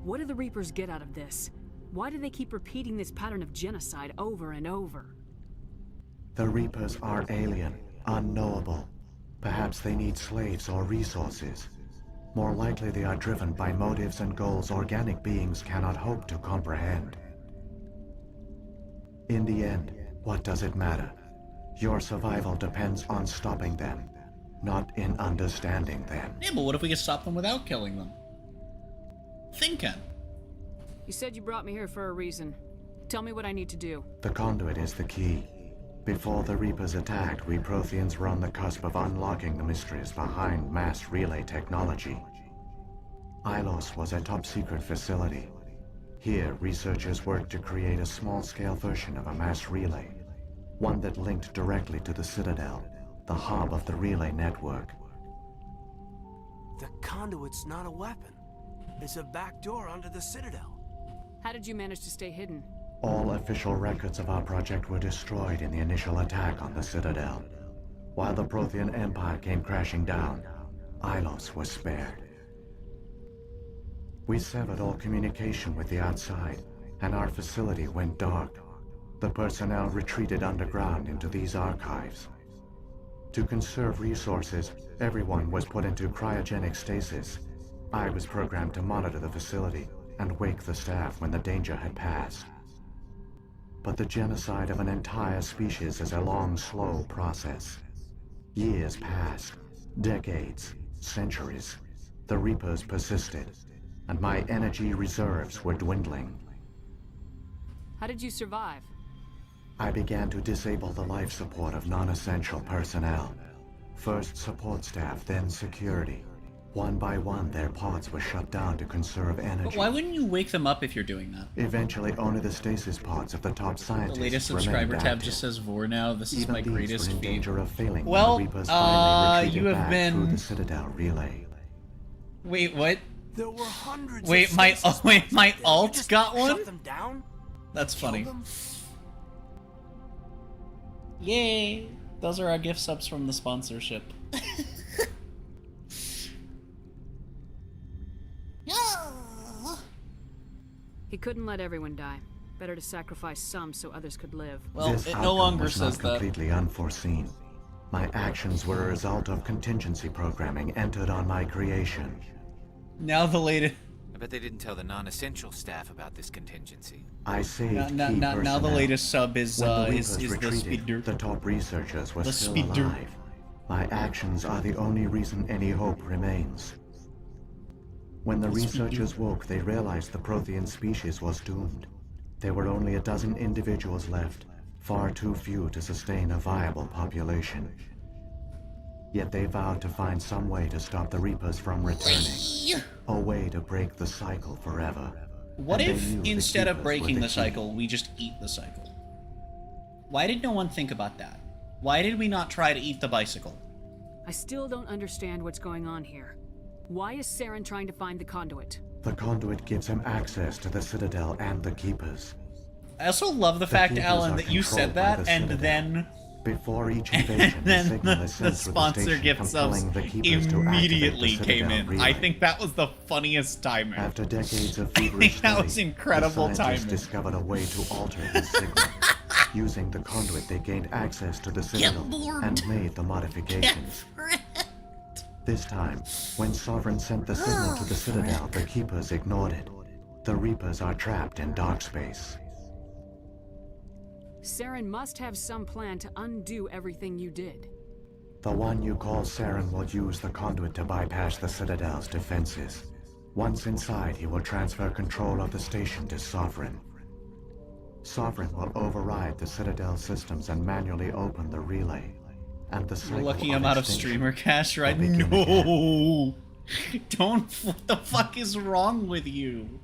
What do the Reapers get out of this? Why do they keep repeating this pattern of genocide over and over? The Reapers are alien, unknowable. Perhaps they need slaves or resources. More likely they are driven by motives and goals organic beings cannot hope to comprehend. In the end, what does it matter? Your survival depends on stopping them, not in understanding them. Yeah, but what if we could stop them without killing them? Thinking. You said you brought me here for a reason. Tell me what I need to do. The conduit is the key. Before the Reapers attacked, we Protheans were on the cusp of unlocking the mysteries behind mass relay technology. Ilos was a top-secret facility. Here, researchers worked to create a small-scale version of a mass relay, one that linked directly to the Citadel, the hub of the relay network. The conduit's not a weapon. It's a back door under the Citadel. How did you manage to stay hidden? All official records of our project were destroyed in the initial attack on the Citadel. While the Prothean Empire came crashing down, Ilos was spared. We severed all communication with the outside, and our facility went dark. The personnel retreated underground into these archives. To conserve resources, everyone was put into cryogenic stasis. I was programmed to monitor the facility and wake the staff when the danger had passed. But the genocide of an entire species is a long, slow process. Years passed, decades, centuries. The Reapers persisted, and my energy reserves were dwindling. How did you survive? I began to disable the life support of non-essential personnel. First support staff, then security. One by one, their pods were shut down to conserve energy. But why wouldn't you wake them up if you're doing that? Eventually, only the stasis pods of the top scientists The latest subscriber tab just says Vor now. This is my greatest feat. Danger of failing well, when the Reapers finally retreated you have back been... through the Citadel relay. Wait, what? There were hundreds wait, of my alt got one? Shut them down? That's funny. Yay! Those are our gift subs from the sponsorship. He couldn't let everyone die. Better to sacrifice some so others could live. Well, This it no outcome longer was says not that. completely unforeseen. My actions were a result of contingency programming entered on my creation. Now the latest... I bet they didn't tell the non-essential staff about this contingency. I saved now the personnel. latest sub is When the the Reapers retreated, speeder. the top researchers were The still speeder. alive. My actions are the only reason any hope remains. When the researchers woke, they realized the Prothean species was doomed. There were only a dozen individuals left, far too few to sustain a viable population. Yet they vowed to find some way to stop the Reapers from returning. A way to break the cycle forever. What And they if, knew the instead of Keepers were breaking the the key. cycle, we just eat the cycle? Why did no one think about that? Why did we not try to eat the bicycle? I still don't understand what's going on here. Why is Saren trying to find the conduit? The conduit gives him access to the Citadel and the Keepers. I also love the The fact, Keepers Alan, are that you controlled said by that, the and Citadel. then... Before each invasion, then the signal is the sent through the sponsor station, gift subs compelling the Keepers to immediately activate the came Citadel in. relay. I think that was the funniest timing. After decades of I feverish think that was study, incredible the scientists timing. discovered a way to alter the signal. Using the conduit, they gained access to the Citadel bored. and made the modifications. This time, when Sovereign sent the signal to the Citadel, the Keepers ignored it. The Reapers are trapped in dark space. Saren must have some plan to undo everything you did. The one you call Saren will use the conduit to bypass the Citadel's defenses. Once inside, he will transfer control of the station to Sovereign. Sovereign will override the Citadel systems and manually open the relay. And the You're cycle lucky of I'm out of extinction streamer cash, right? will begin again. No! Don't. What the fuck is wrong with you?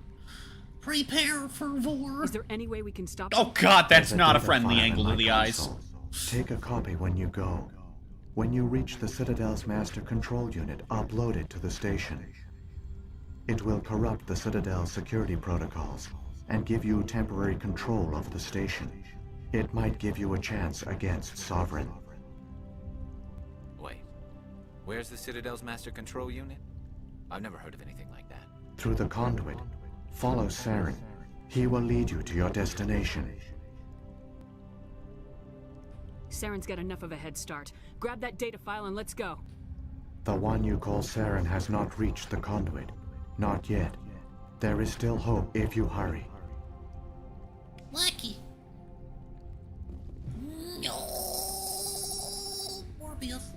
Prepare for war. Is there any way we can stop? Oh god, that's There's not a data friendly file in angle my to the eyes. console. Take a copy when you go. When you reach the Citadel's master control unit, upload it to the station. It will corrupt the Citadel's security protocols and give you temporary control of the station. It might give you a chance against Sovereign. Wait, where's the Citadel's master control unit? I've never heard of anything like that. Through the conduit, follow Saren. He will lead you to your destination. Saren's got enough of a head start. Grab that data file and let's go. The one you call Saren has not reached the conduit. Not yet. There is still hope if you hurry. Lucky. No. Morbius.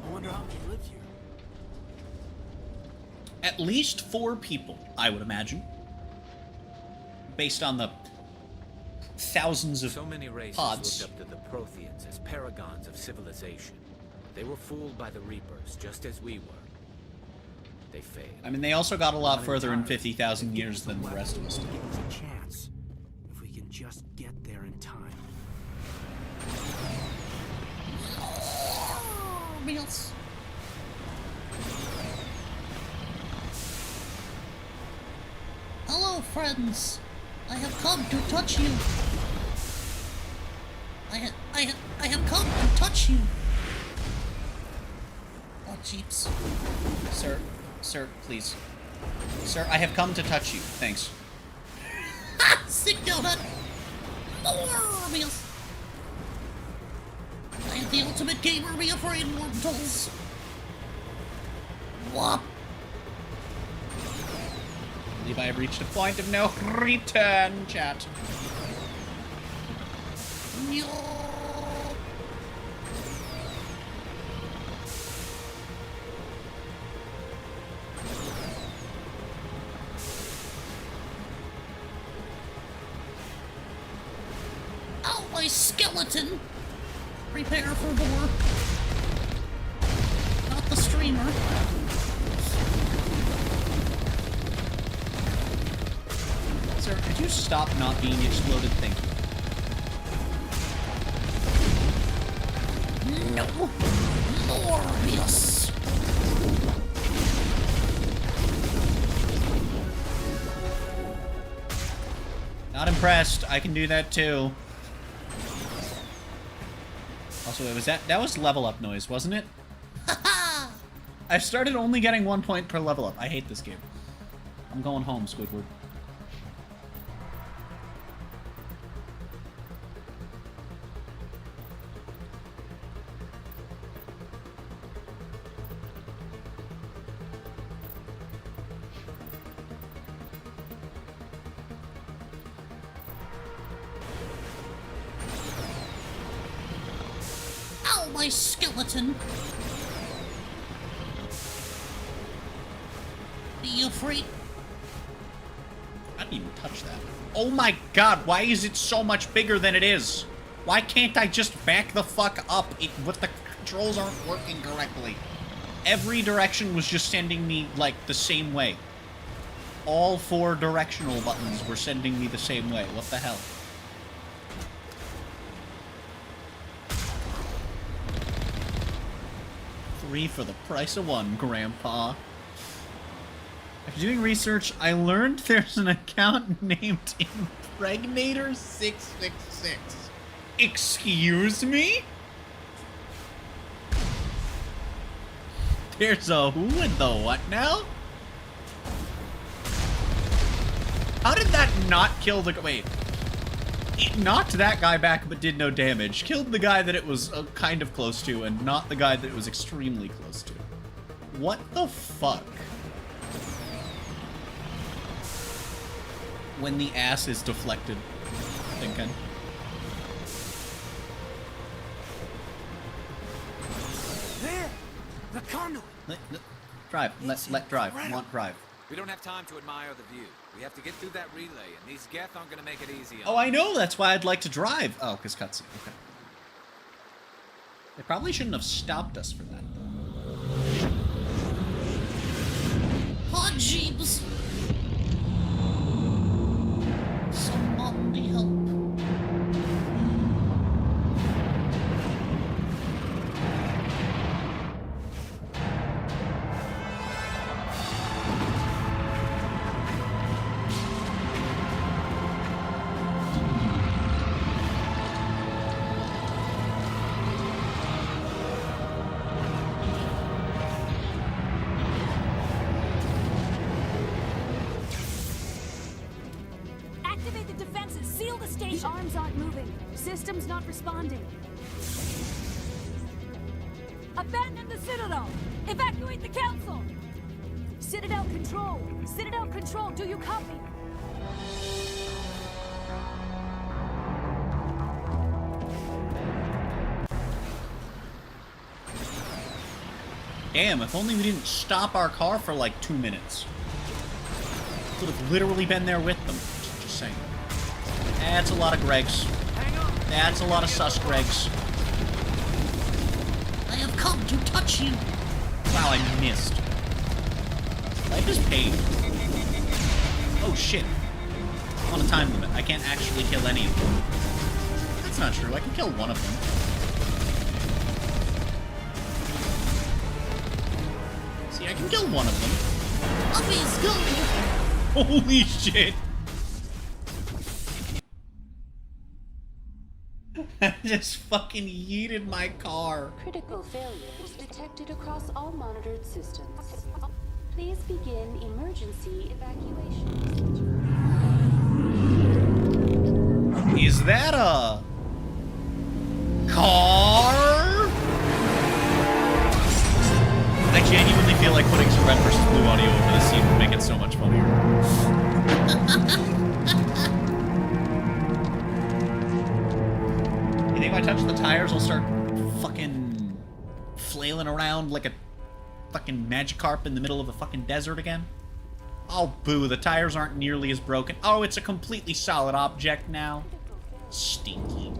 I wonder how many live here. At least 4 people, I would imagine. Based on the thousands of So many races pods. looked up to the Protheans as paragons of civilization. They were fooled by the Reapers, just as we were. They failed. I mean, they also got a lot further in 50,000 years than the rest of us did. Give us a chance. If we can just get there in time. Morbius. Hello, friends. I have come to touch you. I have come to touch you. Oh, jeeps. Sir, please. Sir, I have come to touch you. Thanks. Ha! Sick donut. Morbius. I am the ultimate gamer. Be afraid, mortals. Whop. I believe I have reached a point of no return, chat. Oh, my skeleton. Prepare for war. Not the streamer. Sir, could you stop not being exploded? Thank you. No. Morbius. Not impressed. I can do that too. Also, it was that was level up noise, wasn't it? I started only getting 1 point per level up. I hate this game. I'm going home, Squidward. Ow, my skeleton. Be afraid. I didn't even touch that. Oh my god, why is it so much bigger than it is? Why can't I just back the fuck up? What the controls aren't working correctly. Every direction was just sending me, like, the same way. All 4 directional buttons were sending me the same way. What the hell? Three for the price of 1, Grandpa. After doing research, I learned there's an account named Impregnator666. Excuse me? There's a who and the what now? How did that not kill the... Wait. It knocked that guy back but did no damage. Killed the guy that it was kind of close to and not the guy that it was extremely close to. What the fuck? When the ass is deflected, thinking. There! The conduit! Drive. Let drive. Want drive. We don't have time to admire the view. We have to get through that relay, and these Geth aren't gonna make it easy. Oh, I know. That's why I'd like to drive. Oh, because cutscene. Okay. They probably shouldn't have stopped us for that, though. Hot jeeps! Somebody help. Activate the defenses! Seal the station! The arms aren't moving. System's not responding. Abandon the Citadel! Evacuate the Council! Citadel Control! Citadel Control, do you copy? Damn, if only we didn't stop our car for like 2 minutes. Could have literally been there with them. Just saying. That's a lot of Gregs. That's a lot of sus Gregs. I have come to touch you. Wow, I missed. Life is pain. Oh shit. I'm on a time limit. I can't actually kill any of them. That's not true. I can kill one of them. See, I can kill one of them. Puppies, go! Holy shit! I just fucking yeeted my car. Critical failures detected across all monitored systems. Please begin emergency evacuation. Is that a car? I genuinely feel like putting some red versus blue audio over this scene would make it so much funnier. You think if I touch the tires, I'll start fucking flailing around like a fucking Magikarp in the middle of a fucking desert again? Oh, boo, the tires aren't nearly as broken. Oh, it's a completely solid object now. Stinky.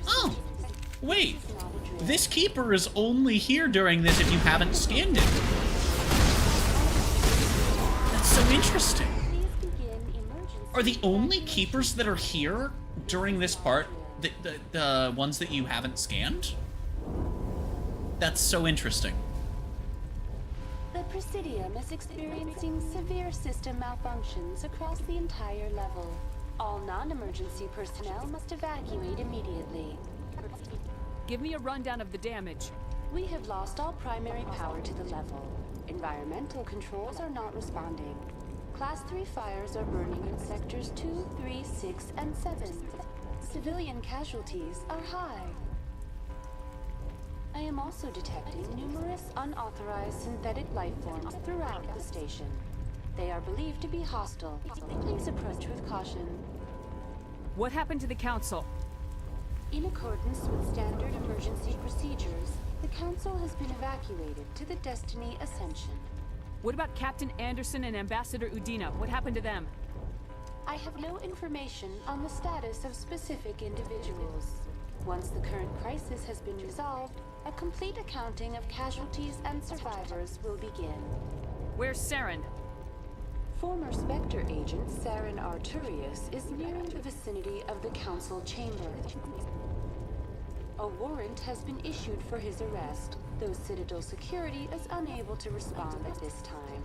Oh, wait. This keeper is only here during this if you haven't scanned it. That's so interesting. Are the only keepers that are here during this part the ones that you haven't scanned? That's so interesting. The Presidium is experiencing severe system malfunctions across the entire level. All non-emergency personnel must evacuate immediately. Give me a rundown of the damage. We have lost all primary power to the level. Environmental controls are not responding. Class 3 fires are burning in sectors 2, 3, 6, and 7. Civilian casualties are high. I am also detecting numerous unauthorized synthetic life forms throughout the station. They are believed to be hostile. Please approach with caution. What happened to the Council? In accordance with standard emergency procedures, the Council has been evacuated to the Destiny Ascension. What about Captain Anderson and Ambassador Udina? What happened to them? I have no information on the status of specific individuals. Once the current crisis has been resolved, a complete accounting of casualties and survivors will begin. Where's Saren? Former Spectre agent Saren Arturius is nearing the vicinity of the Council chamber. A warrant has been issued for his arrest, though Citadel security is unable to respond at this time.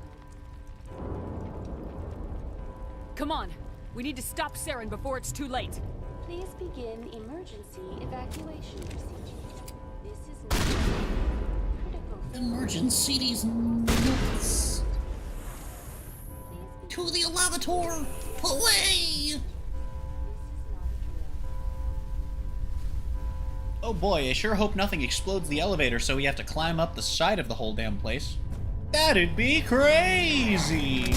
Come on! We need to stop Saren before it's too late! Please begin emergency evacuation procedures. This is not critical. Emergency these nuts. To the elevator! Away! Oh boy, I sure hope nothing explodes the elevator so we have to climb up the side of the whole damn place. That'd be crazy!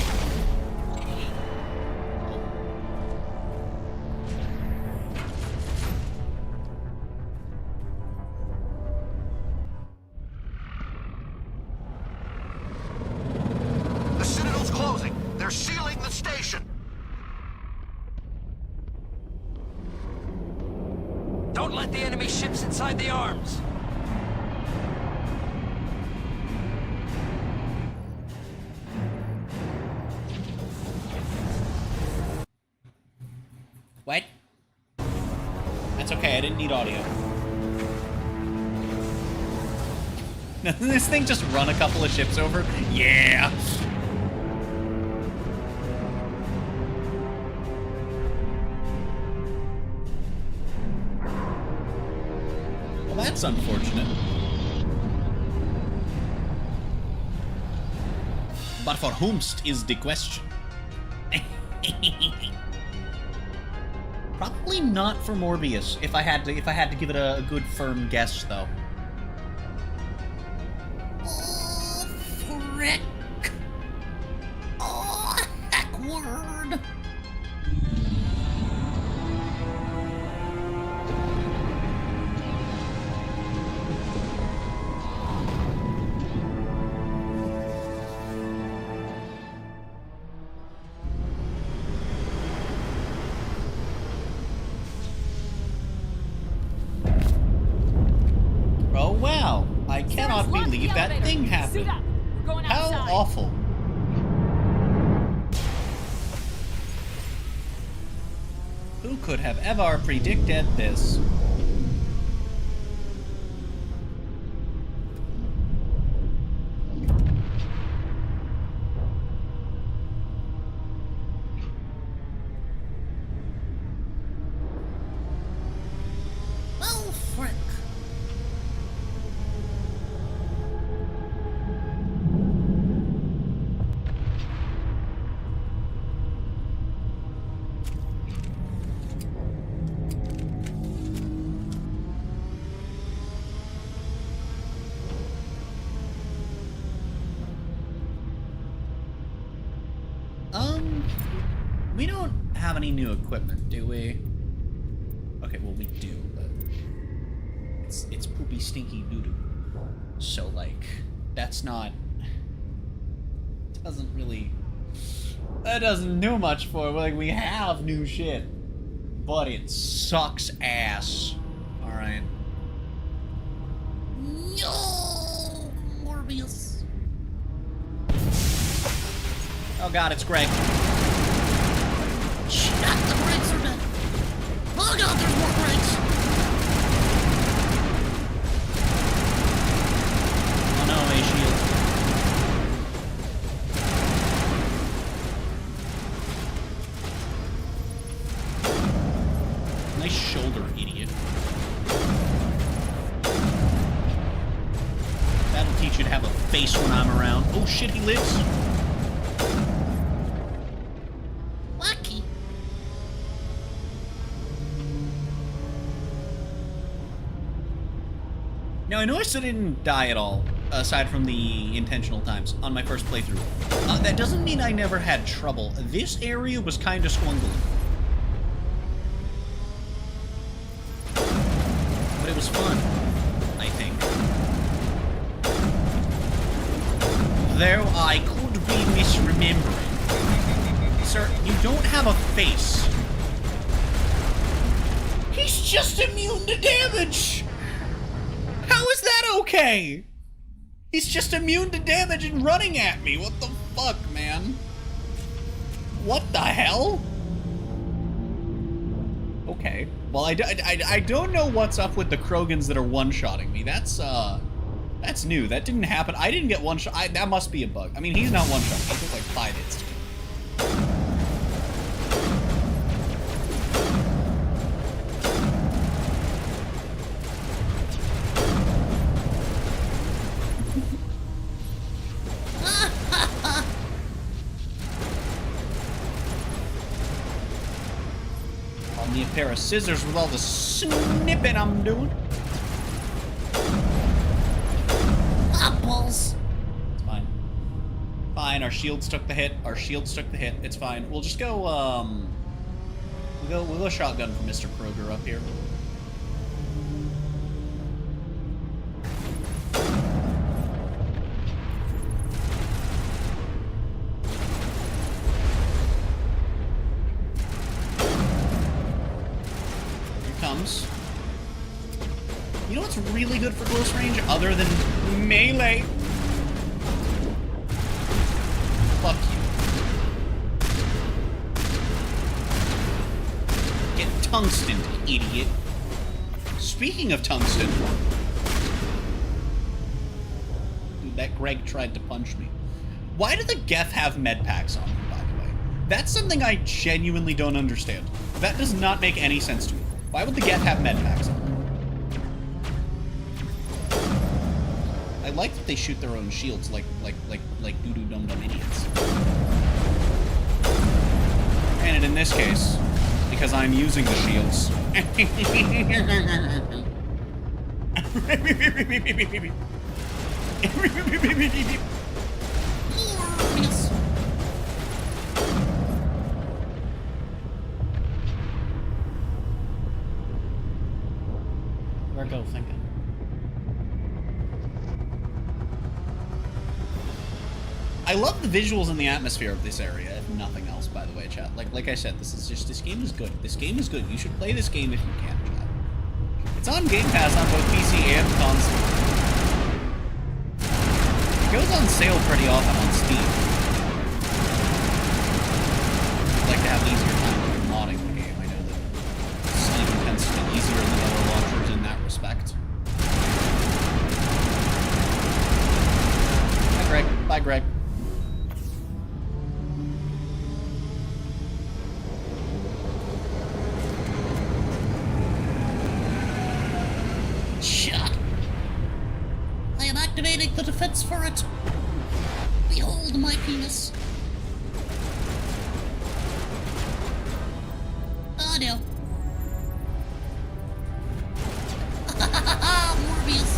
The Citadel's closing. They're sealing the station. Don't let the enemy ships inside the arms. What? That's okay, I didn't need audio. Doesn't this thing just run a couple of ships over? Yeah! Well, that's unfortunate. But for whomst is the question? Probably not for Morbius, if I had to give it a good firm guess, though. Oh, frick! Oh, heck word! Oh wow! I cannot believe that thing happened. How awful. Who could have ever predicted this? Oh, frick. We don't have any new equipment, do we? Okay, well we do, but it's poopy stinky doo-doo. So like, that's not, that doesn't do much for it. Like, we have new shit, but it sucks ass. Alright. No! Morbius. Oh god, it's Greg. Shit, the Gregs are dead. Oh god, there's more Gregs. Oh no, a shield. Nice shoulder, idiot. That'll teach you to have a face when I'm around. Oh shit, he lives. Lucky. Now, I noticed I didn't die at all, aside from the intentional times, on my first playthrough. That doesn't mean I never had trouble. This area was kind of swungly. But it was fun, I think. Though I could be misremembering. Sir, you don't have a face. He's just immune to damage! How is that okay? He's just immune to damage and running at me. What the fuck, man? What the hell? Okay. Well, I don't know what's up with the Krogans that are one-shotting me. That's new. That didn't happen. I didn't get one-shot. That must be a bug. I mean, he's not one-shot. He took like 5 hits to me. I'll need a pair of scissors with all the snipping I'm doing. balls. It's fine. Fine, our shields took the hit. Our shields took the hit. It's fine. We'll just go, we'll go shotgun for Mr. Kroger up here. Comes. You know what's really good for close range other than melee? Fuck you. Get tungsten, idiot. Speaking of tungsten. Dude, that Greg tried to punch me. Why do the Geth have med packs on them, by the way? That's something I genuinely don't understand. That does not make any sense to me. Why would the Geth have med packs on? I like that they shoot their own shields like doo-doo dum-dum idiots. Granted, in this case, because I'm using the shields. Where go thinking? I love the visuals and the atmosphere of this area, if nothing else, by the way, chat. Like I said, this game is good. This game is good. You should play this game if you can, chat. It's on Game Pass on both PC and console. It goes on sale pretty often on Steam. I'd like to have an easier time with modding the game. I know that Steam tends to be easier than other launchers in that respect. Bye, Greg. Bye, Greg. Shut. I am activating the defense for it. Behold my penis. Oh no. Morbius.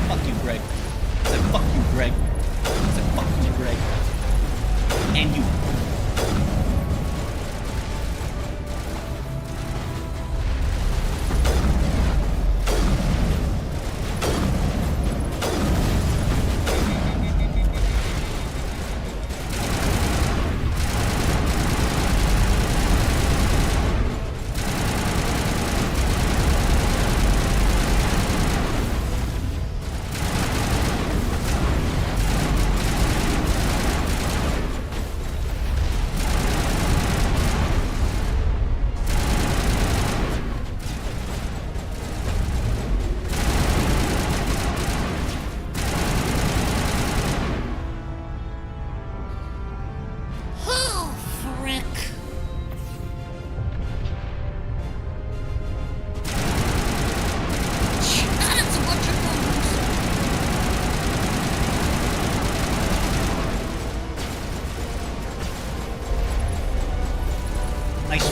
Fuck you, Greg. I said fuck you, Greg. I said fuck you, Greg. And you.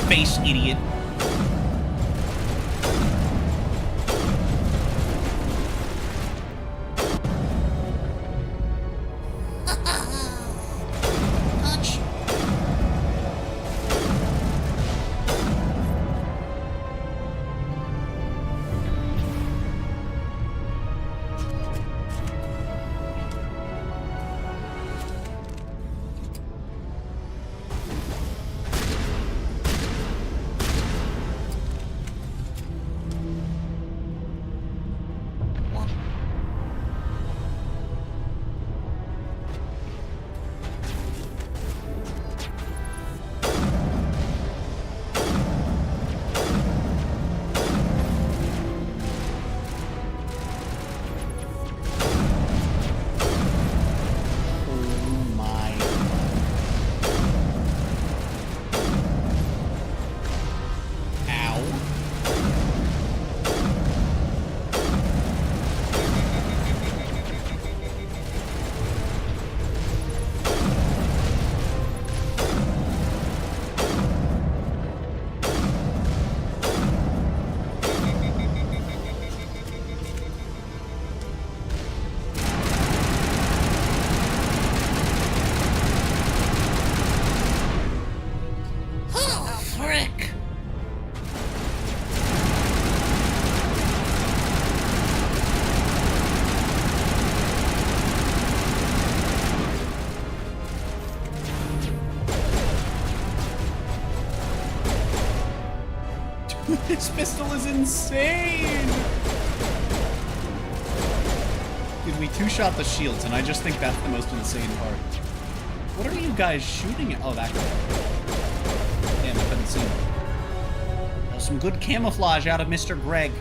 Face, idiot. Touch. This pistol is insane! Dude, we two-shot the shields, and I just think that's the most insane part. What are you guys shooting at? Oh, that guy. Damn, I couldn't see him. That was some good camouflage out of Mr. Greg.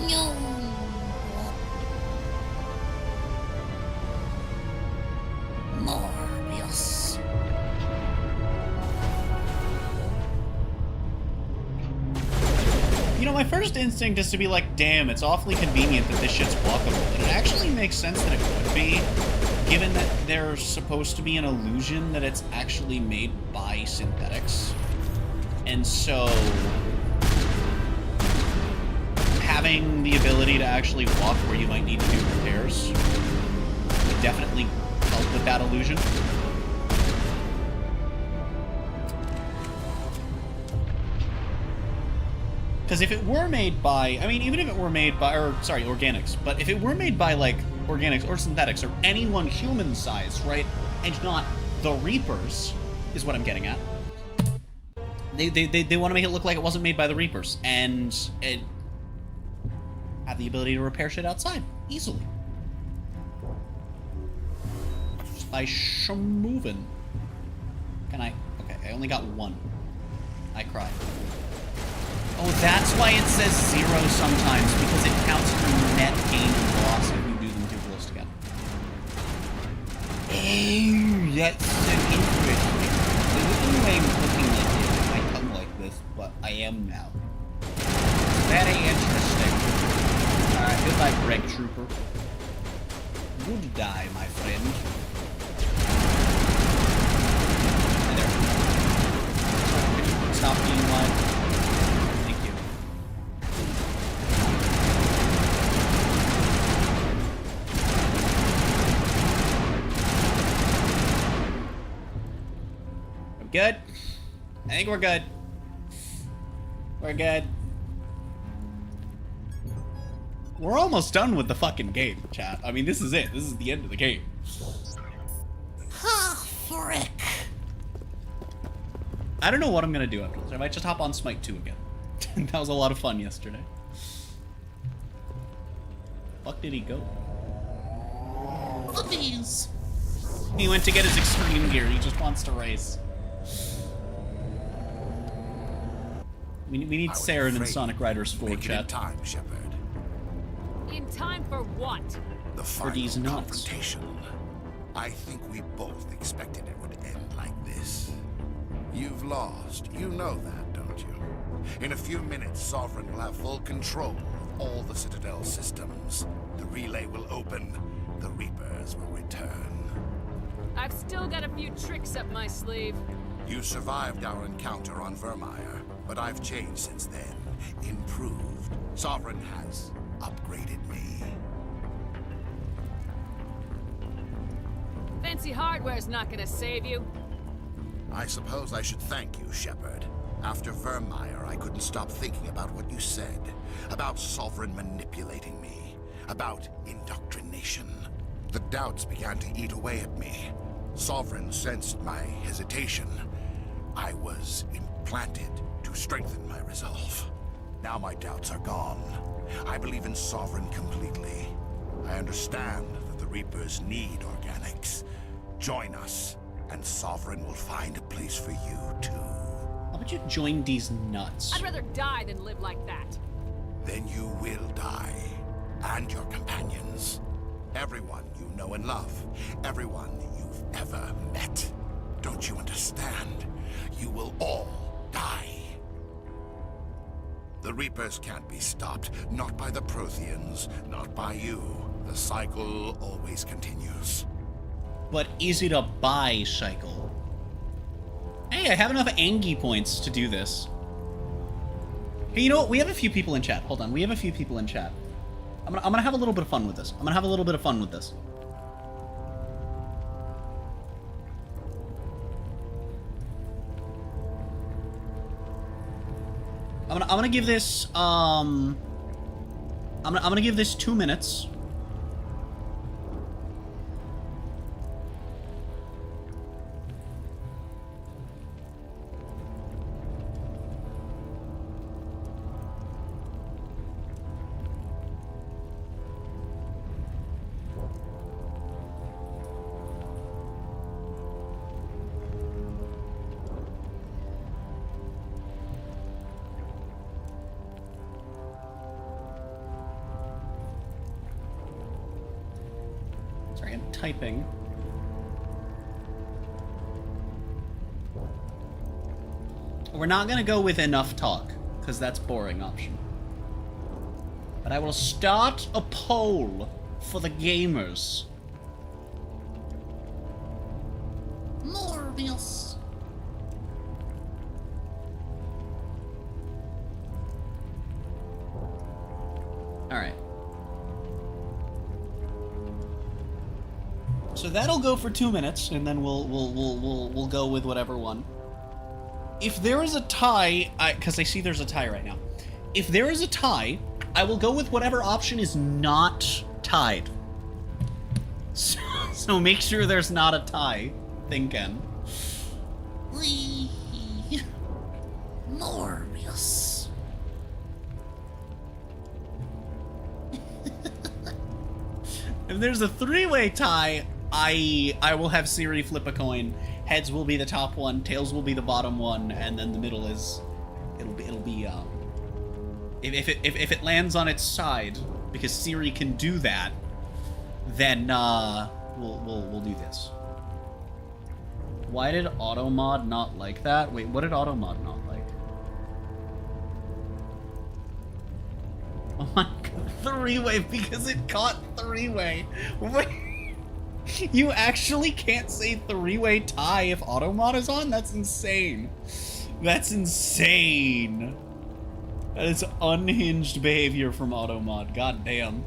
No. Morbius. You know, my first instinct is to be like, damn, it's awfully convenient that this shit's walkable. And it actually makes sense that it would be, given that there's supposed to be an illusion that it's actually made by synthetics. And so, having the ability to actually walk where you might need to do repairs would definitely help with that illusion. Because if it were made by, I mean, even if it were made by, or sorry, organics, but if it were made by like organics or synthetics or anyone human-sized, right, and not the Reapers, is what I'm getting at. They want to make it look like it wasn't made by the Reapers, and it have the ability to repair shit outside easily just by moving. Can I? Okay, I only got one. I cried. Oh, that's why it says 0 sometimes, because it counts for net gain and loss if you do them too close together. Oh, that's so interesting. So look at the way I'm looking like this, with my tongue like this, but I am now. Very interesting. Alright, goodbye, Greg Trooper. Good die, my friend. Hey there. Stop being live. Good? I think we're good. We're good. We're almost done with the fucking game, chat. I mean, this is it. This is the end of the game. Ah, frick. I don't know what I'm gonna do after this. I might just hop on Smite 2 again. That was a lot of fun yesterday. Fuck did he go? Puppies. He went to get his extreme gear. He just wants to race. We need Saren and Sonic Riders 4, chat. In time, Shepard. In time for what? The for these nuts. Confrontation. I think we both expected it would end like this. You've lost. You know that, don't you? In a few minutes, Sovereign will have full control of all the Citadel systems. The relay will open. The Reapers will return. I've still got a few tricks up my sleeve. You survived our encounter on Vermeer, but I've changed since then. Improved. Sovereign has upgraded me. Fancy hardware's not gonna save you. I suppose I should thank you, Shepard. After Vermeer, I couldn't stop thinking about what you said. About Sovereign manipulating me. About indoctrination. The doubts began to eat away at me. Sovereign sensed my hesitation. I was implanted to strengthen my resolve. Now my doubts are gone. I believe in Sovereign completely. I understand that the Reapers need organics. Join us, and Sovereign will find a place for you, too. How about you join these nuts? I'd rather die than live like that. Then you will die. And your companions. Everyone you know and love. Everyone you've ever met. Don't you understand? You will all die. The Reapers can't be stopped. Not by the Protheans. Not by you. The cycle always continues. But is it a buy cycle? Hey, I have enough Angie points to do this. Hey, you know what? We have a few people in chat. Hold on. We have a few people in chat. I'm gonna have a little bit of fun with this. I'm gonna have a little bit of fun with this. I'm gonna give this I'm gonna give this 2 minutes. typing. We're not gonna go with enough talk, because that's boring option. But I will start a poll for the gamers. Morbius. Alright. So that'll go for 2 minutes, and then we'll go with whatever one. If there is a tie, because I see there's a tie right now. If there is a tie, I will go with whatever option is not tied. So make sure there's not a tie, thinking. Morbius. If there's a 3-way tie, I will have Siri flip a coin. Heads will be the top one, tails will be the bottom one, and then the middle is it'll be if it lands on its side, because Siri can do that, then we'll do this. Why did Automod not like that? Wait, what did Automod not like? Oh my god, 3-way, because it caught 3-way. Wait. You actually can't say 3-way tie if Automod is on? That's insane. That's insane. That is unhinged behavior from Automod. God damn.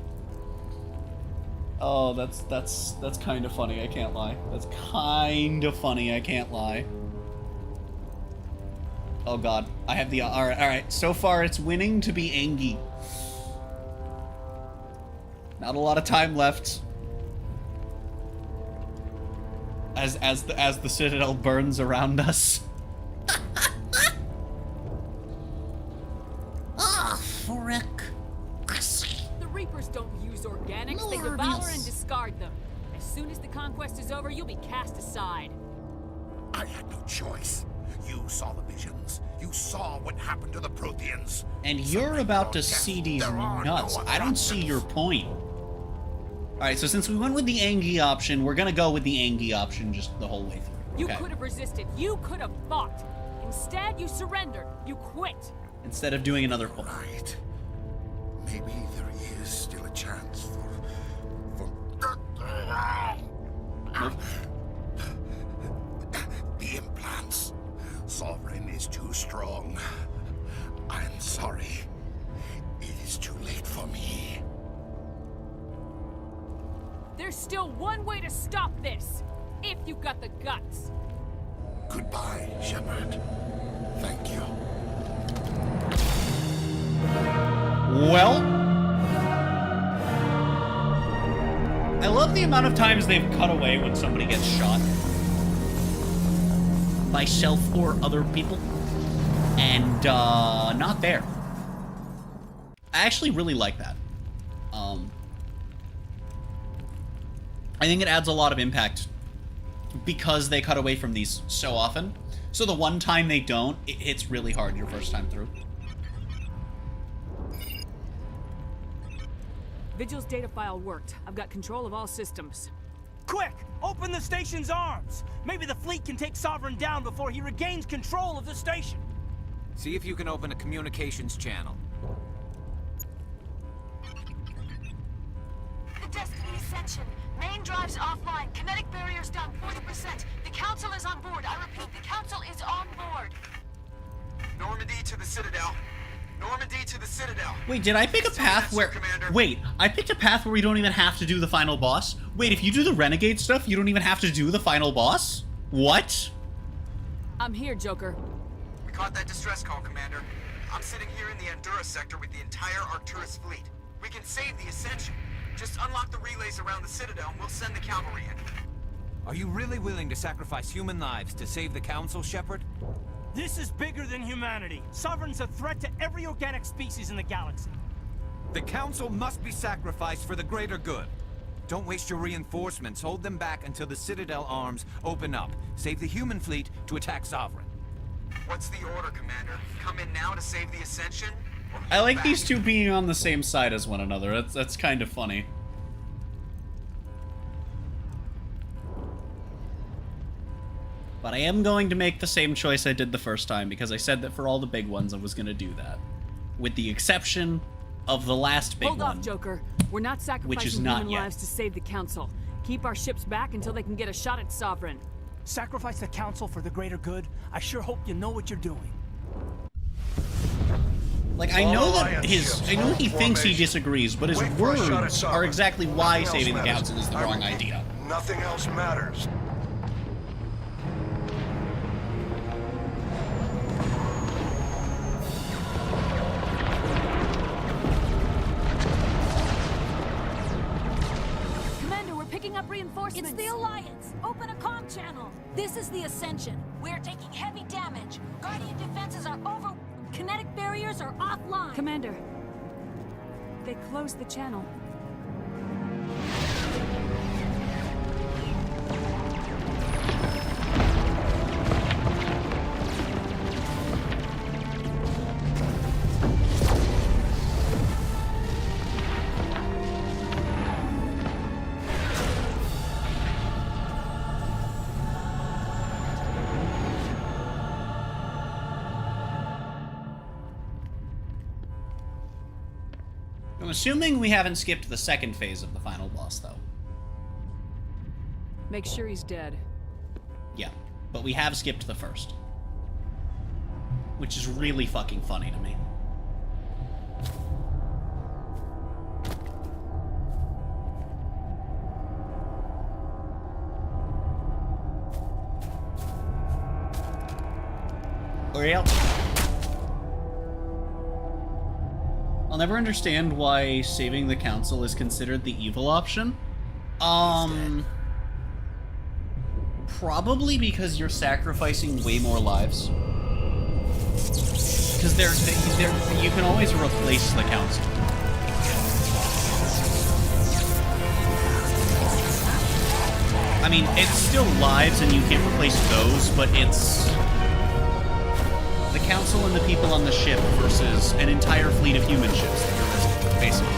Oh, that's kind of funny, I can't lie. That's kind of funny, I can't lie. Oh god, I have the alright. So far it's winning to be Angie. Not a lot of time left. As the Citadel burns around us. Ah, frick. The Reapers don't use organics, they devour and discard them. As soon as the conquest is over, you'll be cast aside. I had no choice. You saw the visions. You saw what happened to the Protheans. And you're about to see these nuts. I don't see your point. Alright, so since we went with the Angie option, we're gonna go with the Angie option just the whole way through. You could have resisted. You could have fought. Instead, you surrendered. You quit. Instead of doing another poll. Right. Maybe there is still a chance for... Nope. The implants. Sovereign is too strong. I'm sorry. It is too late for me. There's still one way to stop this, if you've got the guts. Goodbye, Shepard. Thank you. Well, I love the amount of times they've cut away when somebody gets shot by self or other people, and not there. I actually really like that. I think it adds a lot of impact because they cut away from these so often. So the one time they don't, it hits really hard your first time through. Vigil's data file worked. I've got control of all systems. Quick! Open the station's arms! Maybe the fleet can take Sovereign down before he regains control of the station. See if you can open a communications channel. The Destiny Ascension. Main drives offline. Kinetic barriers down 40%. The Council is on board. I repeat, the Council is on board. Normandy to the Citadel. Normandy to the Citadel. Wait, did I pick a path where... Wait, I picked a path where we don't even have to do the final boss? Wait, if you do the Renegade stuff, you don't even have to do the final boss? What? I'm here, Joker. We caught that distress call, Commander. I'm sitting here in the Andurra sector with the entire Arcturus fleet. We can save the Ascension. Just unlock the relays around the Citadel and we'll send the cavalry in. Are you really willing to sacrifice human lives to save the Council, Shepard? This is bigger than humanity. Sovereign's a threat to every organic species in the galaxy. The Council must be sacrificed for the greater good. Don't waste your reinforcements. Hold them back until the Citadel arms open up. Save the human fleet to attack Sovereign. What's the order, Commander? Come in now to save the Ascension? I like these two being on the same side as one another. That's kind of funny. But I am going to make the same choice I did the first time, because I said that for all the big ones I was going to do that. With the exception of the last big one. Hold off, Joker. We're not sacrificing human lives to save the Council. Keep our ships back until they can get a shot at Sovereign. Sacrifice the Council for the greater good? I sure hope you know what you're doing. Like, I know that I know he thinks he disagrees, but his words are exactly why saving the Council is the wrong idea. Nothing else matters. Commander, we're picking up reinforcements. It's the Alliance. Open a comm channel. This is the Ascension. We're taking heavy damage. Guardian defenses are over. Kinetic barriers are offline. Commander, they closed the channel. I'm assuming we haven't skipped the second phase of the final boss, though. Make sure he's dead. Yeah, but we have skipped the first. Which is really fucking funny to me. Uriel. I'll never understand why saving the Council is considered the evil option. Probably because you're sacrificing way more lives. Because you can always replace the Council. I mean, it's still lives and you can't replace those, but it's the Council and the people on the ship versus an entire fleet of human ships that you're risking, basically.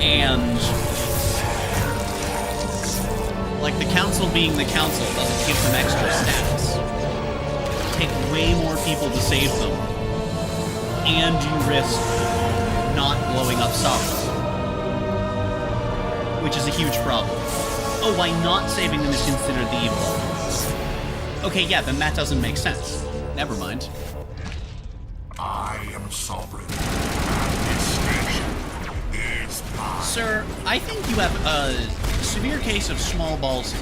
And like the Council being the Council doesn't give them extra stats. Take way more people to save them, and you risk not blowing up Sovereign, which is a huge problem. Oh, why not saving them is considered the evil? Okay, yeah, then that doesn't make sense. Never mind. I am Sovereign. This station is mine. Sir, I think you have a severe case of small balls.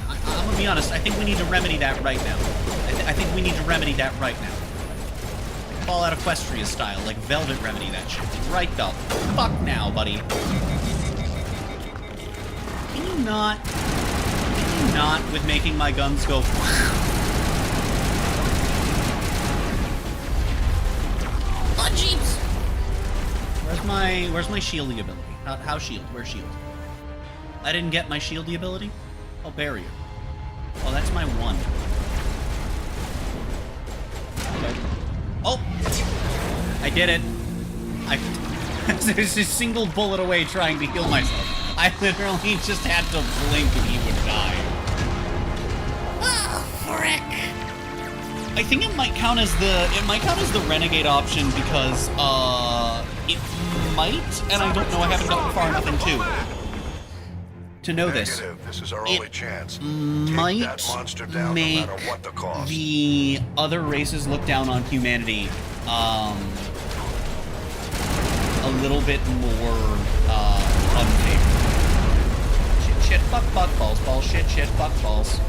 I'm gonna be honest, I think we need to remedy that right now. I think we need to remedy that right now. Like Fallout Equestria style, like Velvet remedy that shit. Right the fuck now, buddy. Can you not with making my guns go... On jeeps! Where's my shieldy ability? How shield? Where's shield? I didn't get my shieldy ability? Oh, barrier. Oh, that's my one. Okay. Oh! I did it. There's a single bullet away trying to heal myself. I literally just had to blink and he would die. Ah, frick! I think it might count as the renegade option because it might, and I don't know, I haven't gotten far enough in 2 to know this. This is our only chance. Might that monster down, make no matter what the cost. the other races look down on humanity a little bit more unfavorable. Shit, fuck, balls, balls, shit, fuck, balls.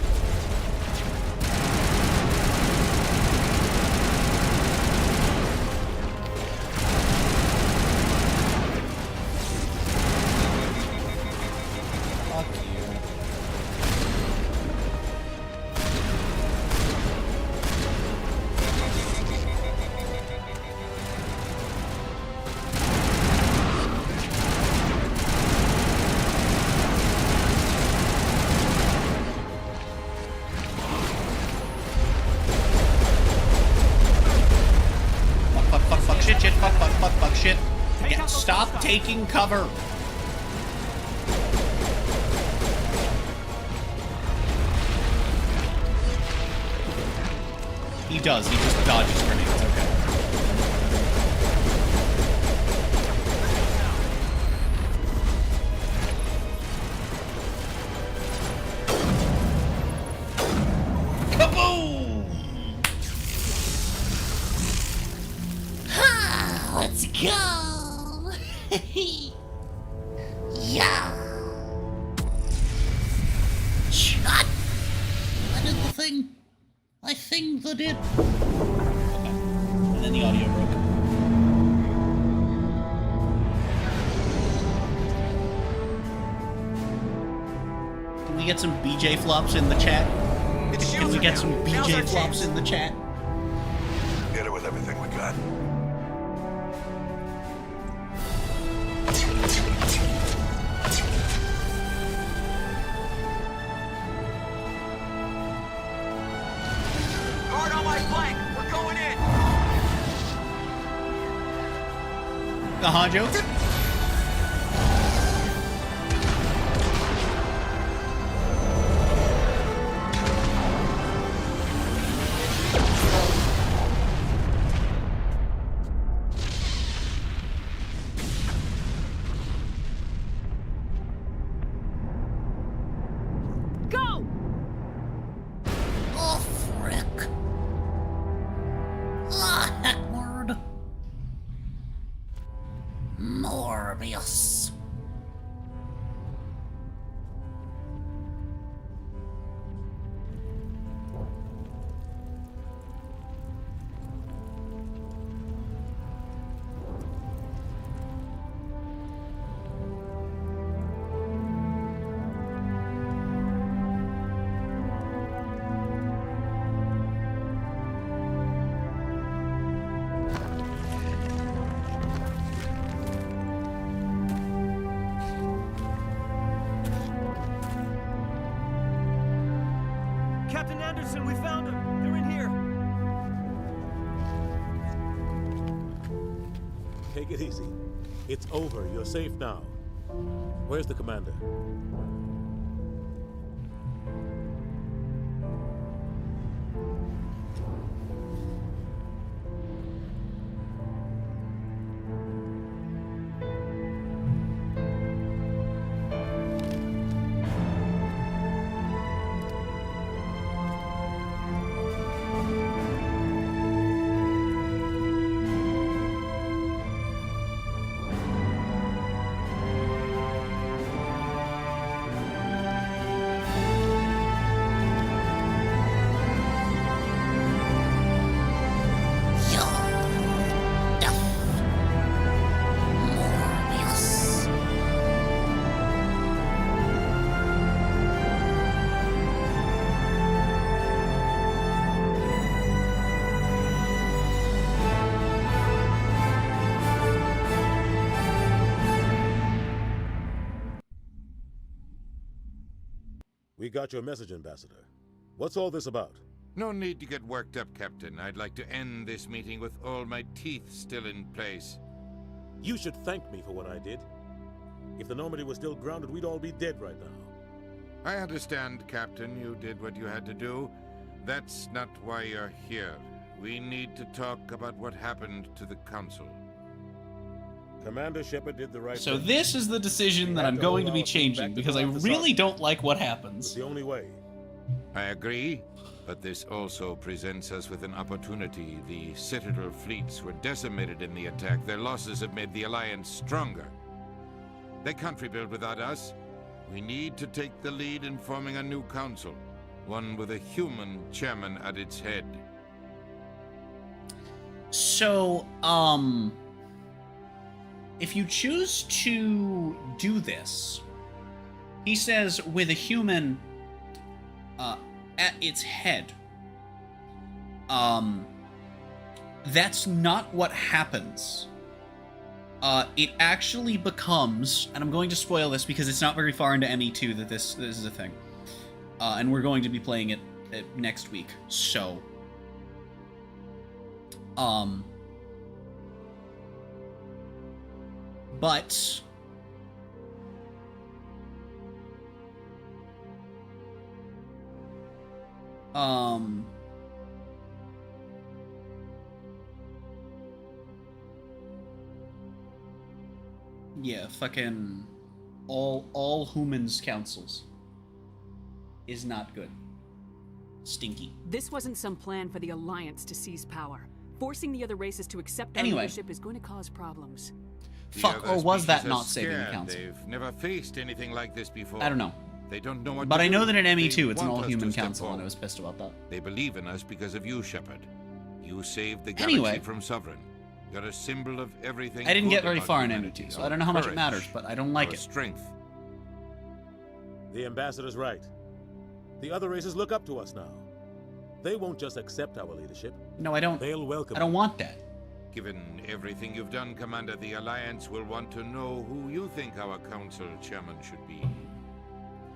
Fuck you. Fuck, shit, fuck, shit. Yeah, stop taking cover. He does. He just dodges grenades. Okay. Kaboom! Ha! Let's go! Yeah! Shot! I did the thing. I think that it. Okay. And then the audio broke. Can we get some BJ flops in the chat? Can we get some BJ flops in the chat? Hit it with everything we got. Guard on my flank! We're going in! Joe? Go! Oh, frick. Ah, heck word. Morbius. Captain Anderson, we found them. They're in here. Take it easy. It's over. You're safe now. Where's the commander? We got your message, Ambassador. What's all this about? No need to get worked up, Captain. I'd like to end this meeting with all my teeth still in place. You should thank me for what I did. If the Normandy was still grounded, we'd all be dead right now. I understand, Captain. You did what you had to do. That's not why you're here. We need to talk about what happened to the Council. Commander Shepard did the right So thing. this is the decision that I'm going to be changing, because I really don't like what happens. The only way. I agree, but this also presents us with an opportunity. The Citadel fleets were decimated in the attack. Their losses have made the Alliance stronger. They can't rebuild without us. We need to take the lead in forming a new council, one with a human chairman at its head. So, if you choose to do this, he says with a human at its head. That's not what happens. It actually becomes, and I'm going to spoil this because it's not very far into ME2 that this is a thing. And we're going to be playing it next week, so... But... Yeah, fucking all humans councils is not good. Stinky. This wasn't some plan for the Alliance to seize power. Forcing the other races to accept our Anyway. leadership is going to cause problems. Fuck, or was that not saving the scared. council? They've never faced anything like this before. I don't know. They don't know what But to I know do. that in They ME2 it's an want us all-human to step council, and I forward. was pissed about that. They believe in us because of you, Shepard. You saved the Anyway. galaxy from Sovereign. You're a symbol of everything. I didn't good get very about far in humanity. ME2, so I don't know how much it Courage, matters, but I don't like your it. Strength. The ambassador's right. The other races look up to us now. They won't just accept our leadership. No, I don't. They'll welcome I don't it. want that. Given everything you've done, Commander, the Alliance will want to know who you think our council chairman should be.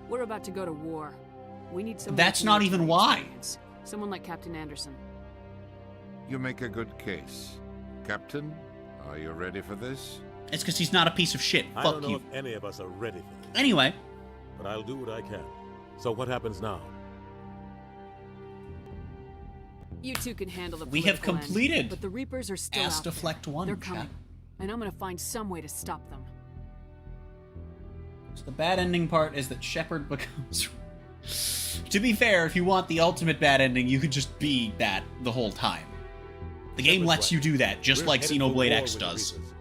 We're about to go to war. We need someone. That's with not military even why. experience. Someone like Captain Anderson. You make a good case. Captain, are you ready for this? It's because he's not a piece of shit. I Fuck don't know you. if any of us are ready for this. Anyway. But I'll do what I can. So what happens now? You two can handle the We have political end, completed but the Reapers are still Ass out there. Deflect 1, They're chat. coming, and I'm gonna find some way to stop them. So the bad ending part is that Shepard becomes... To be fair, if you want the ultimate bad ending, you could just be that the whole time. The game Shepard's lets right. you do that, just We're like headed for war Xenoblade X with the does. Reapers.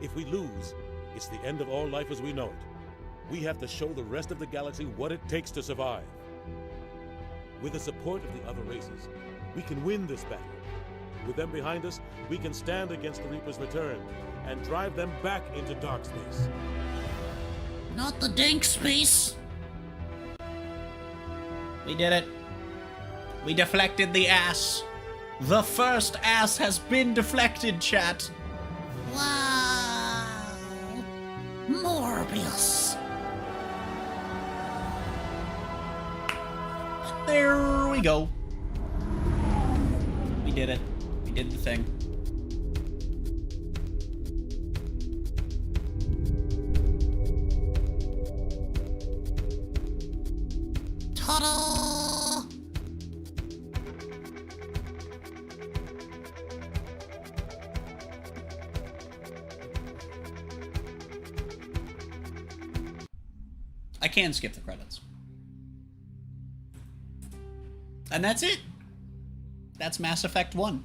If we lose, it's the end of all life as we know it. We have to show the rest of the galaxy what it takes to survive. With the support of the other races, we can win this battle. With them behind us, we can stand against the Reaper's return and drive them back into dark space. Not the dank space. We did it. We deflected the ass. The first ass has been deflected, chat. Wow. Morbius. There we go. We did it. We did the thing. Ta-da! I can skip the credits. And that's it. That's Mass Effect 1.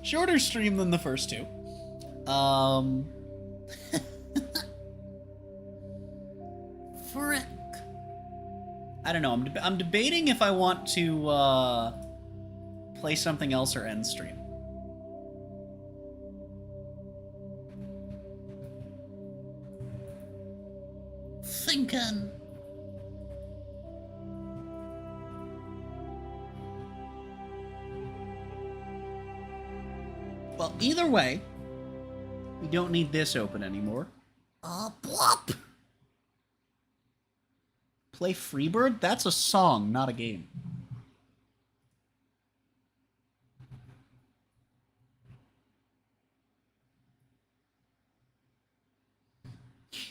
Shorter stream than the first two. Frick. I don't know. I'm debating if I want to play something else or end stream. Thinking. Well, either way, we don't need this open anymore. Blop. Play Freebird? That's a song, not a game.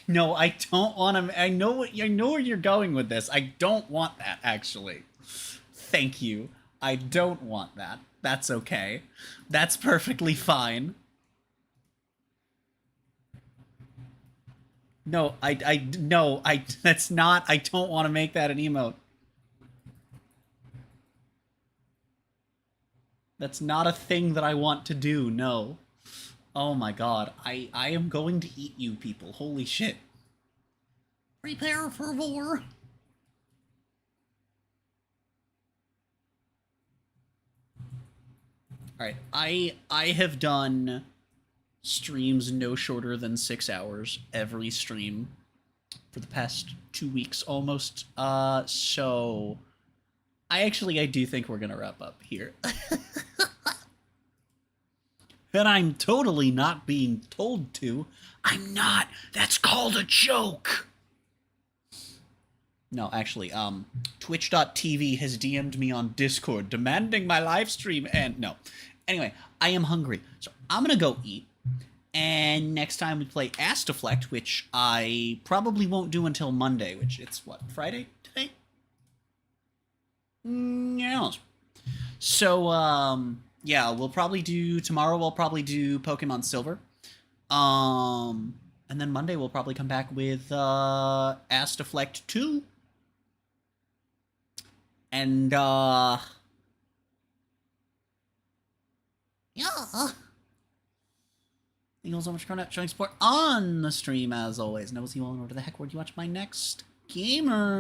No, I don't want to. I know where you're going with this. I don't want that, actually. Thank you. I don't want that. That's okay. That's perfectly fine. No, that's not. I don't want to make that an emote. That's not a thing that I want to do. No. Oh my god. I am going to eat you people. Holy shit. Prepare for war. Alright, I have done streams no shorter than 6 hours every stream for the past 2 weeks almost. So I do think we're gonna wrap up here. And I'm totally not being told to. I'm not. That's called a joke. No, actually, Twitch.tv has DM'd me on Discord demanding my live stream, and no. Anyway, I am hungry, so I'm gonna go eat. And next time we play Ass Deflect, which I probably won't do until Monday, which it's what, Friday today? Yes. So, yeah, we'll probably do tomorrow. We'll probably do Pokemon Silver, and then Monday we'll probably come back with Astaflect 2, and yeah. Thank you all so much for showing support on the stream as always. And I will see you all in order the heck where you watch my next gamer.